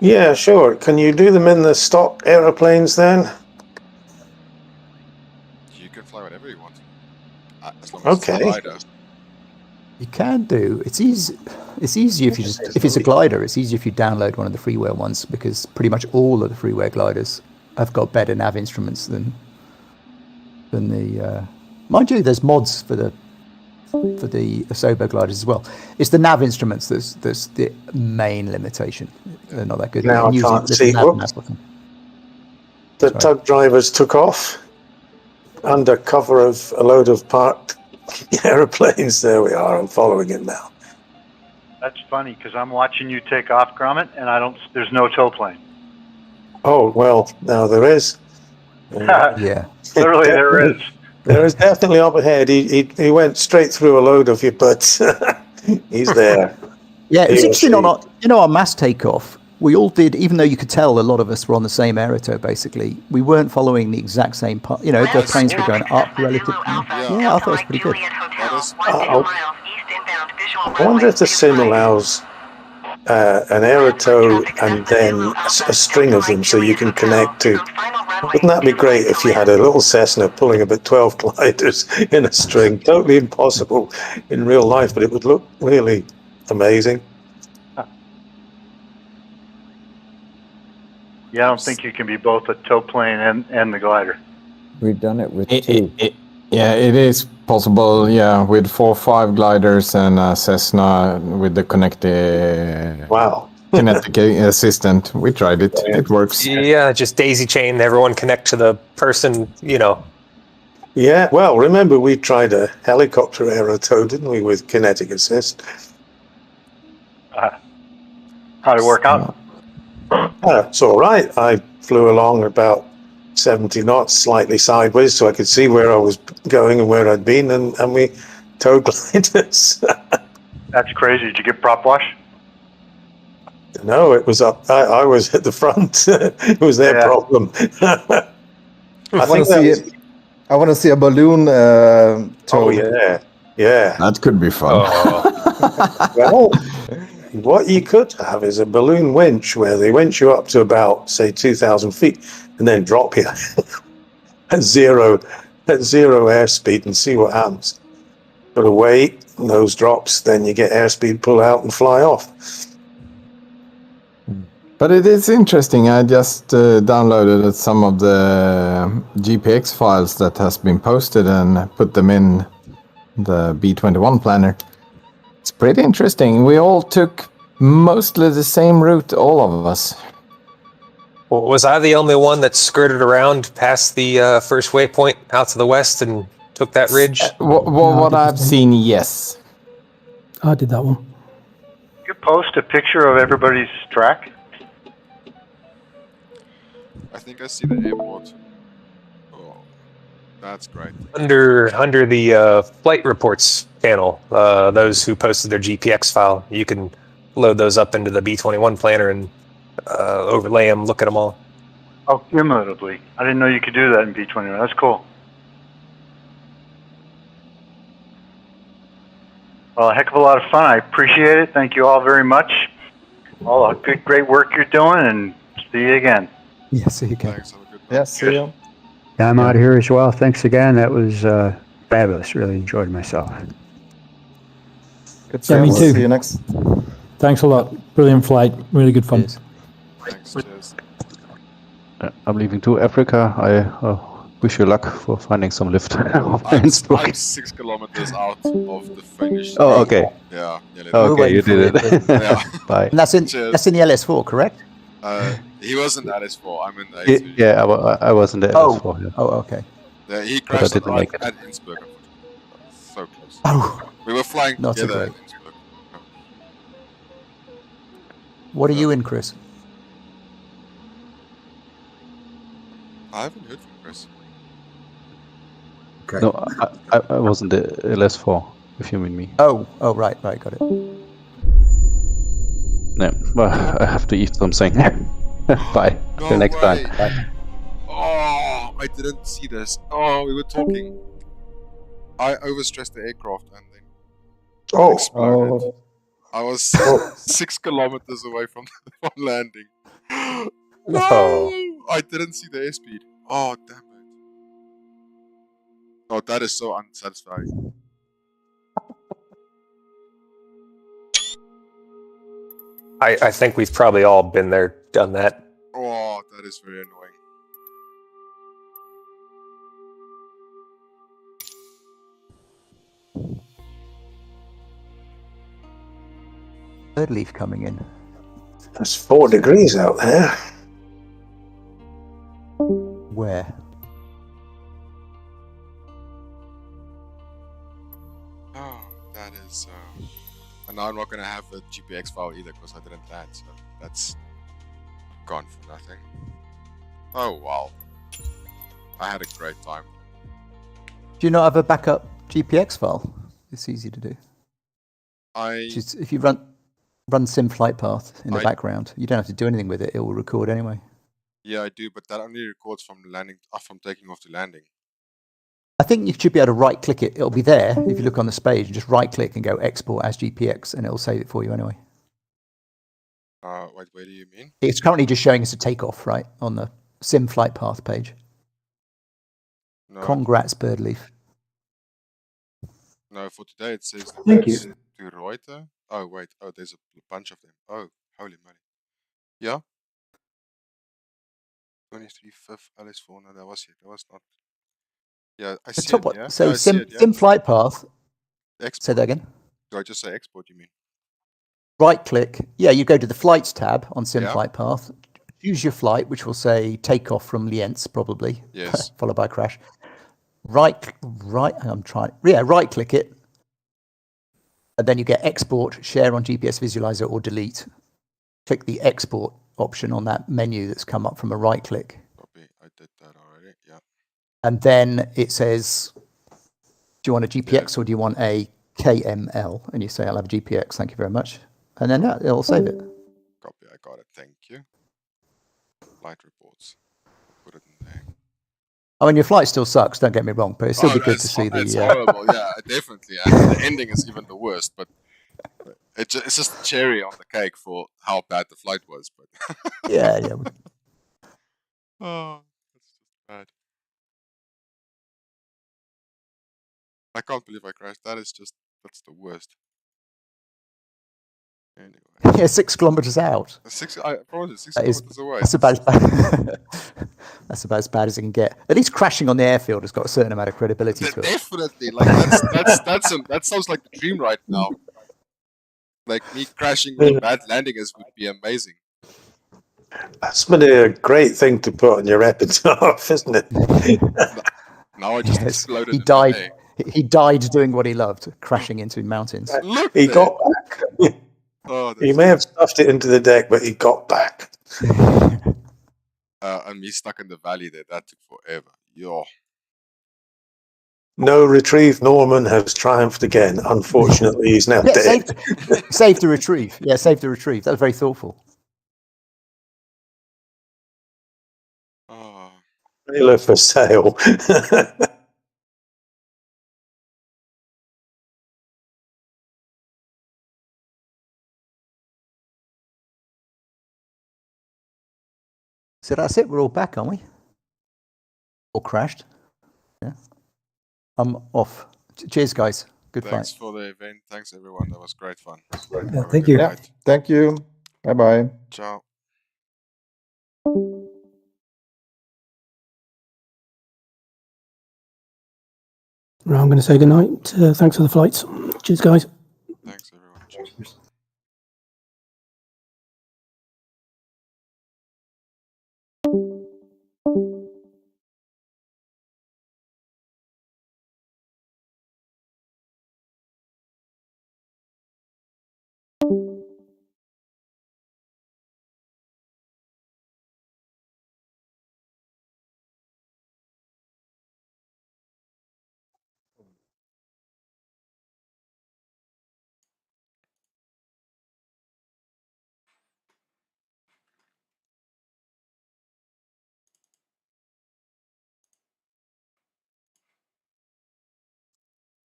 Yeah, sure. Can you do them in the stock aeroplanes then? You can fly whatever you want. As long as it's a glider. You can do. It's easy. It's easier if it's a glider. It's easier if you download one of the freeware ones because pretty much all of the freeware gliders have got better nav instruments than the. Mind you, there's mods for the Asobo gliders as well. It's the nav instruments that's the main limitation. They're not that good. Now I can't see. The tug drivers took off under cover of a load of parked aeroplanes. There we are. I'm following it now. That's funny because I'm watching you take off, Gromit, and there's no tow plane. Oh well, now there is. Yeah, literally there is. There is definitely up ahead. He went straight through a load of you, but he's there. Yeah, it's interesting on our mass takeoff. We all did, even though you could tell a lot of us were on the same aerotow. Basically, we weren't following the exact same part. You know, the planes were going up relative. Yeah, I thought it was pretty good. I wonder if the sim allows an aerotow and then a string of them so you can connect to. Wouldn't that be great if you had a little Cessna pulling about 12 gliders in a string? Totally impossible in real life, but it would look really amazing. Yeah, I don't think you can be both a tow plane and the glider. We've done it with two. Yeah, it is possible. Yeah, with 4 or 5 gliders and a Cessna with the connected. Wow. Kinetic assistant. We tried it. It works. Yeah, just daisy chain. Everyone connect to the person. You know. Yeah. Well, remember we tried a helicopter aerotow, didn't we, with kinetic assist? How'd it work out? It's all right. I flew along about 70 knots, slightly sideways, so I could see where I was going and where I'd been, and we tow gliders. That's crazy. Did you get prop wash? No, it was up. I was at the front. It was their problem. I want to see a balloon tow. Oh yeah. That could be fun. Well, what you could have is a balloon winch where they winch you up to about, say, 2,000 feet and then drop you at zero airspeed and see what happens. Got to wait, nose drops, then you get airspeed, pull out and fly off. But it is interesting. I just downloaded some of the GPX files that has been posted and put them in the B21 planner. It's pretty interesting. We all took mostly the same route, all of us. Well, was I the only one that skirted around past the first waypoint out to the west and took that ridge? What I've seen, yes. I did that one. You post a picture of everybody's track? I think I see the airport. Oh, that's great. Under the flight reports panel, those who posted their GPX file, you can load those up into the B21 planner and overlay them, look at them all. Oh, cumulatively. I didn't know you could do that in B21. That's cool. Well, a heck of a lot of fun. I appreciate it. Thank you all very much. All the good, great work you're doing, and see you again. Yeah, see you again. Yeah, see you. Yeah, I'm out here as well. Thanks again. That was fabulous. Really enjoyed myself. Good Yeah, me chance. too. See you next. Thanks a lot. Brilliant flight. Really good fun. Thanks, cheers. I'm leaving to Africa. I wish you luck for finding some lift. I'm 6 kilometers out of the finish. Oh, okay. Yeah. Okay, you did it. Yeah. Bye. And that's in Cheers. that's in the LS4, correct? He was in the LS4. I'm in the A3. Yeah, I was in the LS4. Yeah. Oh, okay. Yeah, he But I crashed didn't right make it. at Innsbruck. So close. Oh, We were flying not so together great. at Innsbruck. What are you in, Chris? I haven't heard from Chris. Okay. No, I was in the LS4, if you mean me. Oh, right, got it. No, well, I have to eat something. Bye. No Till next way. time. Bye. Oh, I didn't see this. Oh, we were talking. I overstressed the aircraft and then exploded. I was 6 kilometers away from landing. No, I didn't see the airspeed. Oh, damn it. Oh, that is so unsatisfying. I think we've probably all been there, done that. Oh, that is very annoying. Third leaf coming in. It's 4 degrees out there. Where? Oh, that is. And now I'm not going to have a GPX file either because I didn't land, so that's gone for nothing. Oh, wow. I had a great time. Do you not have a backup GPX file? It's easy to do. If you run sim flight path in the background, you don't have to do anything with it. It will record anyway. Yeah, I do, but that only records from landing, from taking off to landing. I think you should be able to right click it. It'll be there if you look on this page. Just right click and go export as GPX, and it'll save it for you anyway. Wait, do you mean? It's currently just showing us a takeoff, right, on the sim flight path page. No. Congrats, Birdleaf. No, for today it says Thank you. to Reuter. Oh, wait. Oh, there's a bunch of them. Oh, holy moly. Yeah? 23/5 LS4. No, that was it. That was not. Yeah, I see it, yeah? So No, I see sim, it, yeah? sim flight path. Export. Say that again. Do I just say export, you mean? Right click. Yeah, you go to the flights tab on sim Yeah. flight path. Choose your flight, which will say takeoff from Lienz, probably. Yes. Followed by crash. Right. Right click it. And then you get export, share on GPS visualizer, or delete. Click the export option on that menu that's come up from a right click. Copy. I did that already. Yeah. And then it says, do you want a GPX or do you want a KML? And you say, I'll have a GPX, thank you very much. And then it'll save it. Copy. I got it. Thank you. Flight reports. Put it in there. I mean, your flight still sucks, don't get me wrong, but it'd still be good to see the... It's horrible, yeah, definitely. And the ending is even the worst, but It's just a cherry on the cake for how bad the flight was. But Yeah. oh, that's just bad. I can't believe I crashed. That's the worst. Anyway. Yeah, 6 kilometers out. I promise, 6 kilometers away. That's about as bad. That's about as bad as it can get. At least crashing on the airfield has got a certain amount of credibility to it. Definitely, like that sounds like the dream right now. Like me crashing with a bad landing would be amazing. That's been a great thing to put on your epitaph, isn't it? Now I just exploded. He died. He died doing what he loved, crashing into mountains. He got back. He may have stuffed it into the deck, but he got back. And me stuck in the valley there. That took forever. Yo. No, Retrieve Norman has triumphed again. Unfortunately, he's now dead. Saved the retrieve. Yeah, saved the retrieve. That was very thoughtful. Trailer for sale. So that's it. We're all back, aren't we? All crashed. Yeah. I'm off. Cheers, guys. Good Thanks fight. for the event. Thanks, everyone. That was great fun. Yeah, thank you. Yeah, thank you. Bye-bye. Ciao. Right, I'm going to say goodnight. Thanks for the flights. Cheers, guys. Thanks, everyone. Cheers.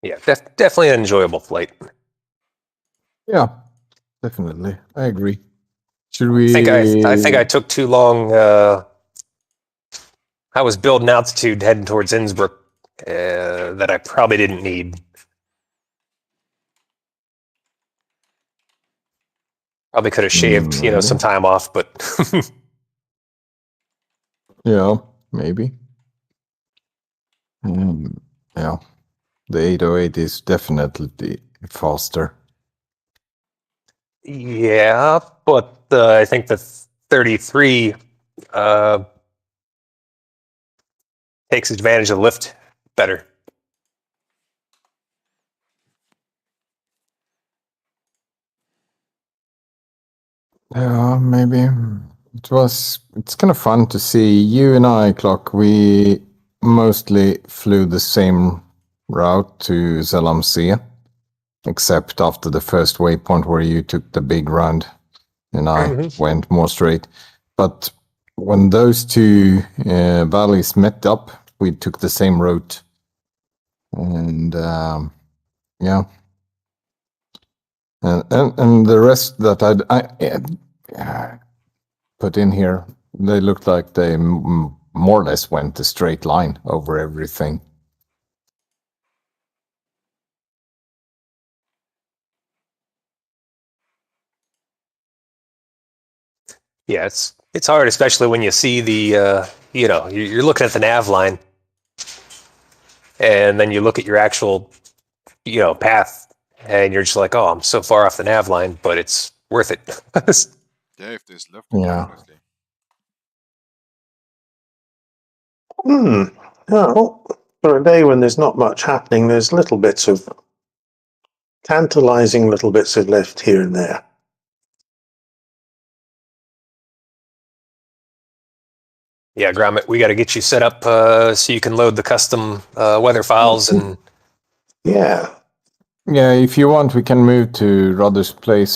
Yeah, definitely an enjoyable flight. Yeah, definitely. I agree. Should we? I think I took too long. I was building altitude heading towards Innsbruck that I probably didn't need. Probably could have shaved, some time off, but yeah, maybe. Yeah, the 808 is definitely faster. yeah, but I think the 33 takes advantage of the lift better. Yeah, maybe. It's kind of fun to see you and I, Clock. We mostly flew the same route to Selamsia, except after the first waypoint where you took the big round and I went more straight. But when those two valleys met up, we took the same route. And yeah. And the rest that I put in here, they looked like they more or less went a straight line over everything. Yeah, it's hard, especially when you see the you're looking at the nav line, and then you look at your actual path, and you're just like, oh, I'm so far off the nav line, but it's worth it. Yeah, if there's left. Yeah. Well, for a day when there's not much happening, there's tantalizing little bits of lift here and there. Yeah, Gromit, we got to get you set up so you can load the custom weather files and. Yeah. Yeah, if you want, we can move to Rudder's place